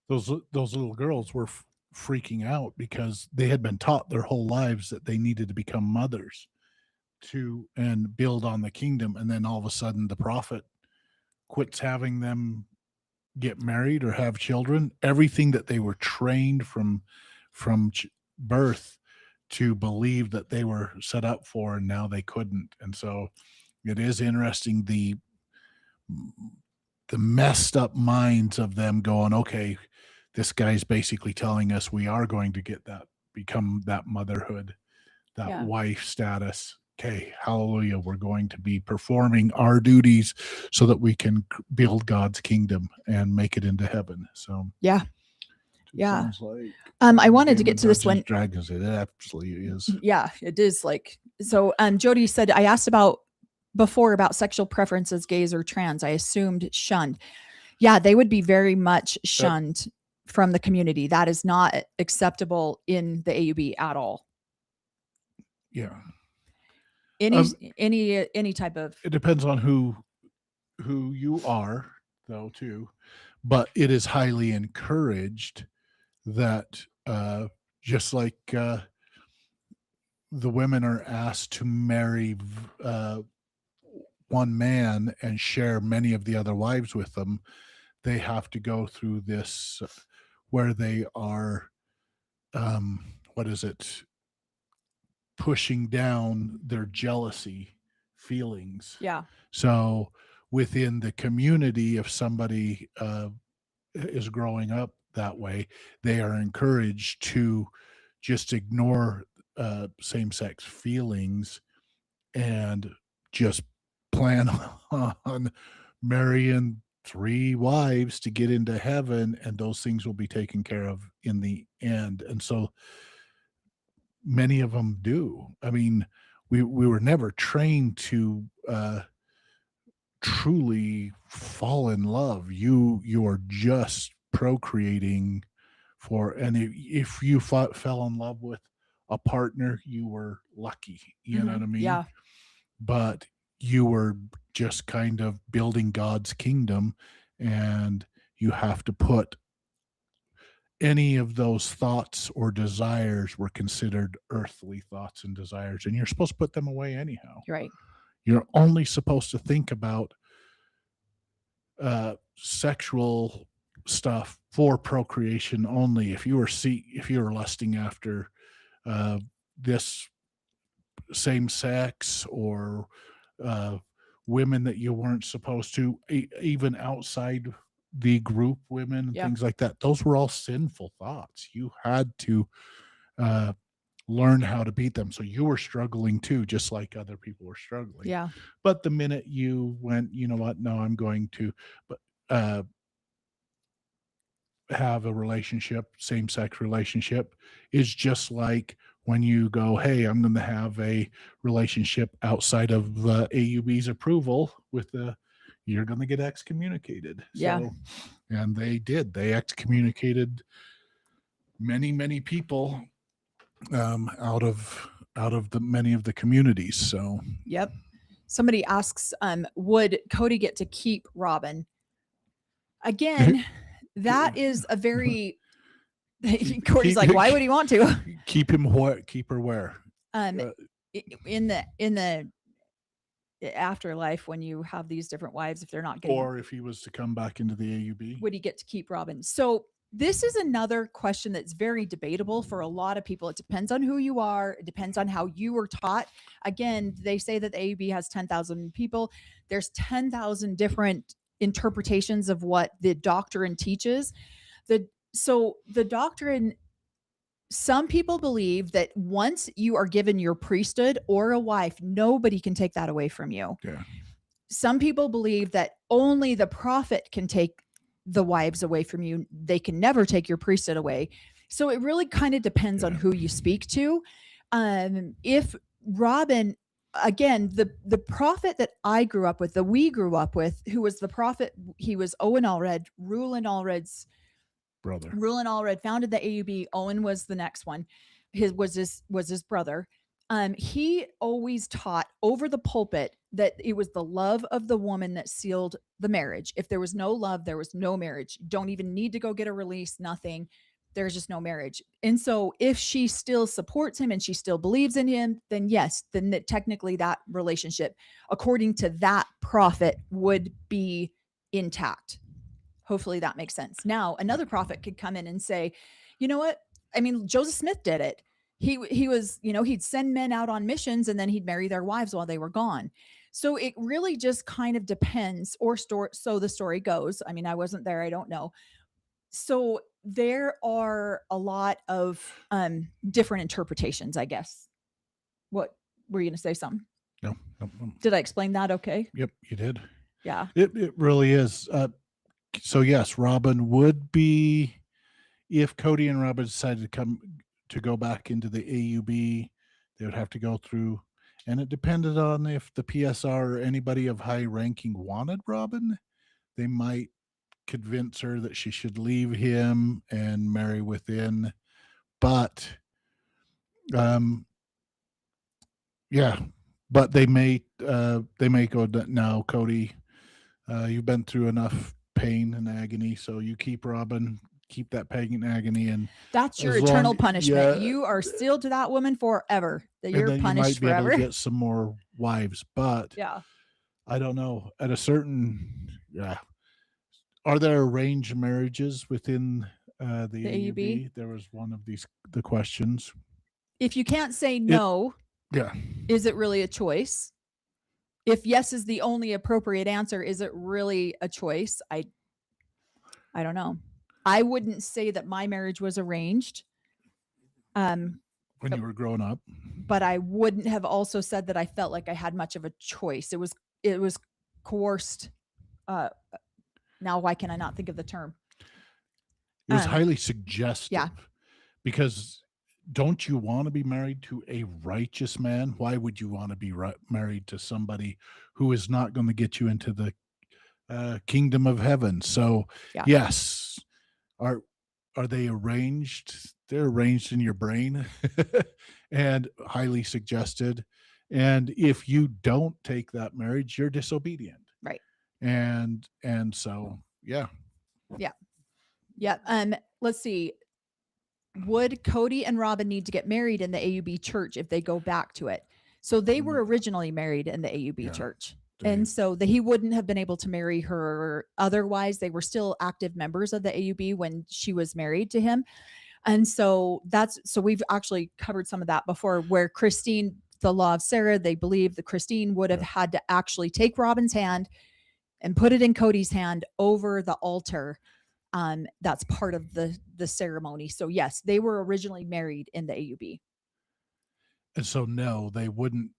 Those little girls were freaking out because they had been taught their whole lives that they needed to become mothers and build on the kingdom. And then all of a sudden the prophet quits having them get married or have children. Everything that they were trained from birth to believe that they were set up for, and now they couldn't. And so it is interesting the messed up minds of them going, okay, this guy's basically telling us we are going to become that motherhood, that wife status. Okay, hallelujah, we're going to be performing our duties so that we can build God's kingdom and make it into heaven. So yeah. Like, I wanted to get to this one. Dragons, it absolutely is. Yeah, it is. Like, so Jody said, I asked before about sexual preferences, gays or trans. I assumed shunned. Yeah, they would be very much shunned from the community. That is not acceptable in the AUB at all. Yeah. Any type of. It depends on who you are, though, too. But it is highly encouraged that just like the women are asked to marry one man and share many of the other wives with them, they have to go through this where they are, pushing down their jealousy feelings. Yeah. So within the community, if somebody is growing up that way, they are encouraged to just ignore same-sex feelings and just plan on marrying 3 wives to get into heaven, and those things will be taken care of in the end. And so many of them do. I mean, we were never trained to truly fall in love. You are just procreating and if you fell in love with a partner, you were lucky. You know what I mean? Yeah. But you were just kind of building God's kingdom, and you have to put any of those thoughts or desires were considered earthly thoughts and desires, and you're supposed to put them away anyhow. Right. You're only supposed to think about sexual stuff for procreation only. If you were lusting after this same sex or women that you weren't supposed to, even outside the group women and things like that, those were all sinful thoughts. You had to learn how to beat them. So you were struggling too, just like other people were struggling. Yeah. But the minute you went, you know what, no, I'm going to, but have a relationship, same-sex relationship, is just like when you go, hey, I'm going to have a relationship outside of the AUB's approval with you're going to get excommunicated. Yeah. So, and they did. They excommunicated many people out of the many of the communities. So, yep. Somebody asks, would Cody get to keep Robin? Again, that is a very Cody's like, why would he want to keep him? What? Keep her where? In the afterlife, when you have these different wives, if they're not getting, or if he was to come back into the AUB, would he get to keep Robin? So this is another question that's very debatable for a lot of people. It depends on who you are. It depends on how you were taught. Again, they say that the AUB has 10,000 people. There's 10,000 different interpretations of what the doctrine teaches. So the doctrine, some people believe that once you are given your priesthood or a wife, nobody can take that away from you. Yeah. Some people believe that only the prophet can take the wives away from you. They can never take your priesthood away. So it really kind of depends on who you speak to. If Robin, again, the prophet that I grew up with, that we grew up with, who was the prophet, he was Owen Allred, Reuel Allred's brother. Reuel Allred founded the AUB. Owen was the next one. His brother. He always taught over the pulpit that it was the love of the woman that sealed the marriage. If there was no love, there was no marriage. You don't even need to go get a release, nothing. There's just no marriage. And so if she still supports him and she still believes in him, then yes, then technically that relationship, according to that prophet, would be intact. Hopefully that makes sense. Now, another prophet could come in and say, you know what? I mean, Joseph Smith did it. He was, he'd send men out on missions and then he'd marry their wives while they were gone. So it really just kind of depends, so the story goes. I mean, I wasn't there. I don't know. So there are a lot of different interpretations, I guess. What were you going to say? Something? No. Did I explain that okay? Yep, you did. Yeah. It really is. So yes, Robin would be, if Cody and Robin decided to go back into the AUB, they would have to go through, and it depended on if the PSR or anybody of high ranking wanted Robin. They might convince her that she should leave him and marry within, but but they may go, now Cody, you've been through enough pain and agony, so you keep Robin, keep that pain and agony, and that's your eternal punishment. You are sealed to that woman forever. That you're punished forever. You might be able to get some more wives, but I don't know. At a certain, are there arranged marriages within the AUB? There was one of the questions. If you can't say no, is it really a choice? If yes is the only appropriate answer, is it really a choice? I don't know. I wouldn't say that my marriage was arranged. When you were growing up. But I wouldn't have also said that I felt like I had much of a choice. It was coerced. Now why can I not think of the term? It was highly suggestive. Yeah. Because don't you want to be married to a righteous man? Why would you want to be married to somebody who is not going to get you into the kingdom of heaven? So yes, are they arranged? They're arranged in your brain and highly suggested. And if you don't take that marriage, you're disobedient. Right. And so, yeah. Let's see. Would Cody and Robin need to get married in the AUB church if they go back to it? So they were originally married in the AUB church. And so he wouldn't have been able to marry her otherwise. They were still active members of the AUB when she was married to him. And so we've actually covered some of that before, where Christine, the law of Sarah, they believe that Christine would have had to actually take Robin's hand and put it in Cody's hand over the altar. That's part of the ceremony. So yes, they were originally married in the AUB. And so no, they wouldn't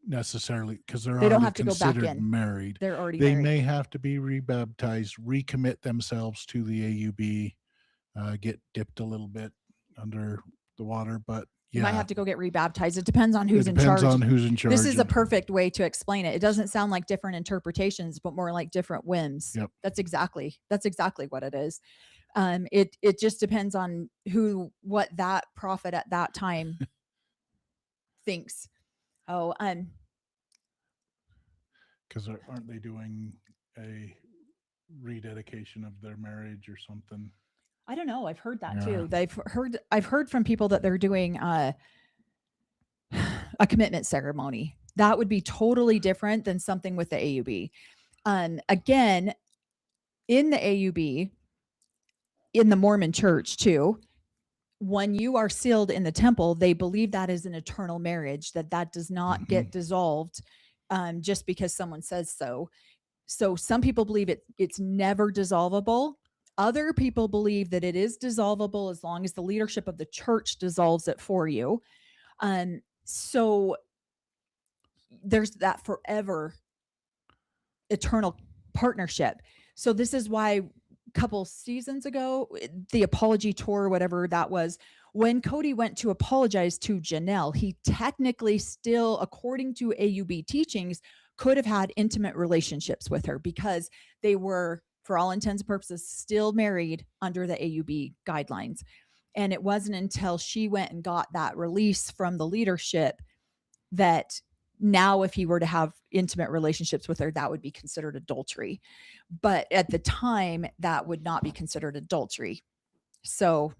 necessarily, because they don't have to go back in. Married. They're already they married. May have to be rebaptized, recommit themselves to the AUB, get dipped a little bit under the water, but you might have to go get rebaptized. It depends on who's in charge. Depends on who's in charge. This is a perfect way to explain it. It doesn't sound like different interpretations, but more like different whims. Yep. That's exactly what it is. It just depends on what that prophet at that time thinks. Oh, because aren't they doing a rededication of their marriage or something? I don't know. I've heard that too. I've heard from people that they're doing a commitment ceremony. That would be totally different than something with the AUB. Again, in the AUB, in the Mormon church too, when you are sealed in the temple, they believe that is an eternal marriage, that does not get dissolved just because someone says so. So some people believe it's never dissolvable. Other people believe that it is dissolvable as long as the leadership of the church dissolves it for you. So there's that forever eternal partnership. So this is why a couple seasons ago, the apology tour, whatever that was, when Cody went to apologize to Janelle, he technically still, according to AUB teachings, could have had intimate relationships with her because they were, for all intents and purposes, still married under the AUB guidelines. And it wasn't until she went and got that release from the leadership that now if he were to have intimate relationships with her, that would be considered adultery. But at the time, that would not be considered adultery. So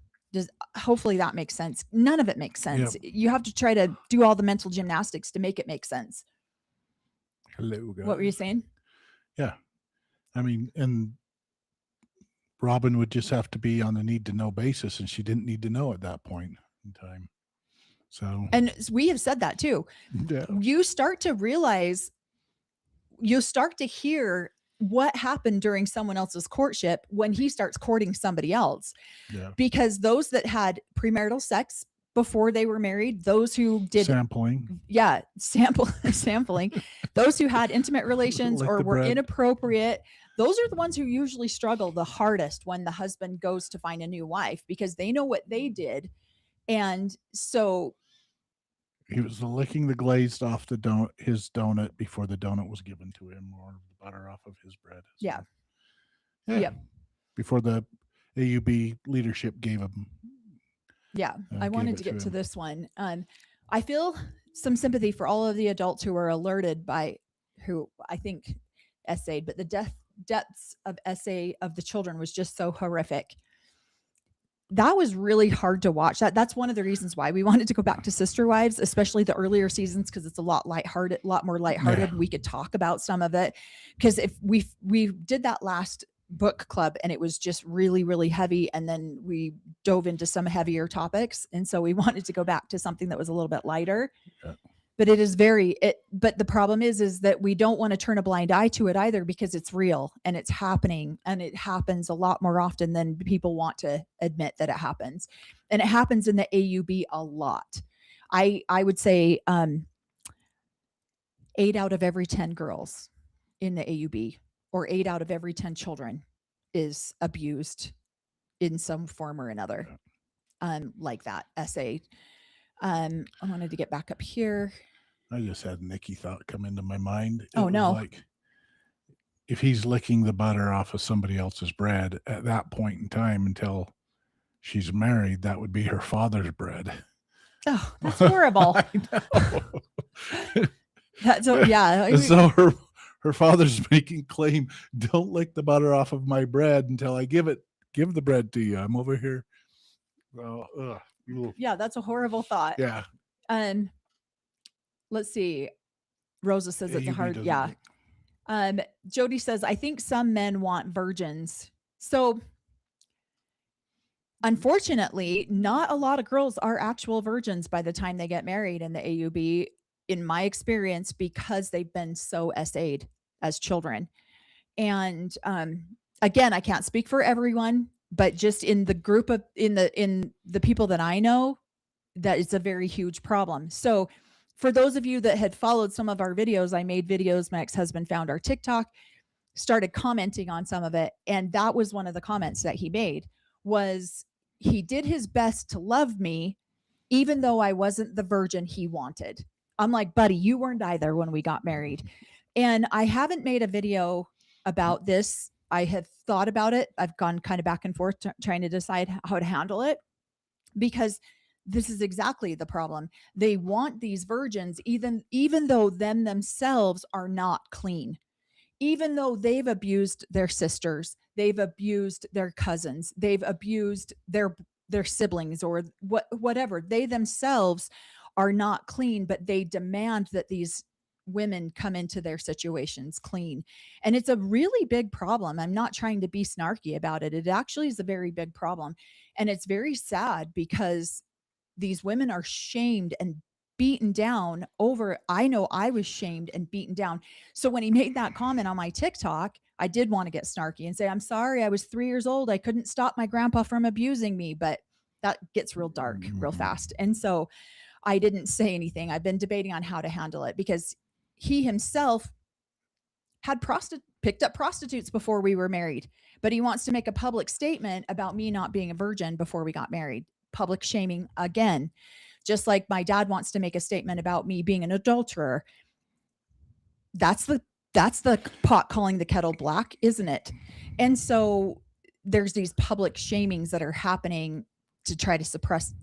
hopefully that makes sense. None of it makes sense. Yep. You have to try to do all the mental gymnastics to make it make sense. Hello, guys. What were you saying? Yeah. I mean, and Robin would just have to be on a need to know basis, and she didn't need to know at that point in time. So, and we have said that too. Yeah. You start to realize, you start to hear what happened during someone else's courtship when he starts courting somebody else. Yeah. Because those that had premarital sex before they were married, those who did sampling. Yeah. Sampling. Those who had intimate relations or were inappropriate. Those are the ones who usually struggle the hardest when the husband goes to find a new wife because they know what they did. And so he was licking the glazed off his donut before the donut was given to him, or the butter off of his bread. So, yeah. Yep. Before the AUB leadership gave him. Yeah. I wanted to get to this one. I feel some sympathy for all of the adults who were alerted by who I think essayed, but the deaths of essay of the children was just so horrific. That was really hard to watch. That's one of the reasons why we wanted to go back to Sister Wives, especially the earlier seasons, because it's a lot more lighthearted. Yeah. We could talk about some of it because if we did that last book club and it was just really, really heavy. And then we dove into some heavier topics. And so we wanted to go back to something that was a little bit lighter. Yeah. But it is but the problem is that we don't want to turn a blind eye to it either because it's real and it's happening, and it happens a lot more often than people want to admit that it happens. And it happens in the AUB a lot. I would say 8 out of every 10 girls in the AUB, or 8 out of every 10 children, is abused in some form or another. Like that essay. I wanted to get back up here. I just had Nikki thought come into my mind. Oh, no. Like, if he's licking the butter off of somebody else's bread at that point in time until she's married, that would be her father's bread. Oh, that's horrible. Yeah. So her father's making claim, don't lick the butter off of my bread until I give the bread to you. I'm over here. Yeah, that's a horrible thought. Yeah. Let's see. Rosa says it's a hard. Yeah. Jody says, I think some men want virgins. So unfortunately, not a lot of girls are actual virgins by the time they get married in the AUB, in my experience, because they've been so SA'd as children. And again, I can't speak for everyone, but just in the group of in the people that I know, that is a very huge problem. So for those of you that had followed some of our videos, I made videos. My ex-husband found our TikTok, started commenting on some of it. And that was one of the comments that he made was he did his best to love me, even though I wasn't the virgin he wanted. I'm like, buddy, you weren't either when we got married. And I haven't made a video about this. I have thought about it. I've gone kind of back and forth trying to decide how to handle it, because this is exactly the problem. They want these virgins, even though themselves are not clean, even though they've abused their sisters, they've abused their cousins, they've abused their siblings, or whatever. They themselves are not clean, but they demand that these women come into their situations clean. And it's a really big problem. I'm not trying to be snarky about it. It actually is a very big problem. And it's very sad, because these women are shamed and beaten down over. I know I was shamed and beaten down. So when he made that comment on my TikTok, I did want to get snarky and say, I'm sorry, I was 3 years old. I couldn't stop my grandpa from abusing me. But that gets real dark real fast. And so I didn't say anything. I've been debating on how to handle it, because he himself had picked up prostitutes before we were married, but he wants to make a public statement about me not being a virgin before we got married. Public shaming again, just like my dad wants to make a statement about me being an adulterer. That's the pot calling the kettle black, isn't it? And so there's these public shamings that are happening to try to suppress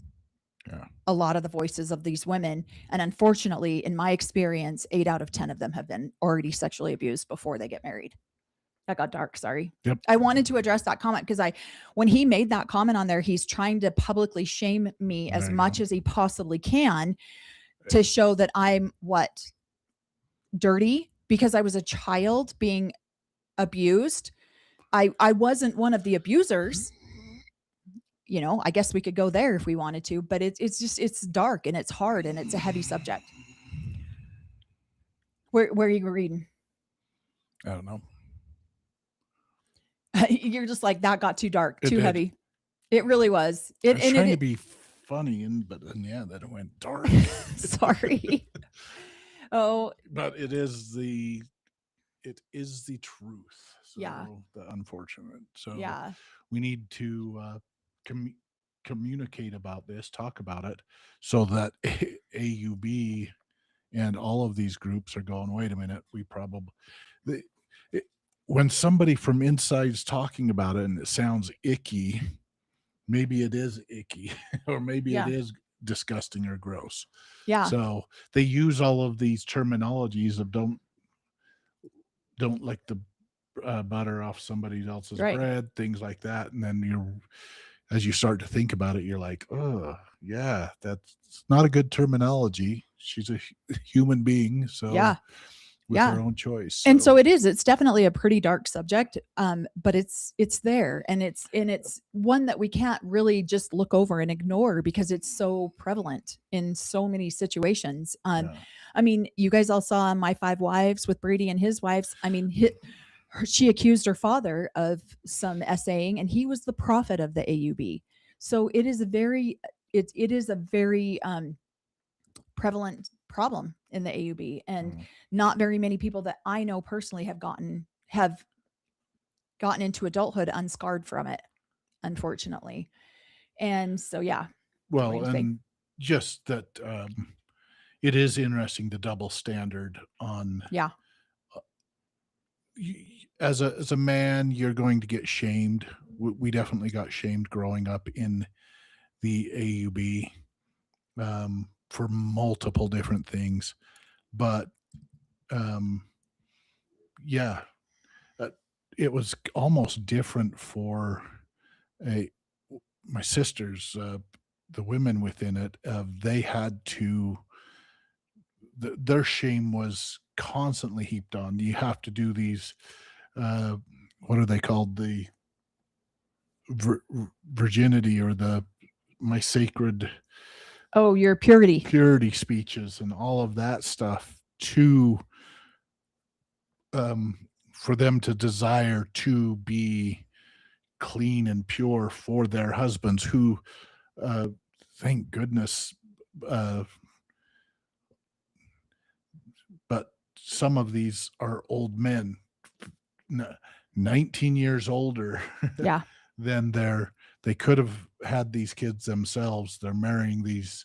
a lot of the voices of these women. And unfortunately, in my experience, 8 out of 10 of them have been already sexually abused before they get married. That got dark. Sorry. Yep. I wanted to address that comment, because when he made that comment on there, he's trying to publicly shame me as much as he possibly can, to show that I'm dirty, because I was a child being abused. I wasn't one of the abusers. I guess we could go there if we wanted to, but it's dark and it's hard and it's a heavy subject. Where are you reading? I don't know. You're just like, that got too dark, too heavy. It really was. I was trying to be funny, but then it went dark. Sorry. Oh, but it is the truth. So yeah. The unfortunate. So yeah, we need to communicate about this, talk about it, so that AUB and all of these groups are going, wait a minute, when somebody from inside is talking about it and it sounds icky, maybe it is icky, or maybe it is disgusting or gross. Yeah. So they use all of these terminologies of don't like the butter off somebody else's bread, things like that. And then as you start to think about it, you're like, oh yeah, that's not a good terminology. She's a human being. So with her own choice. So. And so it's definitely a pretty dark subject. But it's there, and it's one that we can't really just look over and ignore, because it's so prevalent in so many situations. I mean, you guys all saw My 5 Wives with Brady and his wives. I mean, she accused her father of some essaying, and he was the prophet of the AUB. So it is a very prevalent problem in the AUB, and not very many people that I know personally have gotten into adulthood unscarred from it, unfortunately. And so, well, and just that it is interesting, the double standard on as a man, you're going to get shamed. We definitely got shamed growing up in the AUB for multiple different things, but it was almost different for my sisters, the women within it. They had to, their shame was constantly heaped on. You have to do these what are they called, the virginity, or my sacred your purity speeches and all of that stuff to for them to desire to be clean and pure for their husbands, who thank goodness but some of these are old men, 19 years older than their they could have had these kids themselves. They're marrying these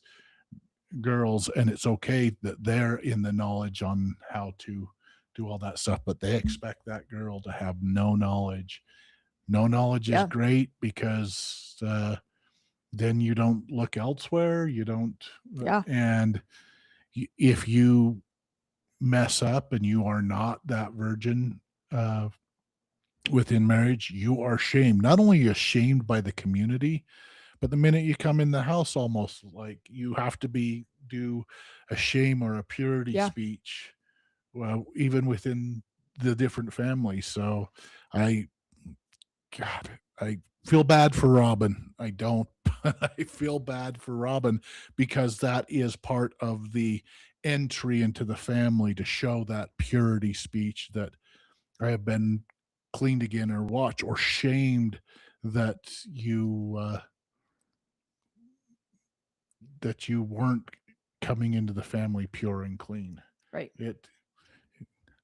girls, and it's okay that they're in the knowledge on how to do all that stuff, but they expect that girl to have no knowledge. No knowledge is great, because then you don't look elsewhere. You don't. And if you mess up and you are not that virgin within marriage, you are shamed. Not only are you shamed by the community, but the minute you come in the house, almost like you have to do a shame or a purity speech, well, even within the different families. So I feel bad for Robin. I don't. I feel bad for Robin, because that is part of the entry into the family, to show that purity speech that I have been cleaned again, or watch, or shamed that you weren't coming into the family pure and clean. Right.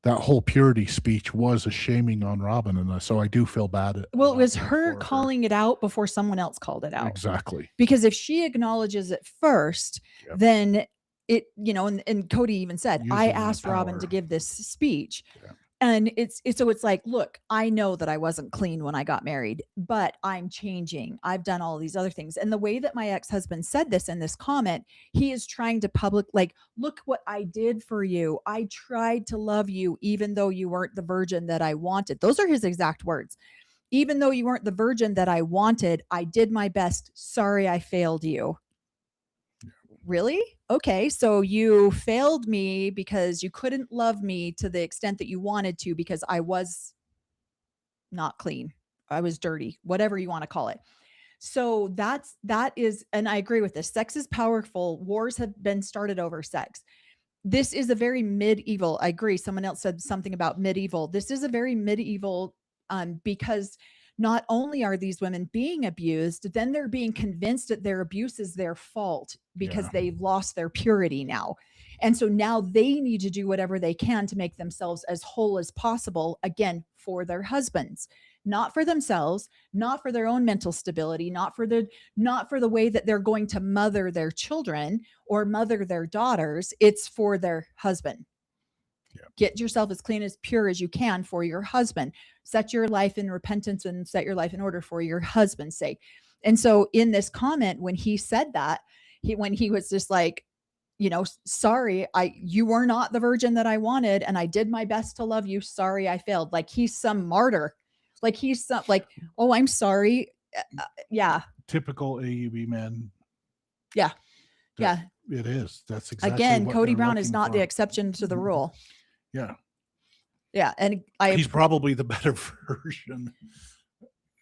That whole purity speech was a shaming on Robin, and so I do feel bad. Well, it was her calling it out before someone else called it out. Exactly. Because if she acknowledges it first, then it, and Cody even said, I asked Robin to give this speech. Yeah. And it's like, look, I know that I wasn't clean when I got married, but I'm changing. I've done all these other things. And the way that my ex-husband said this in this comment, he is trying to look what I did for you. I tried to love you, even though you weren't the virgin that I wanted. Those are his exact words. Even though you weren't the virgin that I wanted, I did my best. Sorry, I failed you. Really? Okay. So you failed me because you couldn't love me to the extent that you wanted to, because I was not clean. I was dirty, whatever you want to call it. So that is, and I agree with this. Sex is powerful. Wars have been started over sex. This is a very medieval, I agree. Someone else said something about medieval. This is a very medieval, because not only are these women being abused, then they're being convinced that their abuse is their fault, because they've lost their purity now. And so now they need to do whatever they can to make themselves as whole as possible, again, for their husbands, not for themselves, not for their own mental stability, not for the way that they're going to mother their children or mother their daughters. It's for their husband. Get yourself as clean, as pure as you can for your husband. Set your life in repentance and set your life in order for your husband's sake. And so in this comment, when he said that, when he was just like, sorry, you were not the virgin that I wanted, and I did my best to love you. Sorry, I failed. Like he's some martyr. Like he's some oh, I'm sorry. Yeah. Typical AUB man. Yeah. Yeah. It is. That's exactly. Again, Cody Brown is not the exception to the rule. Yeah. Yeah. And he's probably the better version.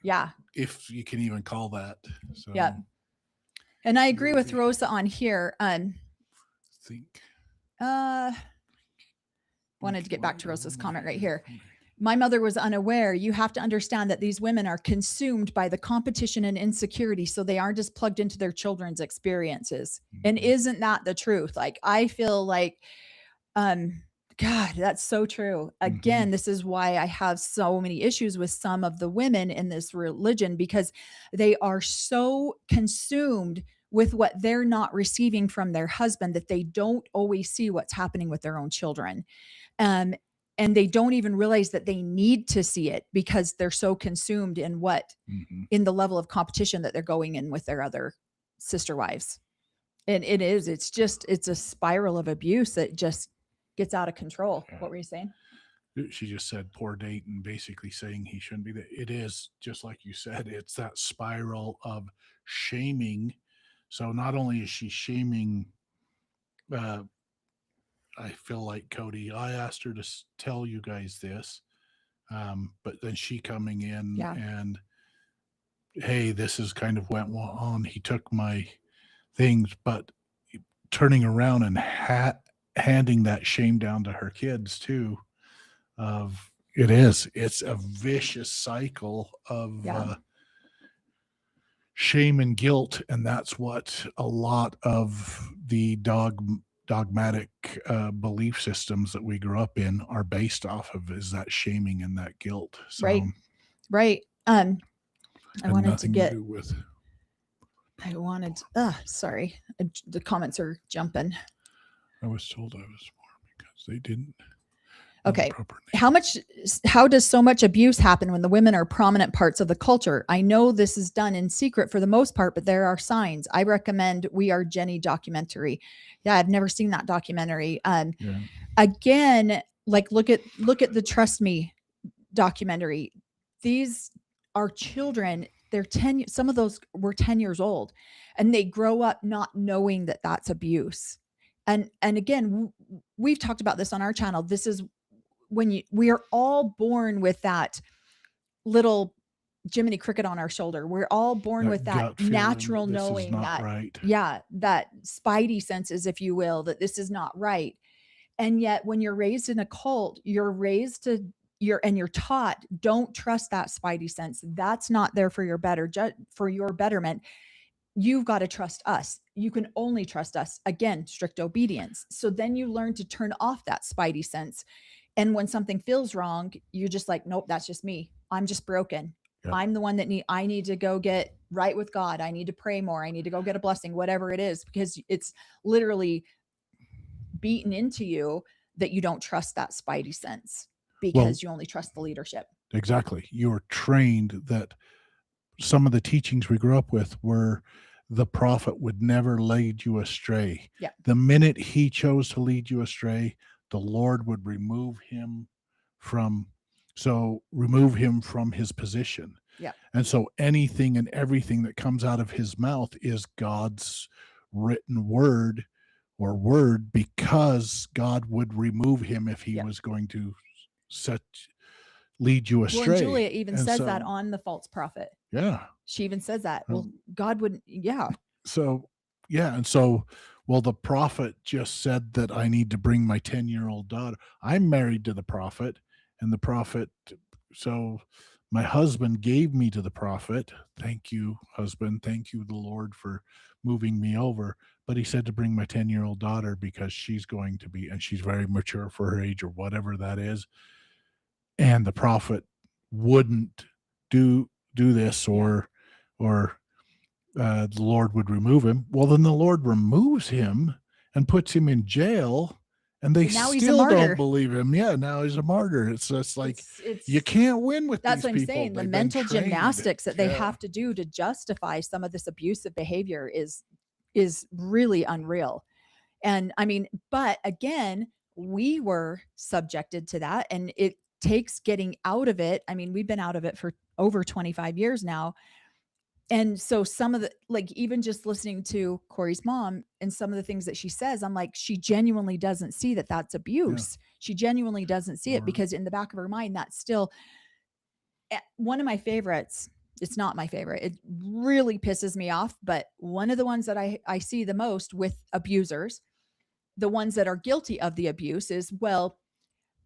Yeah. If you can even call that. So. Yeah. And I agree with Rosa on here. Wanted to get back to Rosa's comment right here. My mother was unaware. You have to understand that these women are consumed by the competition and insecurity, so they aren't just plugged into their children's experiences. And isn't that the truth? Like, I feel like, God, that's so true. Again, this is why I have so many issues with some of the women in this religion, because they are so consumed with what they're not receiving from their husband that they don't always see what's happening with their own children. And they don't even realize that they need to see it, because they're so consumed in in the level of competition that they're going in with their other sister wives. And it's a spiral of abuse that just gets out of control. Yeah. What were you saying? She just said poor Dayton, basically saying he shouldn't be there. It is just like you said, it's that spiral of shaming. So not only is she shaming, I feel like, Cody, I asked her to tell you guys this, but then she coming in and, hey, this is kind of went on. He took my things, but turning around and handing that shame down to her kids too. It's a vicious cycle of shame and guilt, and that's what a lot of the dogmatic belief systems that we grew up in are based off of, is that shaming and that guilt. So, right. I wanted nothing to get. To do with. I wanted. Sorry, the comments are jumping. I was told I was more because they didn't. Okay. How does so much abuse happen when the women are prominent parts of the culture? I know this is done in secret for the most part, but there are signs. I recommend We Are Jenny documentary. Yeah, I've never seen that documentary. Again, like look at the Trust Me documentary. These are children. They're 10. Some of those were 10 years old, and they grow up not knowing that that's abuse. And again, we've talked about this on our channel. This is when we are all born with that little Jiminy Cricket on our shoulder. We're all born with that natural knowing that, right. Yeah, that spidey senses, if you will, that this is not right. And yet when you're raised in a cult, you're raised to you're taught, don't trust that spidey sense. That's not there for your betterment. You've got to trust us. You can only trust us. Again, strict obedience. So then you learn to turn off that spidey sense. And when something feels wrong, you're just like, nope, that's just me. I'm just broken. Yep. I'm the one that I need to go get right with God. I need to pray more. I need to go get a blessing, whatever it is, because it's literally beaten into you that you don't trust that spidey sense because you only trust the leadership. Exactly. You're trained that some of the teachings we grew up with were the prophet would never lead you astray. Yeah. The minute he chose to lead you astray, the Lord would remove him from his position. Yeah. And so anything and everything that comes out of his mouth is God's written word because God would remove him if he was going to lead you astray. Well, and Julia even says that on the false prophet. Yeah. She even says that. Well, God wouldn't. Yeah. So, yeah. And so, the prophet just said that I need to bring my 10-year-old daughter. I'm married to the prophet, and the prophet, so my husband gave me to the prophet. Thank you, husband. Thank you, the Lord, for moving me over. But he said to bring my 10-year-old daughter because she's going to be, and she's very mature for her age or whatever that is. And the prophet wouldn't do this or the Lord would remove him. Well, then the Lord removes him and puts him in jail, and they still don't believe him. Yeah, now he's a martyr. It's just like you can't win with that's these what I'm people. saying. The mental gymnastics that they have to do to justify some of this abusive behavior is really unreal. And I mean, but again, we were subjected to that, and it takes getting out of it. I mean, we've been out of it for over 25 years now. And so some of the, like, even just listening to Corey's mom and some of the things that she says, I'm like, she genuinely doesn't see that that's abuse. Yeah. She genuinely doesn't see it because in the back of her mind, that's still one of my favorites. It's not my favorite. It really pisses me off. But one of the ones that I see the most with abusers, the ones that are guilty of the abuse is, well,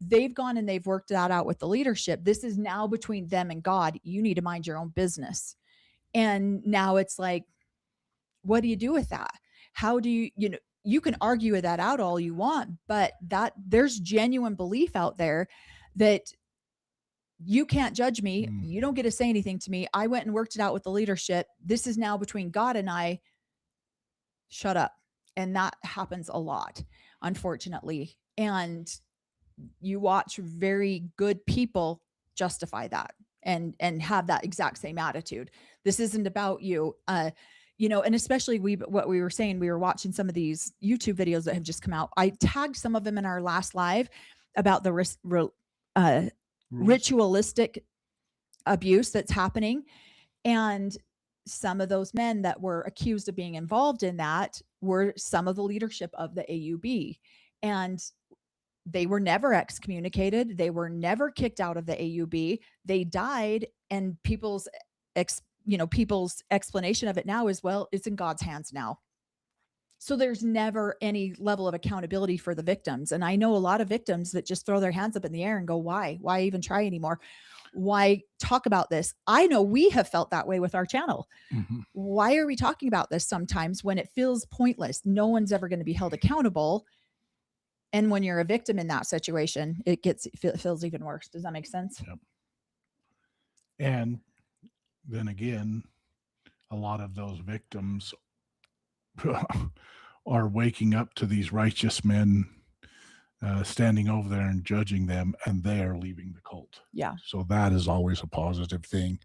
they've gone and they've worked that out with the leadership. This is now between them and God. You need to mind your own business. And now it's like, what do you do with that? How do you can argue that out all you want, but that there's genuine belief out there that you can't judge me. You don't get to say anything to me. I went and worked it out with the leadership. This is now between God and I. Shut up. And that happens a lot, unfortunately. And you watch very good people justify that and have that exact same attitude. This isn't about you. And especially what we were saying, we were watching some of these YouTube videos that have just come out. I tagged some of them in our last live about the ritualistic abuse that's happening. And some of those men that were accused of being involved in that were some of the leadership of the AUB. And they were never excommunicated. They were never kicked out of the AUB. They died, and people's explanation of it now is, well, it's in God's hands now. So there's never any level of accountability for the victims. And I know a lot of victims that just throw their hands up in the air and go, why even try anymore? Why talk about this? I know we have felt that way with our channel. Mm-hmm. Why are we talking about this sometimes when it feels pointless? No one's ever going to be held accountable. And when you're a victim in that situation, it feels even worse. Does that make sense? Yep. And then again, a lot of those victims are waking up to these righteous men standing over there and judging them, and they are leaving the cult. Yeah. So that is always a positive thing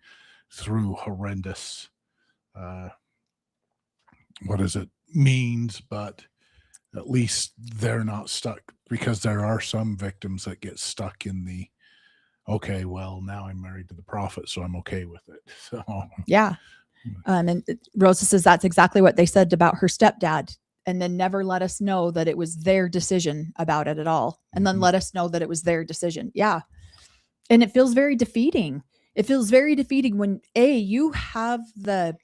through horrendous, means, but at least they're not stuck, because there are some victims that get stuck in the, okay, well, now I'm married to the prophet, so I'm okay with it. So yeah. And Rosa says that's exactly what they said about her stepdad, and then never let us know that it was their decision about it at all. And then let us know that it was their decision. Yeah. And it feels very defeating. It feels very defeating when you have the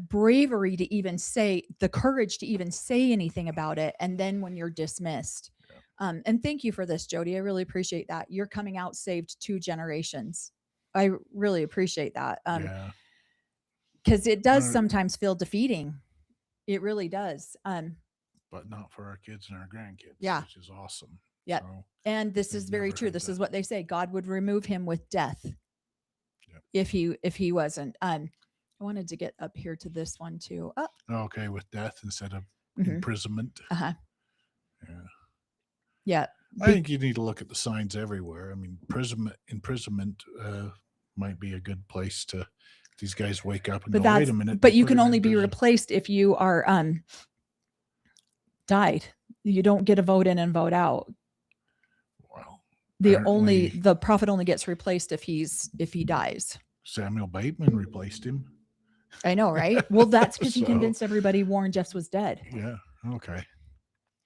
bravery to even say, the courage to even say anything about it, and then when you're dismissed. And thank you for this, Jody. I really appreciate that. You're coming out saved 2 generations. I really appreciate that. Because it does sometimes feel defeating. It really does. But not for our kids and our grandkids. Yeah. Which is awesome. Yeah. So and this is very true. This is what they say. God would remove him with death. Yep. If he wasn't. I wanted to get up here to this one too. Oh. Okay, with death instead of imprisonment. Uh-huh. Yeah. Yeah. I think you need to look at the signs everywhere. I mean, imprisonment might be a good place to, these guys wake up and go, wait a minute. But you can only be replaced if you are died. You don't get a vote in and vote out. Well, the prophet only gets replaced if he dies. Samuel Bateman replaced him. I know, right? Well, that's because he convinced everybody Warren Jeffs was dead. Yeah. Okay.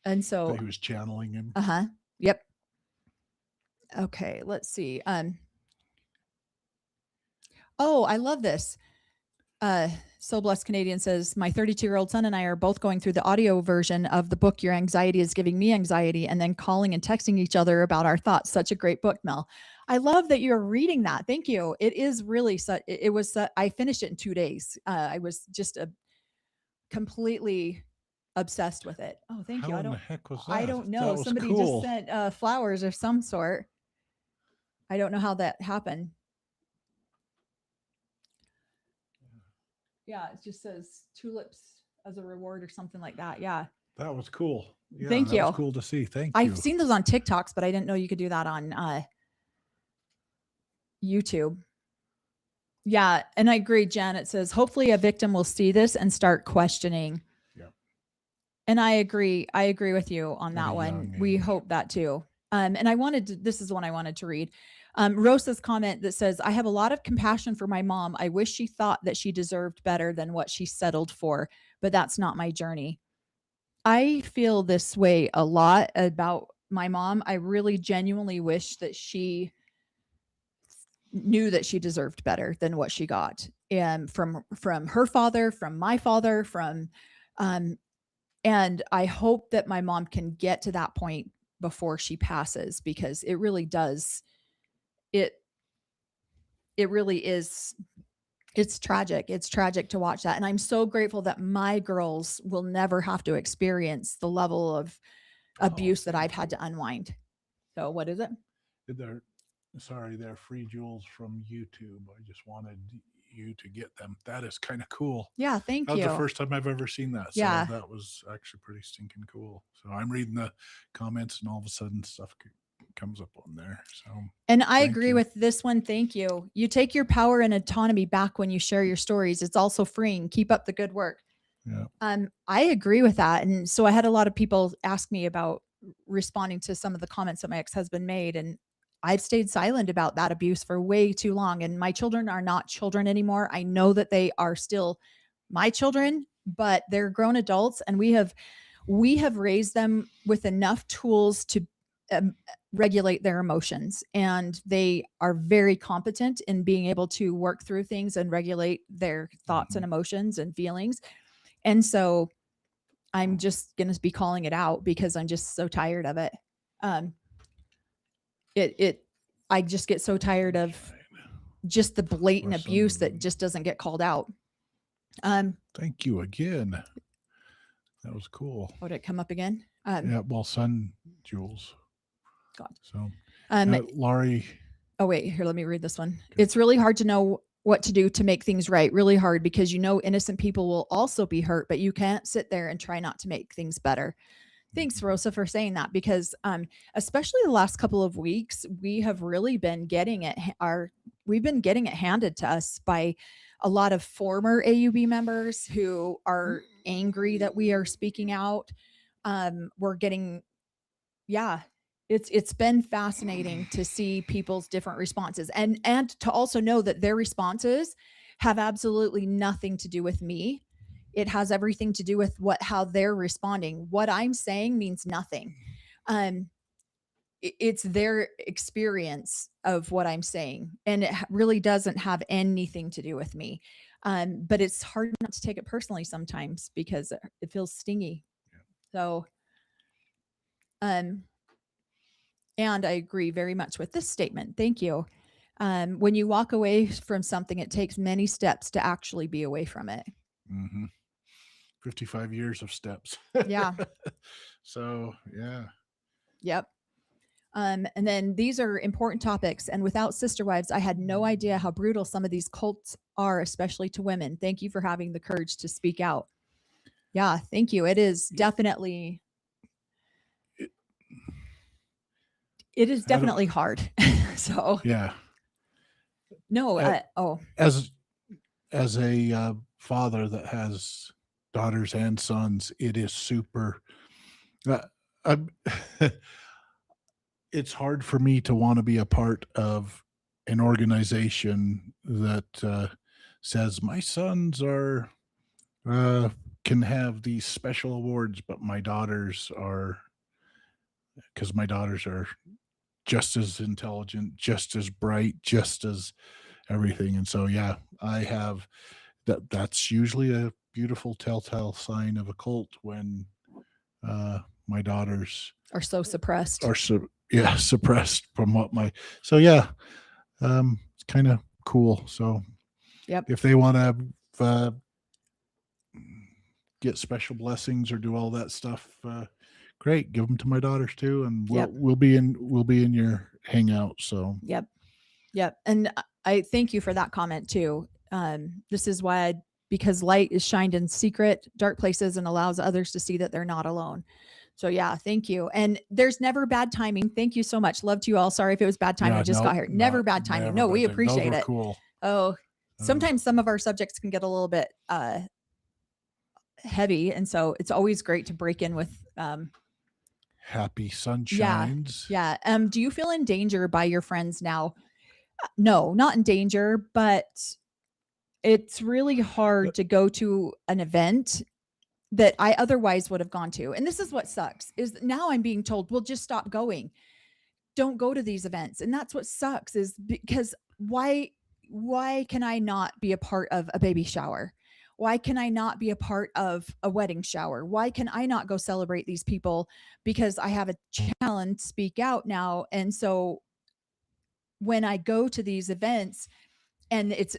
And so he was channeling him. Yep. Okay. Let's see. Oh, I love this. So Blessed Canadian says, my 32-year-old son and I are both going through the audio version of the book, Your Anxiety is Giving Me Anxiety, and then calling and texting each other about our thoughts. Such a great book, Mel. I love that you're reading that. Thank you. It is really I finished it in 2 days. I was just completely obsessed with it. Oh, thank you. How in the heck was that? I don't know. Somebody cool. just sent flowers of some sort. I don't know how that happened. Yeah, it just says tulips as a reward or something like that. Yeah. That was cool. Yeah, Thank you. That was cool to see. Thank you. I've seen those on TikToks, but I didn't know you could do that on YouTube. Yeah. And I agree, Jen. It says, hopefully a victim will see this and start questioning. Yeah. And I agree. I agree with you on that one. We hope that too. And this is the one I wanted to read. Rosa's comment that says, I have a lot of compassion for my mom. I wish she thought that she deserved better than what she settled for, but that's not my journey. I feel this way a lot about my mom. I really genuinely wish that she knew that she deserved better than what she got. And from her father, from my father, and I hope that my mom can get to that point before she passes, because it really does. It really is. It's tragic. It's tragic to watch that. And I'm so grateful that my girls will never have to experience the level of abuse that I've had to unwind. So what is it? They're free jewels from YouTube. I just wanted you to get them. That is kind of cool. Yeah, thank you. That was the first time I've ever seen that. So yeah. That was actually pretty stinking cool. So I'm reading the comments and all of a sudden stuff comes up on there. So, and I agree with this one. Thank you. You take your power and autonomy back when you share your stories. It's also freeing. Keep up the good work. Yeah. I agree with that. And so I had a lot of people ask me about responding to some of the comments that my ex-husband made, and I've stayed silent about that abuse for way too long. And my children are not children anymore. I know that they are still my children, but they're grown adults, and we have raised them with enough tools to regulate their emotions, and they are very competent in being able to work through things and regulate their thoughts and emotions and feelings. And so I'm just going to be calling it out because I'm just so tired of it. I just get so tired of just the blatant abuse that just doesn't get called out. Thank you again. That was cool. Oh, did it come up again? Yeah, well, sun jewels. God. So, Laurie Oh, wait, here, let me read this one. It's really hard to know what to do to make things right. Really hard, because innocent people will also be hurt, but you can't sit there and try not to make things better. Thanks, Rosa, for saying that, because especially the last couple of weeks, we have really been getting it handed to us by a lot of former AUB members who are angry that we are speaking out. We're getting, it's been fascinating to see people's different responses, and to also know that their responses have absolutely nothing to do with me. It has everything to do with how they're responding. What I'm saying means nothing. It's their experience of what I'm saying, and it really doesn't have anything to do with me. But it's hard not to take it personally sometimes, because it feels stingy. So, and I agree very much with this statement. Thank you. When you walk away from something, it takes many steps to actually be away from it. 55 years of steps. Yeah. So, yeah. Yep. And then these are important topics. And without sister wives, I had no idea how brutal some of these cults are, especially to women. Thank you for having the courage to speak out. Yeah, thank you. It is definitely... It is definitely hard. So yeah. No. As a father that has daughters and sons, it is super. It's hard for me to want to be a part of an organization that says my sons are can have these special awards, but my daughters are, because my daughters are just as intelligent, just as bright, just as everything. And so, yeah, I have that's usually a beautiful telltale sign of a cult, when my daughters are so suppressed. Suppressed from what it's kind of cool. So if they want to get special blessings or do all that stuff, great, give them to my daughters too, and we'll be in your hangout. So yep. And I thank you for that comment too. This is why because light is shined in secret, dark places, and allows others to see that they're not alone. So yeah, thank you. And there's never bad timing. Thank you so much. Love to you all. Sorry if it was bad timing. I just got here. Never bad timing. No, we appreciate it. Cool. Oh, sometimes some of our subjects can get a little bit heavy, and so it's always great to break in with happy sunshines. Yeah. Do you feel in danger by your friends now? No, not in danger, but it's really hard to go to an event that I otherwise would have gone to. And this is what sucks, is now I'm being told, well, just stop going. Don't go to these events. And that's what sucks, is because why can I not be a part of a baby shower? Why can I not be a part of a wedding shower? Why can I not go celebrate these people? Because I have a challenge to speak out now. And so when I go to these events and it's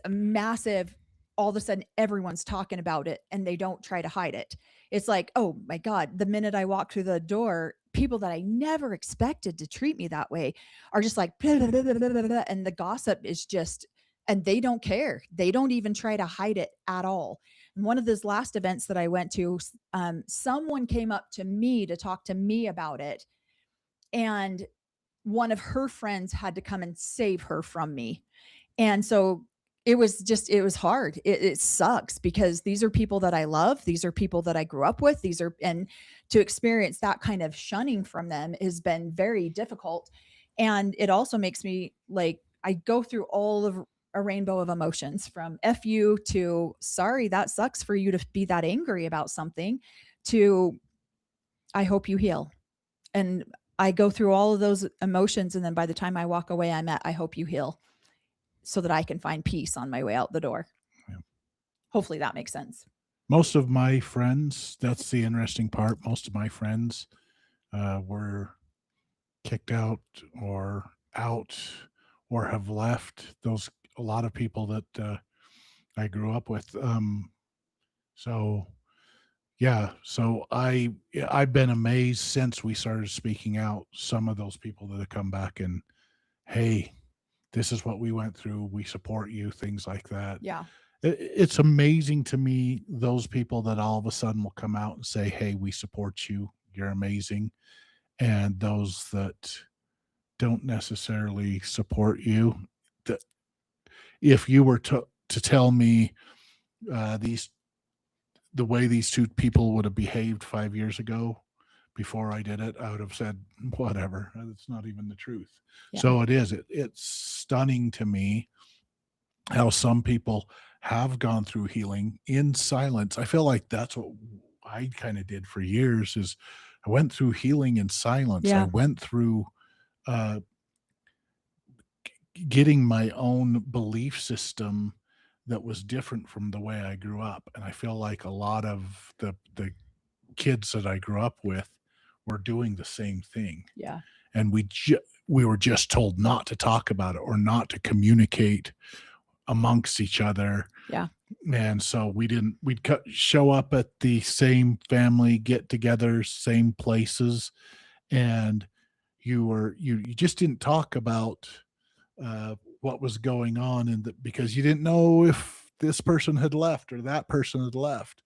a massive, all of a sudden everyone's talking about it and they don't try to hide it. It's like, oh my God, the minute I walk through the door, people that I never expected to treat me that way are just like, blah, blah, blah, blah, blah, blah, and the gossip is just, and they don't care. They don't even try to hide it at all. And one of those last events that I went to, someone came up to me to talk to me about it. And one of her friends had to come and save her from me. And so it was hard. It sucks, because these are people that I love. These are people that I grew up with. And to experience that kind of shunning from them has been very difficult. And it also makes me like, I go through all of a rainbow of emotions, from F you to sorry, that sucks for you to be that angry about something, to I hope you heal. And I go through all of those emotions. And then by the time I walk away, I'm at, I hope you heal, so that I can find peace on my way out the door. Yeah. Hopefully that makes sense. Most of my friends, that's the interesting part. Most of my friends were kicked out or have left. A lot of people that I grew up with. So I've been amazed since we started speaking out. Some of those people that have come back and hey, this is what we went through. We support you, things like that. Yeah. It's amazing to me, those people that all of a sudden will come out and say, hey, we support you. You're amazing. And those that don't necessarily support you, that if you were to tell me the way these two people would have behaved 5 years ago before I did it, I would have said, whatever, it's not even the truth. Yeah. So it's stunning to me how some people have gone through healing in silence. I feel like that's what I kind of did for years, is I went through healing in silence. Yeah. I went through getting my own belief system that was different from the way I grew up. And I feel like a lot of the kids that I grew up with were doing the same thing. Yeah. And we were just told not to talk about it or not to communicate amongst each other. Yeah. And so we'd show up at the same family get-togethers, same places, and you just didn't talk about what was going on, because you didn't know if this person had left or that person had left.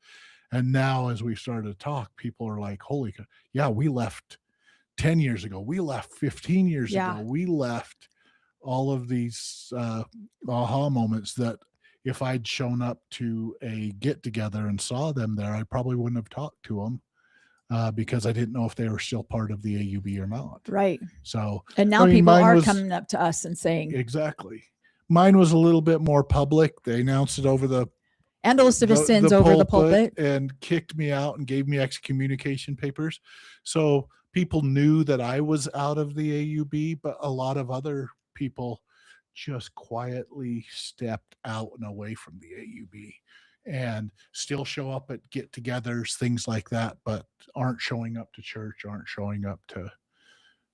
And now, as we started to talk, people are like, holy God, yeah, we left 10 years ago. We left 15 years ago. We left all of these aha moments that if I'd shown up to a get together and saw them there, I probably wouldn't have talked to them. Because I didn't know if they were still part of the AUB or not. Right. So, and now people are coming up to us and saying, exactly. Mine was a little bit more public. They announced it over the of his sins over the pulpit and kicked me out and gave me excommunication papers. So people knew that I was out of the AUB, but a lot of other people just quietly stepped out and away from the AUB. And still show up at get-togethers, things like that, but aren't showing up to church, aren't showing up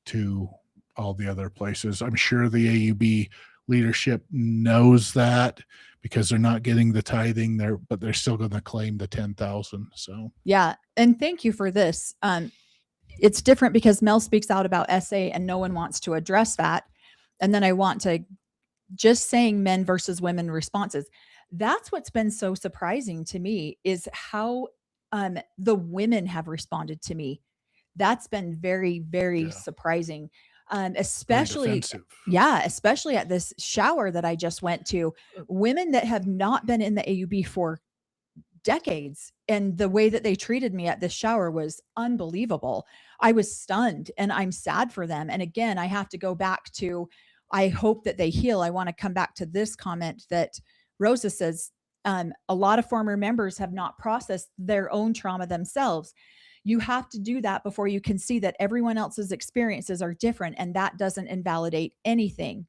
to all the other places. I'm sure the AUB leadership knows that, because they're not getting the tithing there, but they're still going to claim the 10,000. So yeah, and thank you for this. It's different because Mel speaks out about SA, and no one wants to address that. And then I want to just saying men versus women responses. That's what's been so surprising to me, is how the women have responded to me. That's been very, very surprising. Especially at this shower that I just went to, women that have not been in the AUB for decades. And the way that they treated me at this shower was unbelievable. I was stunned, and I'm sad for them. And again, I have to go back to, I hope that they heal. I want to come back to this comment that Rosa says, a lot of former members have not processed their own trauma themselves. You have to do that before you can see that everyone else's experiences are different, and that doesn't invalidate anything.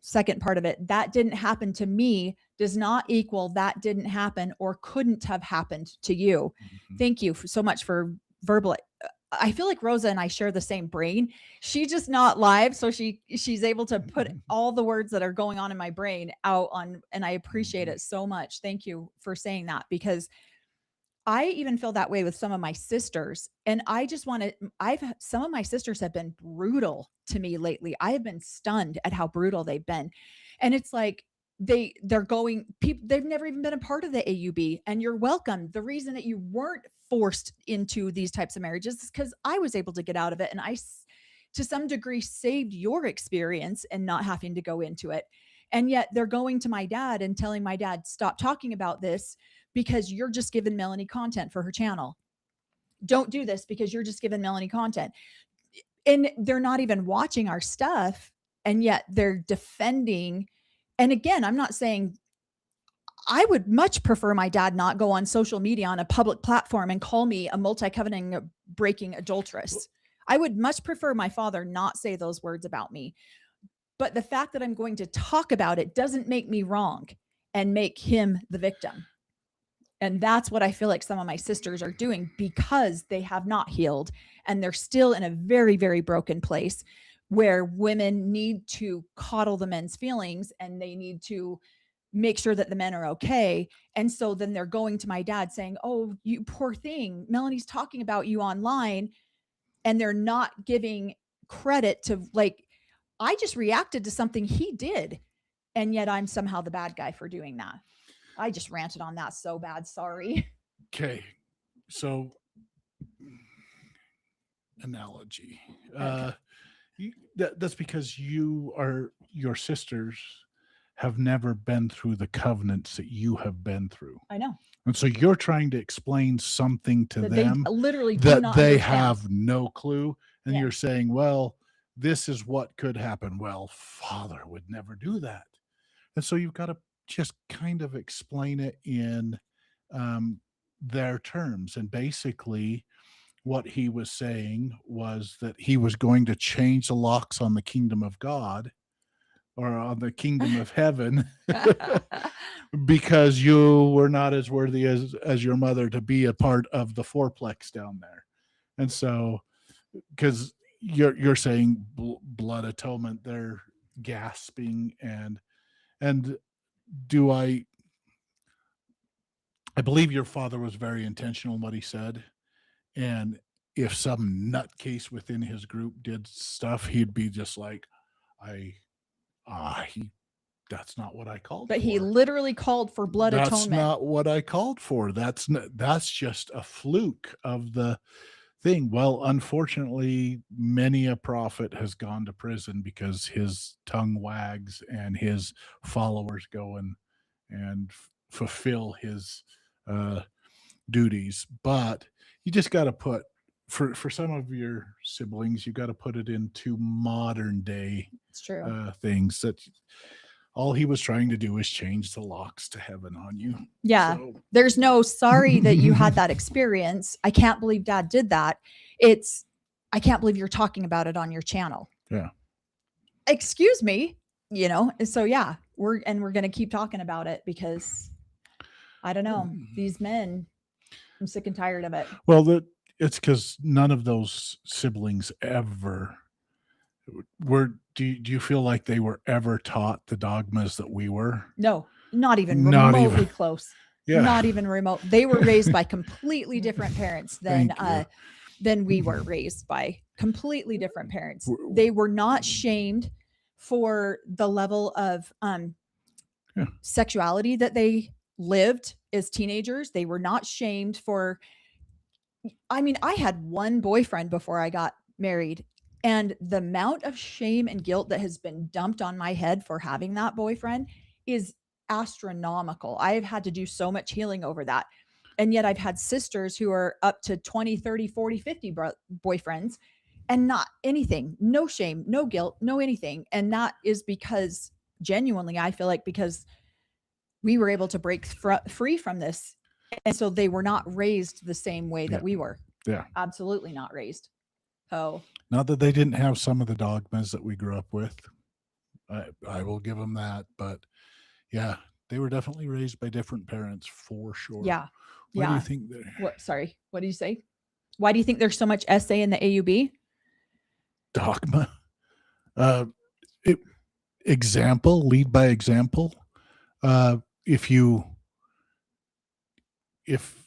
Second part of it, that didn't happen to me does not equal that didn't happen or couldn't have happened to you. Mm-hmm. Thank you so much for verbal. I feel like Rosa and I share the same brain. She's just not live, so she's able to put all the words that are going on in my brain out on, and I appreciate it so much. Thank you for saying that, because I even feel that way with some of my sisters. And I just want to, some of my sisters have been brutal to me lately. I have been stunned at how brutal they've been. And it's like, they've never even been a part of the AUB, and you're welcome. The reason that you weren't forced into these types of marriages is because I was able to get out of it, and I, to some degree, saved your experience and not having to go into it. And yet they're going to my dad and telling my dad, stop talking about this because you're just giving Melanie content for her channel. Don't do this because you're just giving Melanie content. And they're not even watching our stuff, and yet they're defending. And again, I'm not saying, I would much prefer my dad not go on social media on a public platform and call me a multi-covenant breaking adulteress. I would much prefer my father not say those words about me. But the fact that I'm going to talk about it doesn't make me wrong and make him the victim. And that's what I feel like some of my sisters are doing, because they have not healed, and they're still in a very, very broken place where women need to coddle the men's feelings, and they need to make sure that the men are okay. And so then they're going to my dad saying, oh, you poor thing, Melanie's talking about you online. And they're not giving credit to, like, I just reacted to something he did. And yet I'm somehow the bad guy for doing that. I just ranted on that so bad. Sorry. Okay. So analogy. Okay. That's because your sisters have never been through the covenants that you have been through. I know. And so you're trying to explain something to that them they literally that do not they understand. have no clue. And Yeah. you're saying, well, this is what could happen. Well, Father would never do that. And so you've got to just kind of explain it in their terms. And basically, what he was saying was that he was going to change the locks on the kingdom of God or on the kingdom of heaven because you were not as worthy as your mother to be a part of the fourplex down there. And so, because you're saying blood atonement, they're gasping and do I believe your father was very intentional in what he said. And if some nutcase within his group did stuff, he'd be just like, that's not what I called but for. He literally called for blood atonement. That's not what I called for. That's just a fluke of the thing. Well, unfortunately, many a prophet has gone to prison because his tongue wags and his followers go and fulfill his duties. But you just got to put for some of your siblings, you got to put it into modern day It's true. things that all he was trying to do is change the locks to heaven on you. Yeah. So, there's no sorry that you had that experience. I can't believe Dad did that. I can't believe you're talking about it on your channel. Yeah. Excuse me, So yeah, we're going to keep talking about it because I don't know, these men, I'm sick and tired of it. Well, it's because none of those siblings ever were. Do you feel like they were ever taught the dogmas that we were? No, not even remotely close. Yeah. Not even remote. They were raised by completely different parents than we were raised by. Completely different parents. They were not shamed for the level of sexuality that they lived as teenagers. They were not shamed for. I mean, I had one boyfriend before I got married, and the amount of shame and guilt that has been dumped on my head for having that boyfriend is astronomical. I've had to do so much healing over that. And yet I've had sisters who are up to 20, 30, 40, 50 boyfriends and not anything, no shame, no guilt, no anything. And that is because genuinely, I feel like because we were able to break free from this. And so they were not raised the same way that we were. Yeah. Absolutely not raised. Oh. Not that they didn't have some of the dogmas that we grew up with. I will give them that. But yeah, they were definitely raised by different parents for sure. Yeah. Why do you think Sorry, what do you say? Why do you think there's so much essay in the AUB? Dogma. Example, lead by example. If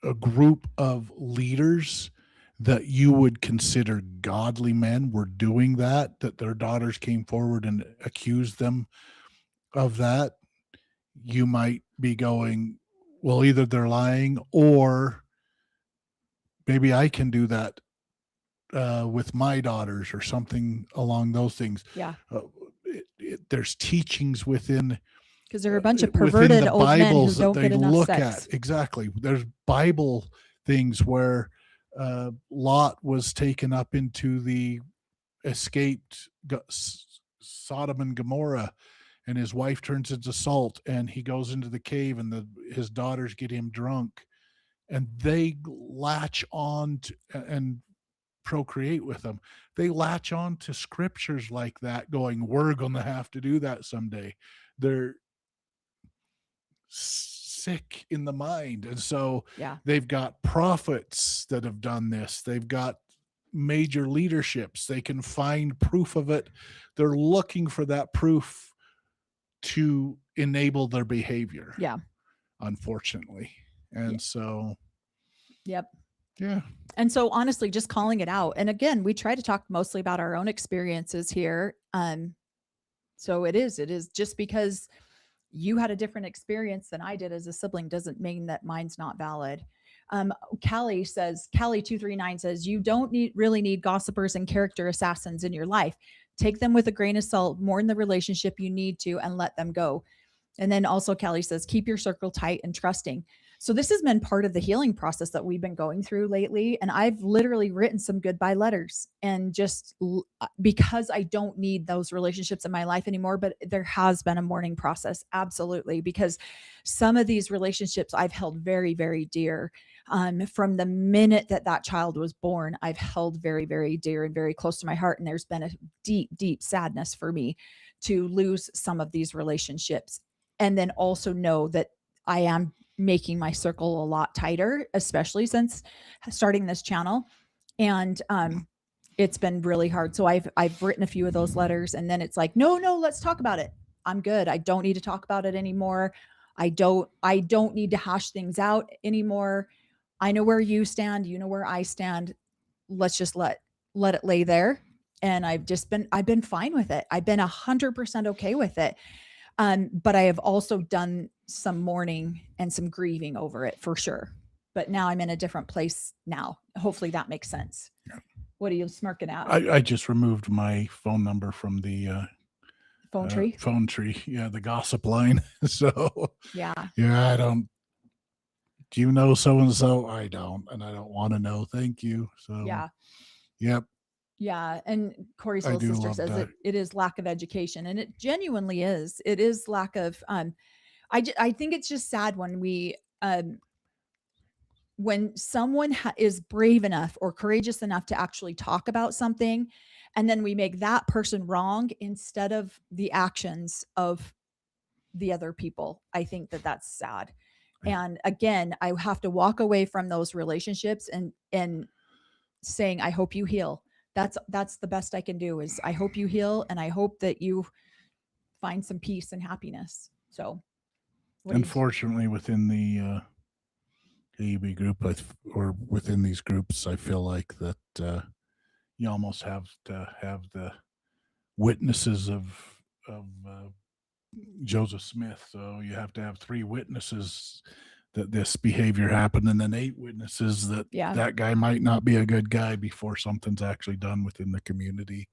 a group of leaders that you would consider godly men were doing that their daughters came forward and accused them of that, you might be going, well, either they're lying or maybe I can do that with my daughters or something along those things. Yeah. There's teachings within because there are a bunch of perverted old men who don't get enough sex. Exactly. There's Bible things where Lot was taken up into the escaped Sodom and Gomorrah, and his wife turns into salt, and he goes into the cave, and his daughters get him drunk, and they latch on to, and procreate with them. They latch on to scriptures like that, going, we're going to have to do that someday. They're sick in the mind. And so they've got prophets that have done this. They've got major leaderships. They can find proof of it. They're looking for that proof to enable their behavior. Yeah. Unfortunately. And so. Yep. Yeah. And so honestly, just calling it out. And again, we try to talk mostly about our own experiences here. So it is just because you had a different experience than I did as a sibling doesn't mean that mine's not valid. Callie 239 says, you don't really need gossipers and character assassins in your life. Take them with a grain of salt, mourn the relationship you need to, and let them go. And then also Callie says, keep your circle tight and trusting. So this has been part of the healing process that we've been going through lately. And I've literally written some goodbye letters, and just because I don't need those relationships in my life anymore, but there has been a mourning process. Absolutely. Because some of these relationships I've held very, very dear. From the minute that child was born, I've held very, very dear and very close to my heart. And there's been a deep, deep sadness for me to lose some of these relationships. And then also know that I am making my circle a lot tighter, especially since starting this channel. And it's been really hard. So I've written a few of those letters, and then it's like, no, let's talk about it. I'm good. I don't need to talk about it anymore. I don't need to hash things out anymore. I know where you stand. You know where I stand. Let's just let it lay there. And I've been fine with it. I've been 100% okay with it. But I have also done some mourning and some grieving over it for sure. But now I'm in a different place now. Hopefully that makes sense. Yeah. What are you smirking at? I just removed my phone number from the phone tree. Phone tree. Yeah, the gossip line. So yeah, I don't. Do you know so and so? I don't, and I don't want to know. Thank you. So yeah. Yep. Yeah. And Corey's little sister says it is lack of education, and it genuinely is. It is lack of, I think it's just sad when we, when someone is brave enough or courageous enough to actually talk about something, and then we make that person wrong instead of the actions of the other people. I think that's sad. And again, I have to walk away from those relationships and saying, I hope you heal. That's the best I can do, is I hope you heal, and I hope that you find some peace and happiness. So unfortunately, within the AUB group, or within these groups, I feel like that you almost have to have the witnesses of Joseph Smith. So you have to have 3 witnesses that this behavior happened, and then 8 witnesses that that guy might not be a good guy before something's actually done within the community.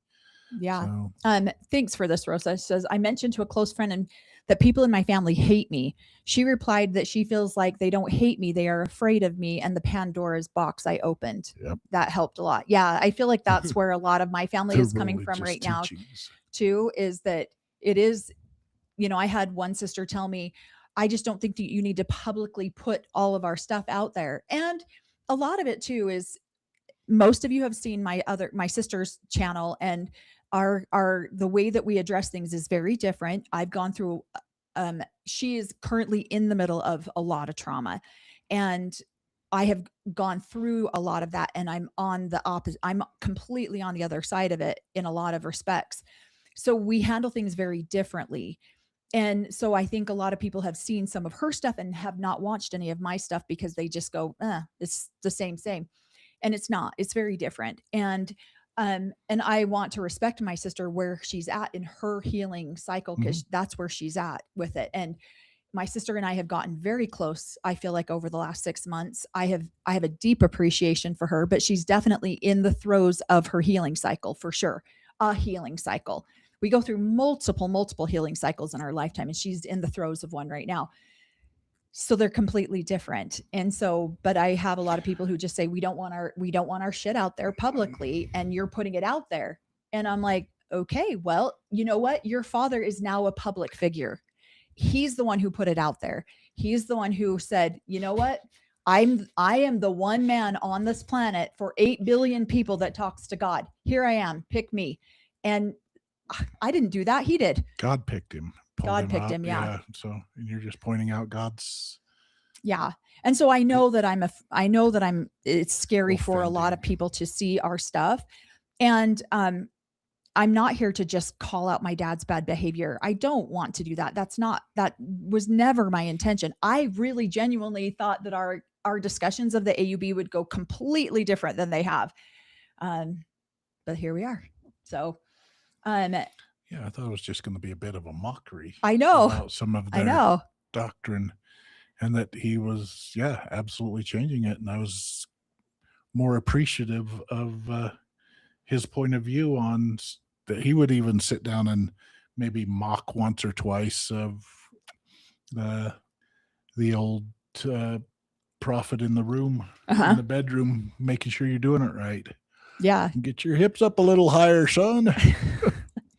Yeah. So. Thanks for this, Rosa. She says, I mentioned to a close friend that people in my family hate me. She replied that she feels like they don't hate me. They are afraid of me and the Pandora's box I opened. Yep. That helped a lot. Yeah. I feel like that's where a lot of my family is coming from right now too, is that it is, I had one sister tell me, I just don't think that you need to publicly put all of our stuff out there. And a lot of it too is, most of you have seen my sister's channel, and the way that we address things is very different. I've gone through, she is currently in the middle of a lot of trauma, and I have gone through a lot of that, and I'm on the opposite. I'm completely on the other side of it in a lot of respects. So we handle things very differently. And so I think a lot of people have seen some of her stuff and have not watched any of my stuff because they just go, it's the same. And it's not. It's very different. And I want to respect my sister where she's at in her healing cycle, because that's where she's at with it. And my sister and I have gotten very close. I feel like over the last 6 months, I have a deep appreciation for her, but she's definitely in the throes of her healing cycle, for sure. A healing cycle. We go through multiple healing cycles in our lifetime, and she's in the throes of one right now. So they're completely different. And so, but I have a lot of people who just say, we don't want our shit out there publicly, and you're putting it out there. And I'm like, okay, well, you know what? Your father is now a public figure. He's the one who put it out there. He's the one who said, you know what? I am the one man on this planet for 8 billion people that talks to God. Here I am, pick me. And I didn't do that. He did. God picked him. God picked him. Yeah. So, and you're just pointing out God's. Yeah. And so I know that it's scary for a lot of people to see our stuff. And, I'm not here to just call out my dad's bad behavior. I don't want to do that. That was never my intention. I really genuinely thought that our our discussions of the AUB would go completely different than they have. But here we are. So, yeah, I thought it was just going to be a bit of a mockery. I know about some of their doctrine, and that he was, absolutely changing it. And I was more appreciative of his point of view on that. He would even sit down and maybe mock once or twice of the old prophet in the room, in the bedroom, making sure you're doing it right. Yeah. Get your hips up a little higher, son.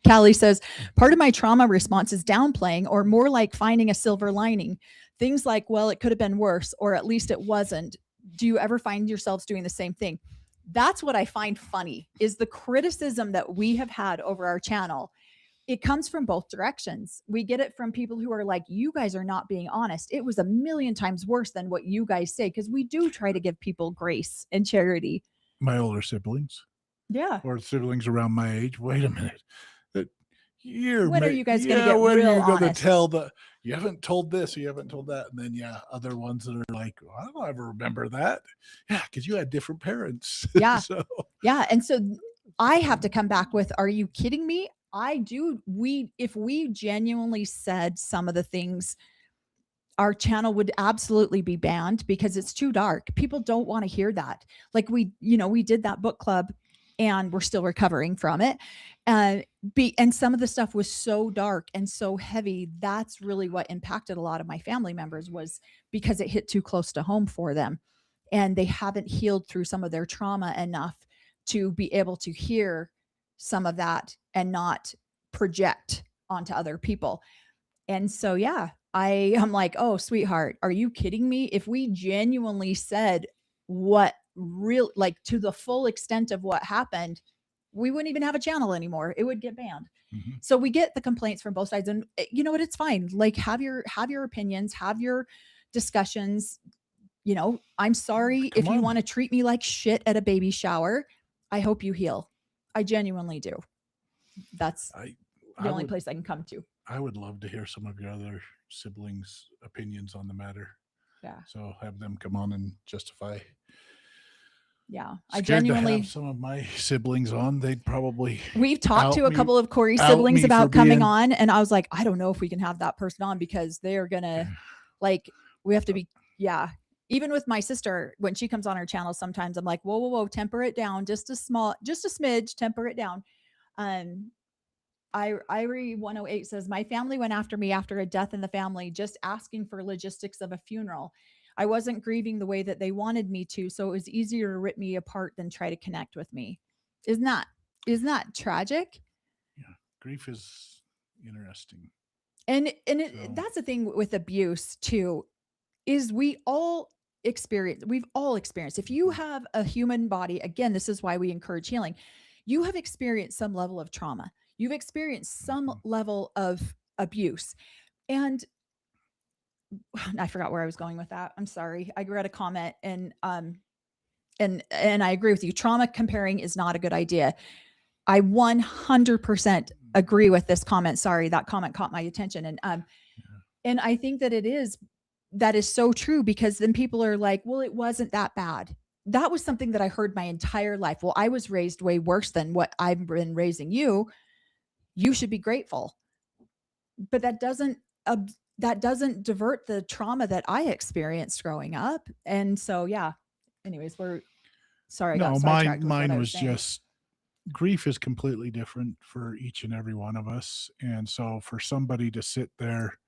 Callie says, part of my trauma response is downplaying, or more like finding a silver lining. Things like, well, it could have been worse, or at least it wasn't. Do you ever find yourselves doing the same thing? That's what I find funny, is the criticism that we have had over our channel. It comes from both directions. We get it from people who are like, you guys are not being honest. It was a million times worse than what you guys say, because we do try to give people grace and charity. My older siblings. Yeah. Or siblings around my age. Wait a minute. When are you guys going to get when real are you going to honest? tell you haven't told this, or you haven't told that? And then, other ones that are like, well, I don't ever remember that. Yeah, because you had different parents. Yeah. Yeah. And so I have to come back with, are you kidding me? If we genuinely said some of the things, our channel would absolutely be banned, because it's too dark. People don't want to hear that. Like we did that book club, and we're still recovering from it. And some of the stuff was so dark and so heavy. That's really what impacted a lot of my family members, was because it hit too close to home for them. And they haven't healed through some of their trauma enough to be able to hear some of that and not project onto other people. And so, I'm like, oh, sweetheart, are you kidding me? If we genuinely said what to the full extent of what happened, we wouldn't even have a channel anymore. It would get banned. Mm-hmm. So we get the complaints from both sides, and you know what? It's fine. Like, have your opinions, have your discussions. I'm sorry if you want to treat me like shit at a baby shower. I hope you heal. I genuinely do. That's the only place I can come to. I would love to hear some of your other siblings' opinions on the matter. Yeah. So have them come on and justify. Yeah. I genuinely have some of my siblings on. They'd probably. We've talked to a couple of Corey's siblings about coming on, and I was like, I don't know if we can have that person on, because they're gonna we have to be. Yeah. Even with my sister, when she comes on our channel, sometimes I'm like, whoa, temper it down, just a smidge, temper it down. Irie 108 says, my family went after me after a death in the family, just asking for logistics of a funeral. I wasn't grieving the way that they wanted me to, so it was easier to rip me apart than try to connect with me. Isn't that tragic? Yeah, grief is interesting. And that's the thing with abuse too, is we've all experienced. If you have a human body, again, this is why we encourage healing. You have experienced some level of trauma. You've experienced some level of abuse. And I forgot where I was going with that. I'm sorry. I read a comment, and I agree with you. Trauma comparing is not a good idea. I 100% agree with this comment. Sorry, that comment caught my attention. And I think that that is so true, because then people are like, well, it wasn't that bad. That was something that I heard my entire life. Well, I was raised way worse than what I've been raising you. You should be grateful. But that doesn't divert the trauma that I experienced growing up. And so, anyways, sorry. No, mine was just, grief is completely different for each and every one of us. And so for somebody to sit there,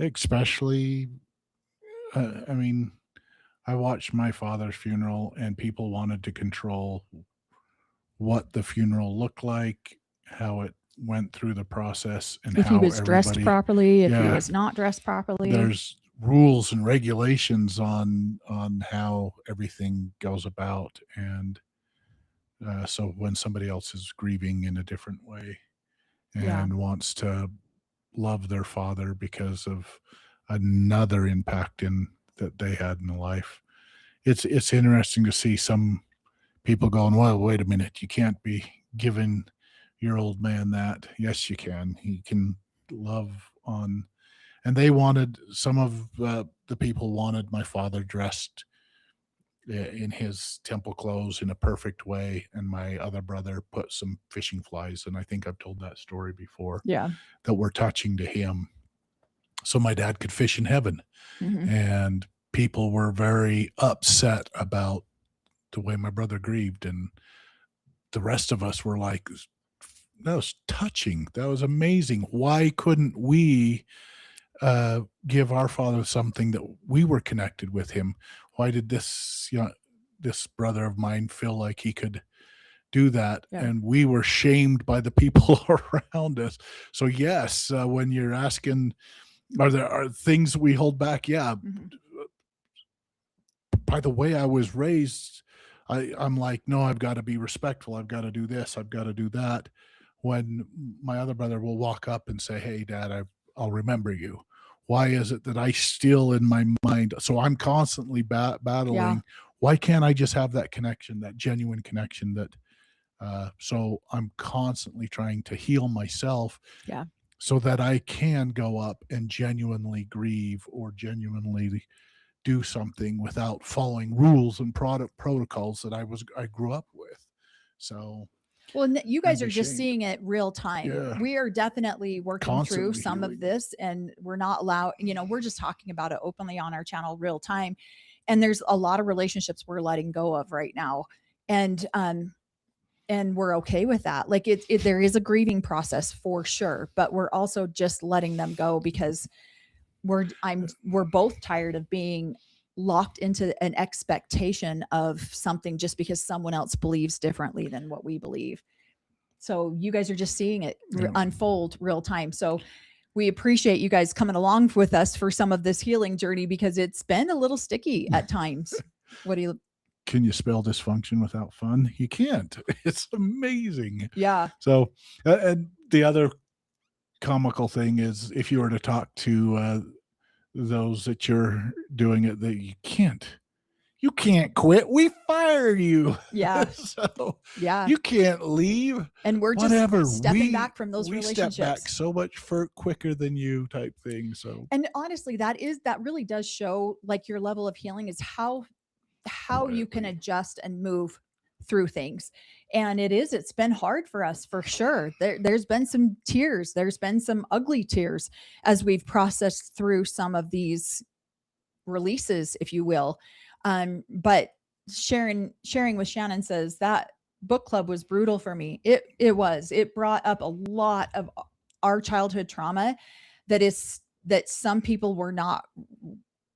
especially, I watched my father's funeral, and people wanted to control what the funeral looked like, how it went through the process, and if how he was dressed properly, if he was not dressed properly. There's rules and regulations on how everything goes about. And so when somebody else is grieving in a different way and wants to love their father because of another impact that they had in life, it's interesting to see some people going, well, wait a minute, you can't be giving your old man that. Yes, you can. He can love on. And they wanted, some of the people wanted my father dressed in his temple clothes in a perfect way, and my other brother put some fishing flies, and I think I've told that story before, that were touching to him so my dad could fish in heaven. And people were very upset about the way my brother grieved, and the rest of us were like, that was touching, that was amazing, why couldn't we give our father something that we were connected with him? Why did this this brother of mine feel like he could do that? And we were shamed by the people around us. So yes, when you're asking, are things we hold back? By the way I was raised, I'm like, no, I've got to be respectful, I've got to do this, I've got to do that. When my other brother will walk up and say, hey dad, I'll remember you. Why is it that I still in my mind? So I'm constantly battling. Why can't I just have that connection, that genuine connection? That so I'm constantly trying to heal myself, so that I can go up and genuinely grieve or genuinely do something without following rules and protocols that I grew up with. So. Well, you guys are just seeing it real time. We are definitely working through some of this, and we're not allowed, we're just talking about it openly on our channel real time. And there's a lot of relationships we're letting go of right now. And we're okay with that. Like there is a grieving process for sure, but we're also just letting them go because we're both tired of being locked into an expectation of something just because someone else believes differently than what we believe. So you guys are just seeing it unfold real time. So we appreciate you guys coming along with us for some of this healing journey, because it's been a little sticky at times. Can you spell dysfunction without fun? You can't. It's amazing. Yeah. So, and the other comical thing is, if you were to talk to those that you're doing it, that you can't quit. We fire you. Yeah. So you can't leave. And we're just stepping back from those relationships. Step back so much quicker than you, type thing. So, and honestly, that really does show like your level of healing is how you can adjust and move through things. And it's been hard for us for sure. There's been some tears. There's been some ugly tears as we've processed through some of these releases, if you will. But sharing with Shannon says that book club was brutal for me. It was. It brought up a lot of our childhood trauma that some people were not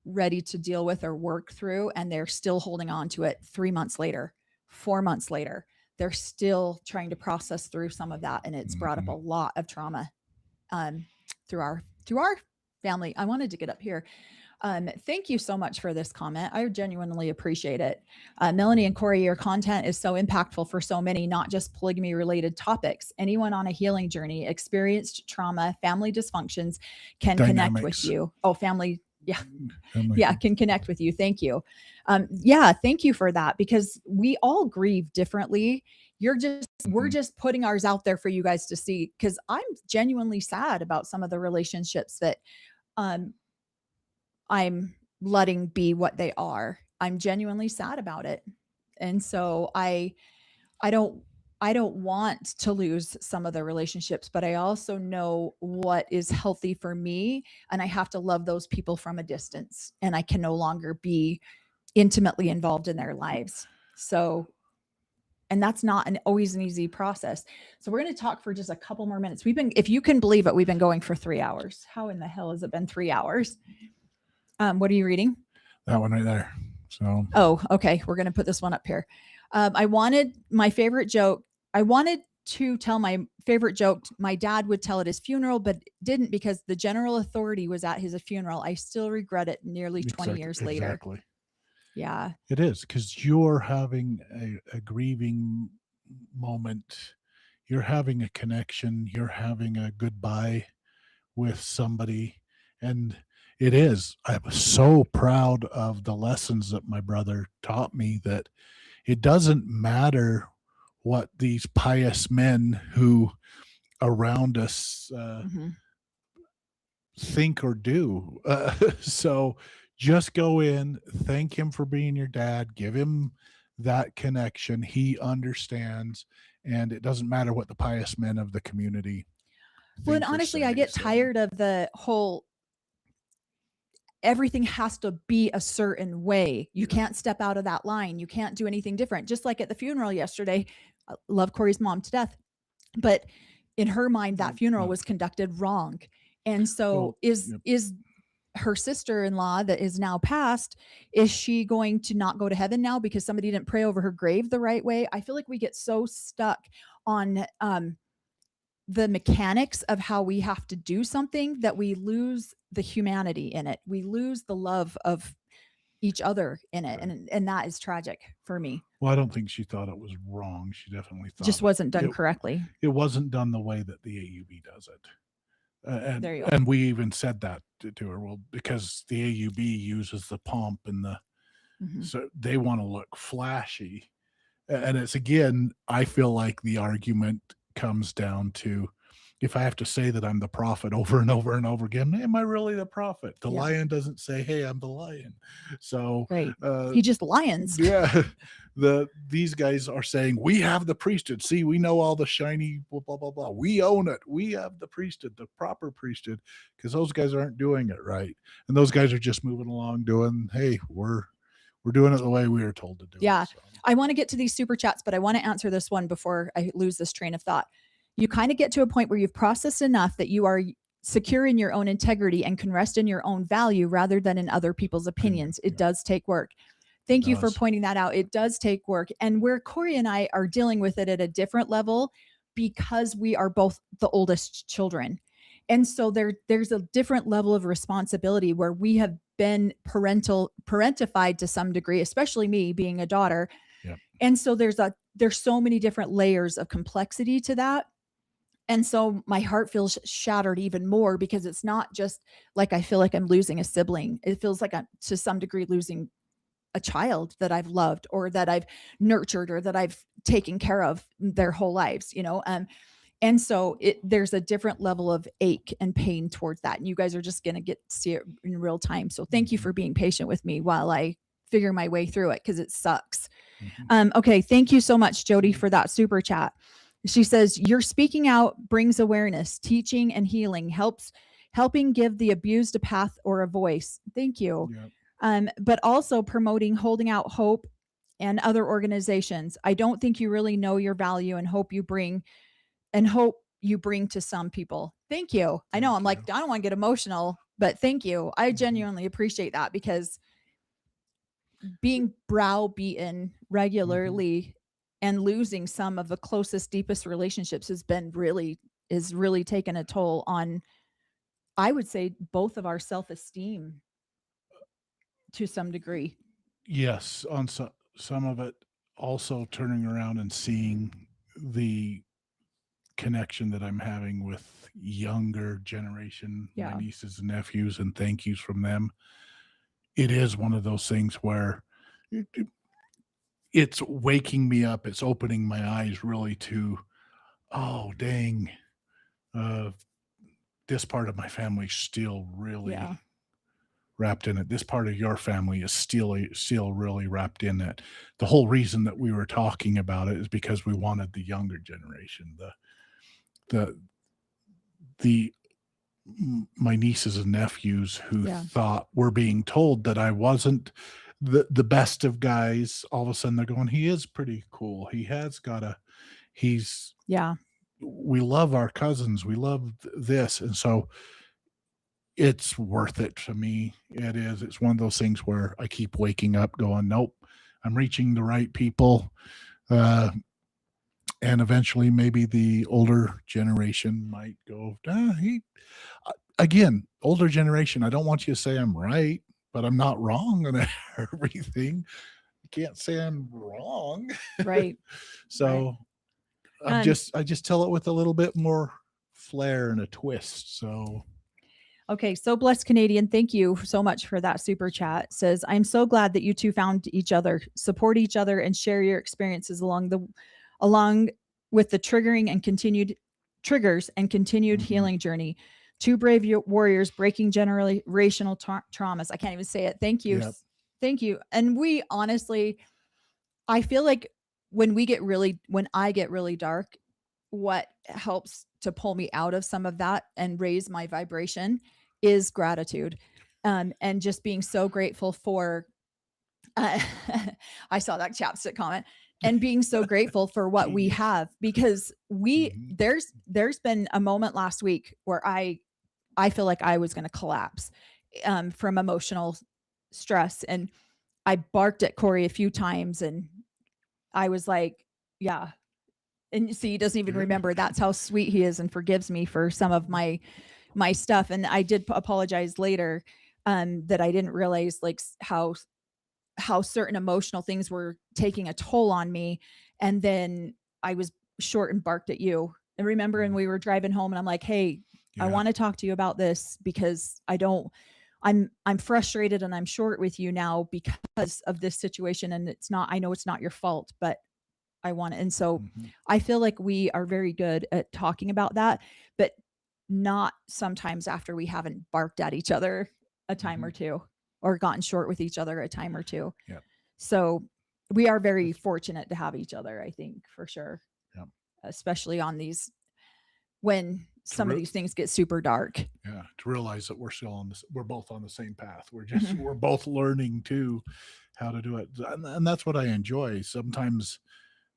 ready to deal with or work through, and they're still holding on to it 3 months later, 4 months later. They're still trying to process through some of that, and it's brought up a lot of trauma through our family. I wanted to get up here. Thank you so much for this comment. I genuinely appreciate it. Melanie and Corey, your content is so impactful for so many, not just polygamy related topics. Anyone on a healing journey, experienced trauma, family dysfunctions can connect with you. Oh, family. Yeah. Can connect with you. Thank you. Thank you for that, because we all grieve differently. We're just putting ours out there for you guys to see, because I'm genuinely sad about some of the relationships that I'm letting be what they are. I'm genuinely sad about it. And so I don't want to lose some of the relationships, but I also know what is healthy for me, and I have to love those people from a distance, and I can no longer be intimately involved in their lives. So, and that's not always an easy process. So we're going to talk for just a couple more minutes. If you can believe it, we've been going for 3 hours. How in the hell has it been 3 hours? What are you reading? That one right there. So. Oh, okay. We're going to put this one up here. I wanted to tell my favorite joke my dad would tell at his funeral, but didn't, because the general authority was at his funeral. I still regret it nearly 20 years later. Exactly. Yeah. It is, because you're having a grieving moment. You're having a connection. You're having a goodbye with somebody. And it is. I'm so proud of the lessons that my brother taught me, that it doesn't matter what these pious men who around us think or do. So Just go in, thank him for being your dad, give him that connection. He understands, and it doesn't matter what the pious men of the community well, and honestly, I get tired of the whole everything has to be a certain way. You can't step out of that line. You can't do anything different. Just like at the funeral yesterday, I love Corey's mom to death, but in her mind, that funeral was conducted wrong. And so is her sister-in-law that is now passed, is she going to not go to heaven now because somebody didn't pray over her grave the right way? I feel like we get so stuck on the mechanics of how we have to do something that we lose the humanity in it. We lose the love of each other in it. Right. And that is tragic for me. Well, I don't think she thought it was wrong. She definitely thought just wasn't done correctly. It wasn't done the way that the AUB does it. And we even said that to her. Well, because the AUB uses the pomp and the, so they want to look flashy. And it's, again, I feel like the argument comes down to, if I have to say that I'm the prophet over and over and over again, am I really the prophet? The lion doesn't say, hey, I'm the lion. So he just lions. Yeah. These guys are saying, we have the priesthood. See, we know all the shiny blah, blah, blah, blah. We own it. We have the priesthood, the proper priesthood, because those guys aren't doing it right. And those guys are just moving along doing, hey, we're doing it the way we were told to do it. Yeah. So. I want to get to these super chats, but I want to answer this one before I lose this train of thought. You kind of get to a point where you've processed enough that you are secure in your own integrity and can rest in your own value rather than in other people's opinions. It does take work. Thank you for pointing that out. It does take work. And where Corey and I are dealing with it at a different level, because we are both the oldest children. And so there's a different level of responsibility where we have been parentified to some degree, especially me being a daughter. Yep. And so there's so many different layers of complexity to that. And so my heart feels shattered even more, because it's not just like I feel like I'm losing a sibling. It feels like I'm to some degree losing a child that I've loved or that I've nurtured or that I've taken care of their whole lives, you know? And so there's a different level of ache and pain towards that. And you guys are just going to get to see it in real time. So thank you for being patient with me while I figure my way through it, because it sucks. Okay. Thank you so much, Jody, for that super chat. She says, your speaking out brings awareness, teaching and healing, helping give the abused a path or a voice. Thank you. Yep. But also promoting holding out hope and other organizations. I don't think you really know your value and hope you bring to some people. Thank you. I know I'm like, I don't want to get emotional, but thank you. I genuinely appreciate that, because being browbeaten regularly and losing some of the closest, deepest relationships has really taken a toll on, I would say, both of our self-esteem to some degree. Yes. On some of it, also turning around and seeing the connection that I'm having with younger generation, my nieces and nephews, and thank yous from them. It is one of those things where it's waking me up. It's opening my eyes really to, oh, dang, this part of my family is still really wrapped in it. This part of your family is still really wrapped in it. The whole reason that we were talking about it is because we wanted the younger generation, my nieces and nephews who thought were being told that I wasn't the best of guys. All of a sudden they're going, he is pretty cool. We love our cousins. We love this. And so it's worth it to me. It is. It's one of those things where I keep waking up going, nope, I'm reaching the right people. And eventually maybe the older generation might go, again, older generation, I don't want you to say I'm right, but I'm not wrong on everything. You can't say I'm wrong. Right. So I just tell it with a little bit more flair and a twist. So. Okay. So Blessed Canadian, thank you so much for that super chat. Says, I'm so glad that you two found each other, support each other, and share your experiences along with the triggers and continued healing journey. Two brave warriors breaking generational traumas. I can't even say it. Thank you. Yep. Thank you. And we honestly, I feel like when I get really dark, what helps to pull me out of some of that and raise my vibration is gratitude. And just being so grateful for, I saw that chapstick comment, and being so grateful for what we have, because there's been a moment last week where I feel like I was going to collapse from emotional stress. And I barked at Corey a few times, and I was like, yeah. And see, he doesn't even remember. That's how sweet he is and forgives me for some of my stuff. And I did apologize later that I didn't realize like how certain emotional things were taking a toll on me. And then I was short and barked at you. And remember, and we were driving home, and I'm like, hey, I want to talk to you about this because I'm frustrated and I'm short with you now because of this situation. And I know it's not your fault, but I want it. And so I feel like we are very good at talking about that, but not sometimes after we haven't barked at each other a time or two, or gotten short with each other a time or two. Yep. So we are very fortunate to have each other, I think, for sure. Yep. Especially on these, when some of these things get super dark. Yeah. To realize that we're both on the same path. We're both learning too how to do it. And that's what I enjoy. Sometimes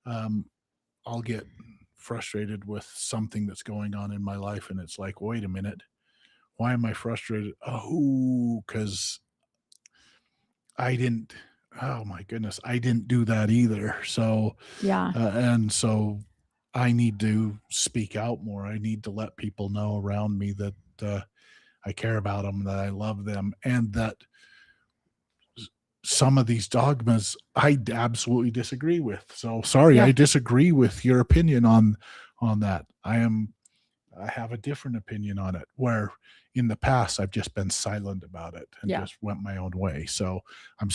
I'll get frustrated with something that's going on in my life, and it's like, wait a minute, why am I frustrated? Oh, because I didn't do that either. So and so I need to speak out more. I need to let people know around me that I care about them, that I love them, and that some of these dogmas I absolutely disagree with. So sorry, I disagree with your opinion on that. I have a different opinion on it, where in the past I've just been silent about it and just went my own way. So I'm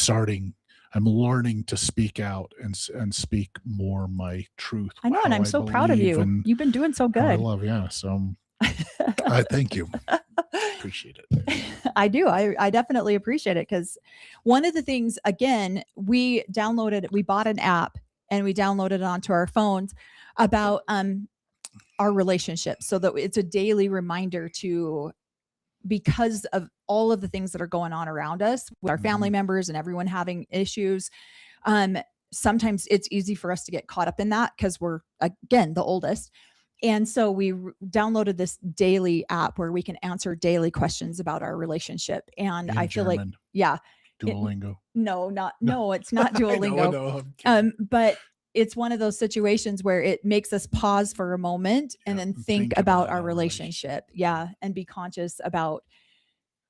learning to speak out and speak more my truth. I know, and I'm so proud of you. You've been doing so good. I love, so I thank you. Appreciate it. I do. I definitely appreciate it, because one of the things, again, we bought an app and we downloaded it onto our phones about our relationship, so that it's a daily reminder because of all of the things that are going on around us with our family members and everyone having issues. Sometimes it's easy for us to get caught up in that because we're, again, the oldest. And so we downloaded this daily app where we can answer daily questions about our relationship. And I feel German. Like, Duolingo. No, it's not Duolingo. But it's one of those situations where it makes us pause for a moment and then think about our relationship. Yeah. And be conscious about,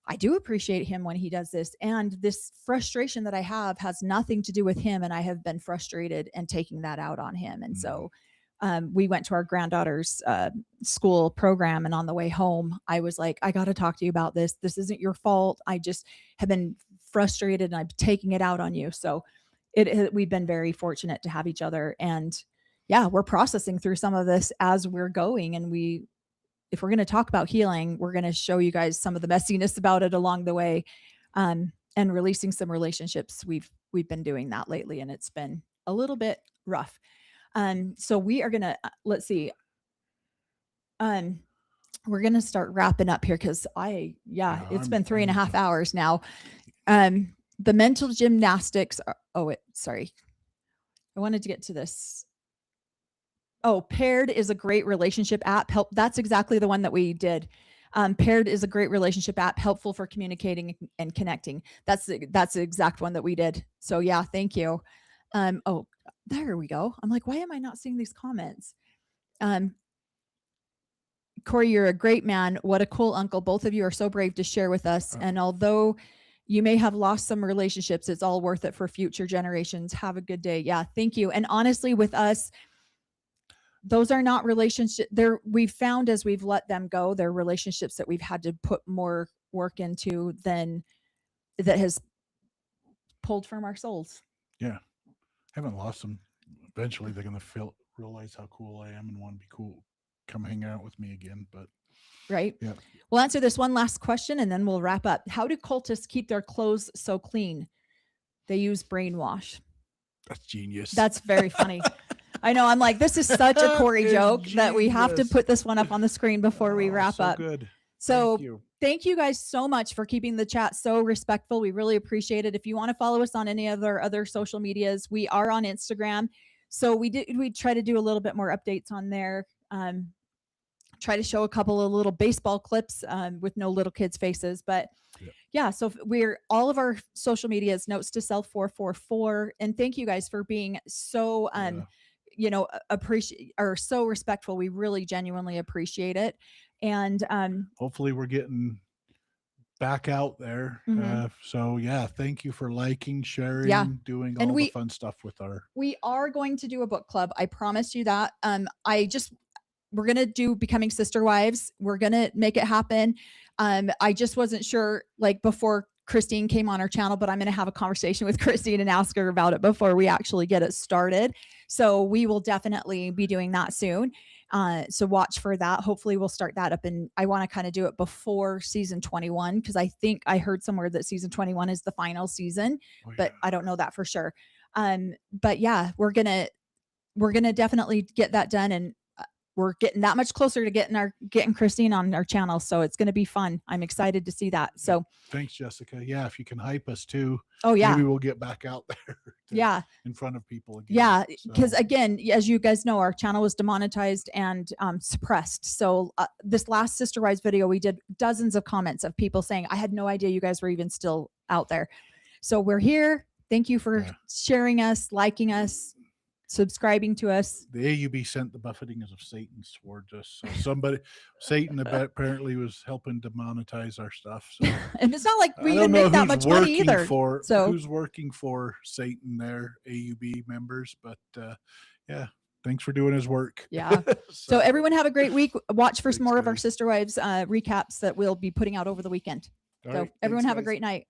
I do appreciate him when he does this. And this frustration that I have has nothing to do with him. And I have been frustrated and taking that out on him. And so we went to our granddaughter's school program, and on the way home, I was like, I got to talk to you about this. This isn't your fault. I just have been frustrated and I'm taking it out on you. So we've been very fortunate to have each other. And we're processing through some of this as we're going. And if we're going to talk about healing, we're going to show you guys some of the messiness about it along the way, and releasing some relationships. We've been doing that lately, and it's been a little bit rough. So we are going to, let's see. We're going to start wrapping up here, because it's been 3.5 hours now. The mental gymnastics sorry. I wanted to get to this. Paired is a great relationship app. That's exactly the one that we did. Paired is a great relationship app, helpful for communicating and connecting. That's the exact one that we did. So thank you. There we go. I'm like, why am I not seeing these comments? Corey, you're a great man. What a cool uncle. Both of you are so brave to share with us. And although you may have lost some relationships, it's all worth it for future generations. Have a good day. Yeah, thank you. And honestly, with us, those are not relationships. We've found, as we've let them go, they're relationships that we've had to put more work into than that has pulled from our souls. Yeah. Haven't lost them. Eventually they're going to realize how cool I am and want to be cool. Come hang out with me again. But right? Yeah. We'll answer this one last question and then we'll wrap up. How do cultists keep their clothes so clean? They use brainwash. That's genius. That's very funny. I know. I'm like, this is such a Corey joke that we have to put this one up on the screen before we wrap up. Good. So thank you guys so much for keeping the chat so respectful. We really appreciate it. If you want to follow us on any other social medias, we are on Instagram. So we try to do a little bit more updates on there. Try to show a couple of little baseball clips with no little kids' faces. But yeah, so we're all of our social media is Notes to Self 444. And thank you guys for being so appreciate or so respectful. We really genuinely appreciate it. And hopefully we're getting back out there. So yeah, thank you for liking, sharing, doing all the fun stuff with we are going to do a book club. I promise you that. We're going to do Becoming Sister Wives. We're going to make it happen. I just wasn't sure like before Christine came on our channel, but I'm going to have a conversation with Christine and ask her about it before we actually get it started. So we will definitely be doing that soon. So watch for that. Hopefully we'll start that up, and I want to kind of do it before season 21, because I think I heard somewhere that season 21 is the final season, but I don't know that for sure. But yeah, we're gonna definitely get that done, and we're getting that much closer to getting Christine on our channel. So it's going to be fun. I'm excited to see that. So thanks, Jessica. Yeah. If you can hype us too. Oh yeah. Maybe we'll get back out there. In front of people again. Yeah. Because again, as you guys know, our channel was demonetized and suppressed. So this last Sister Wives video, we did dozens of comments of people saying, I had no idea you guys were even still out there. So we're here. Thank you for sharing us, liking us, subscribing to us. The AUB sent the buffetings of Satan towards us. So Satan apparently was helping to monetize our stuff. So and it's not like we didn't make that much money either. So who's working for Satan there, AUB members? But yeah, thanks for doing his work. Yeah. So everyone have a great week. Watch for some more of our Sister Wives recaps that we'll be putting out over the weekend. So everyone have a great night.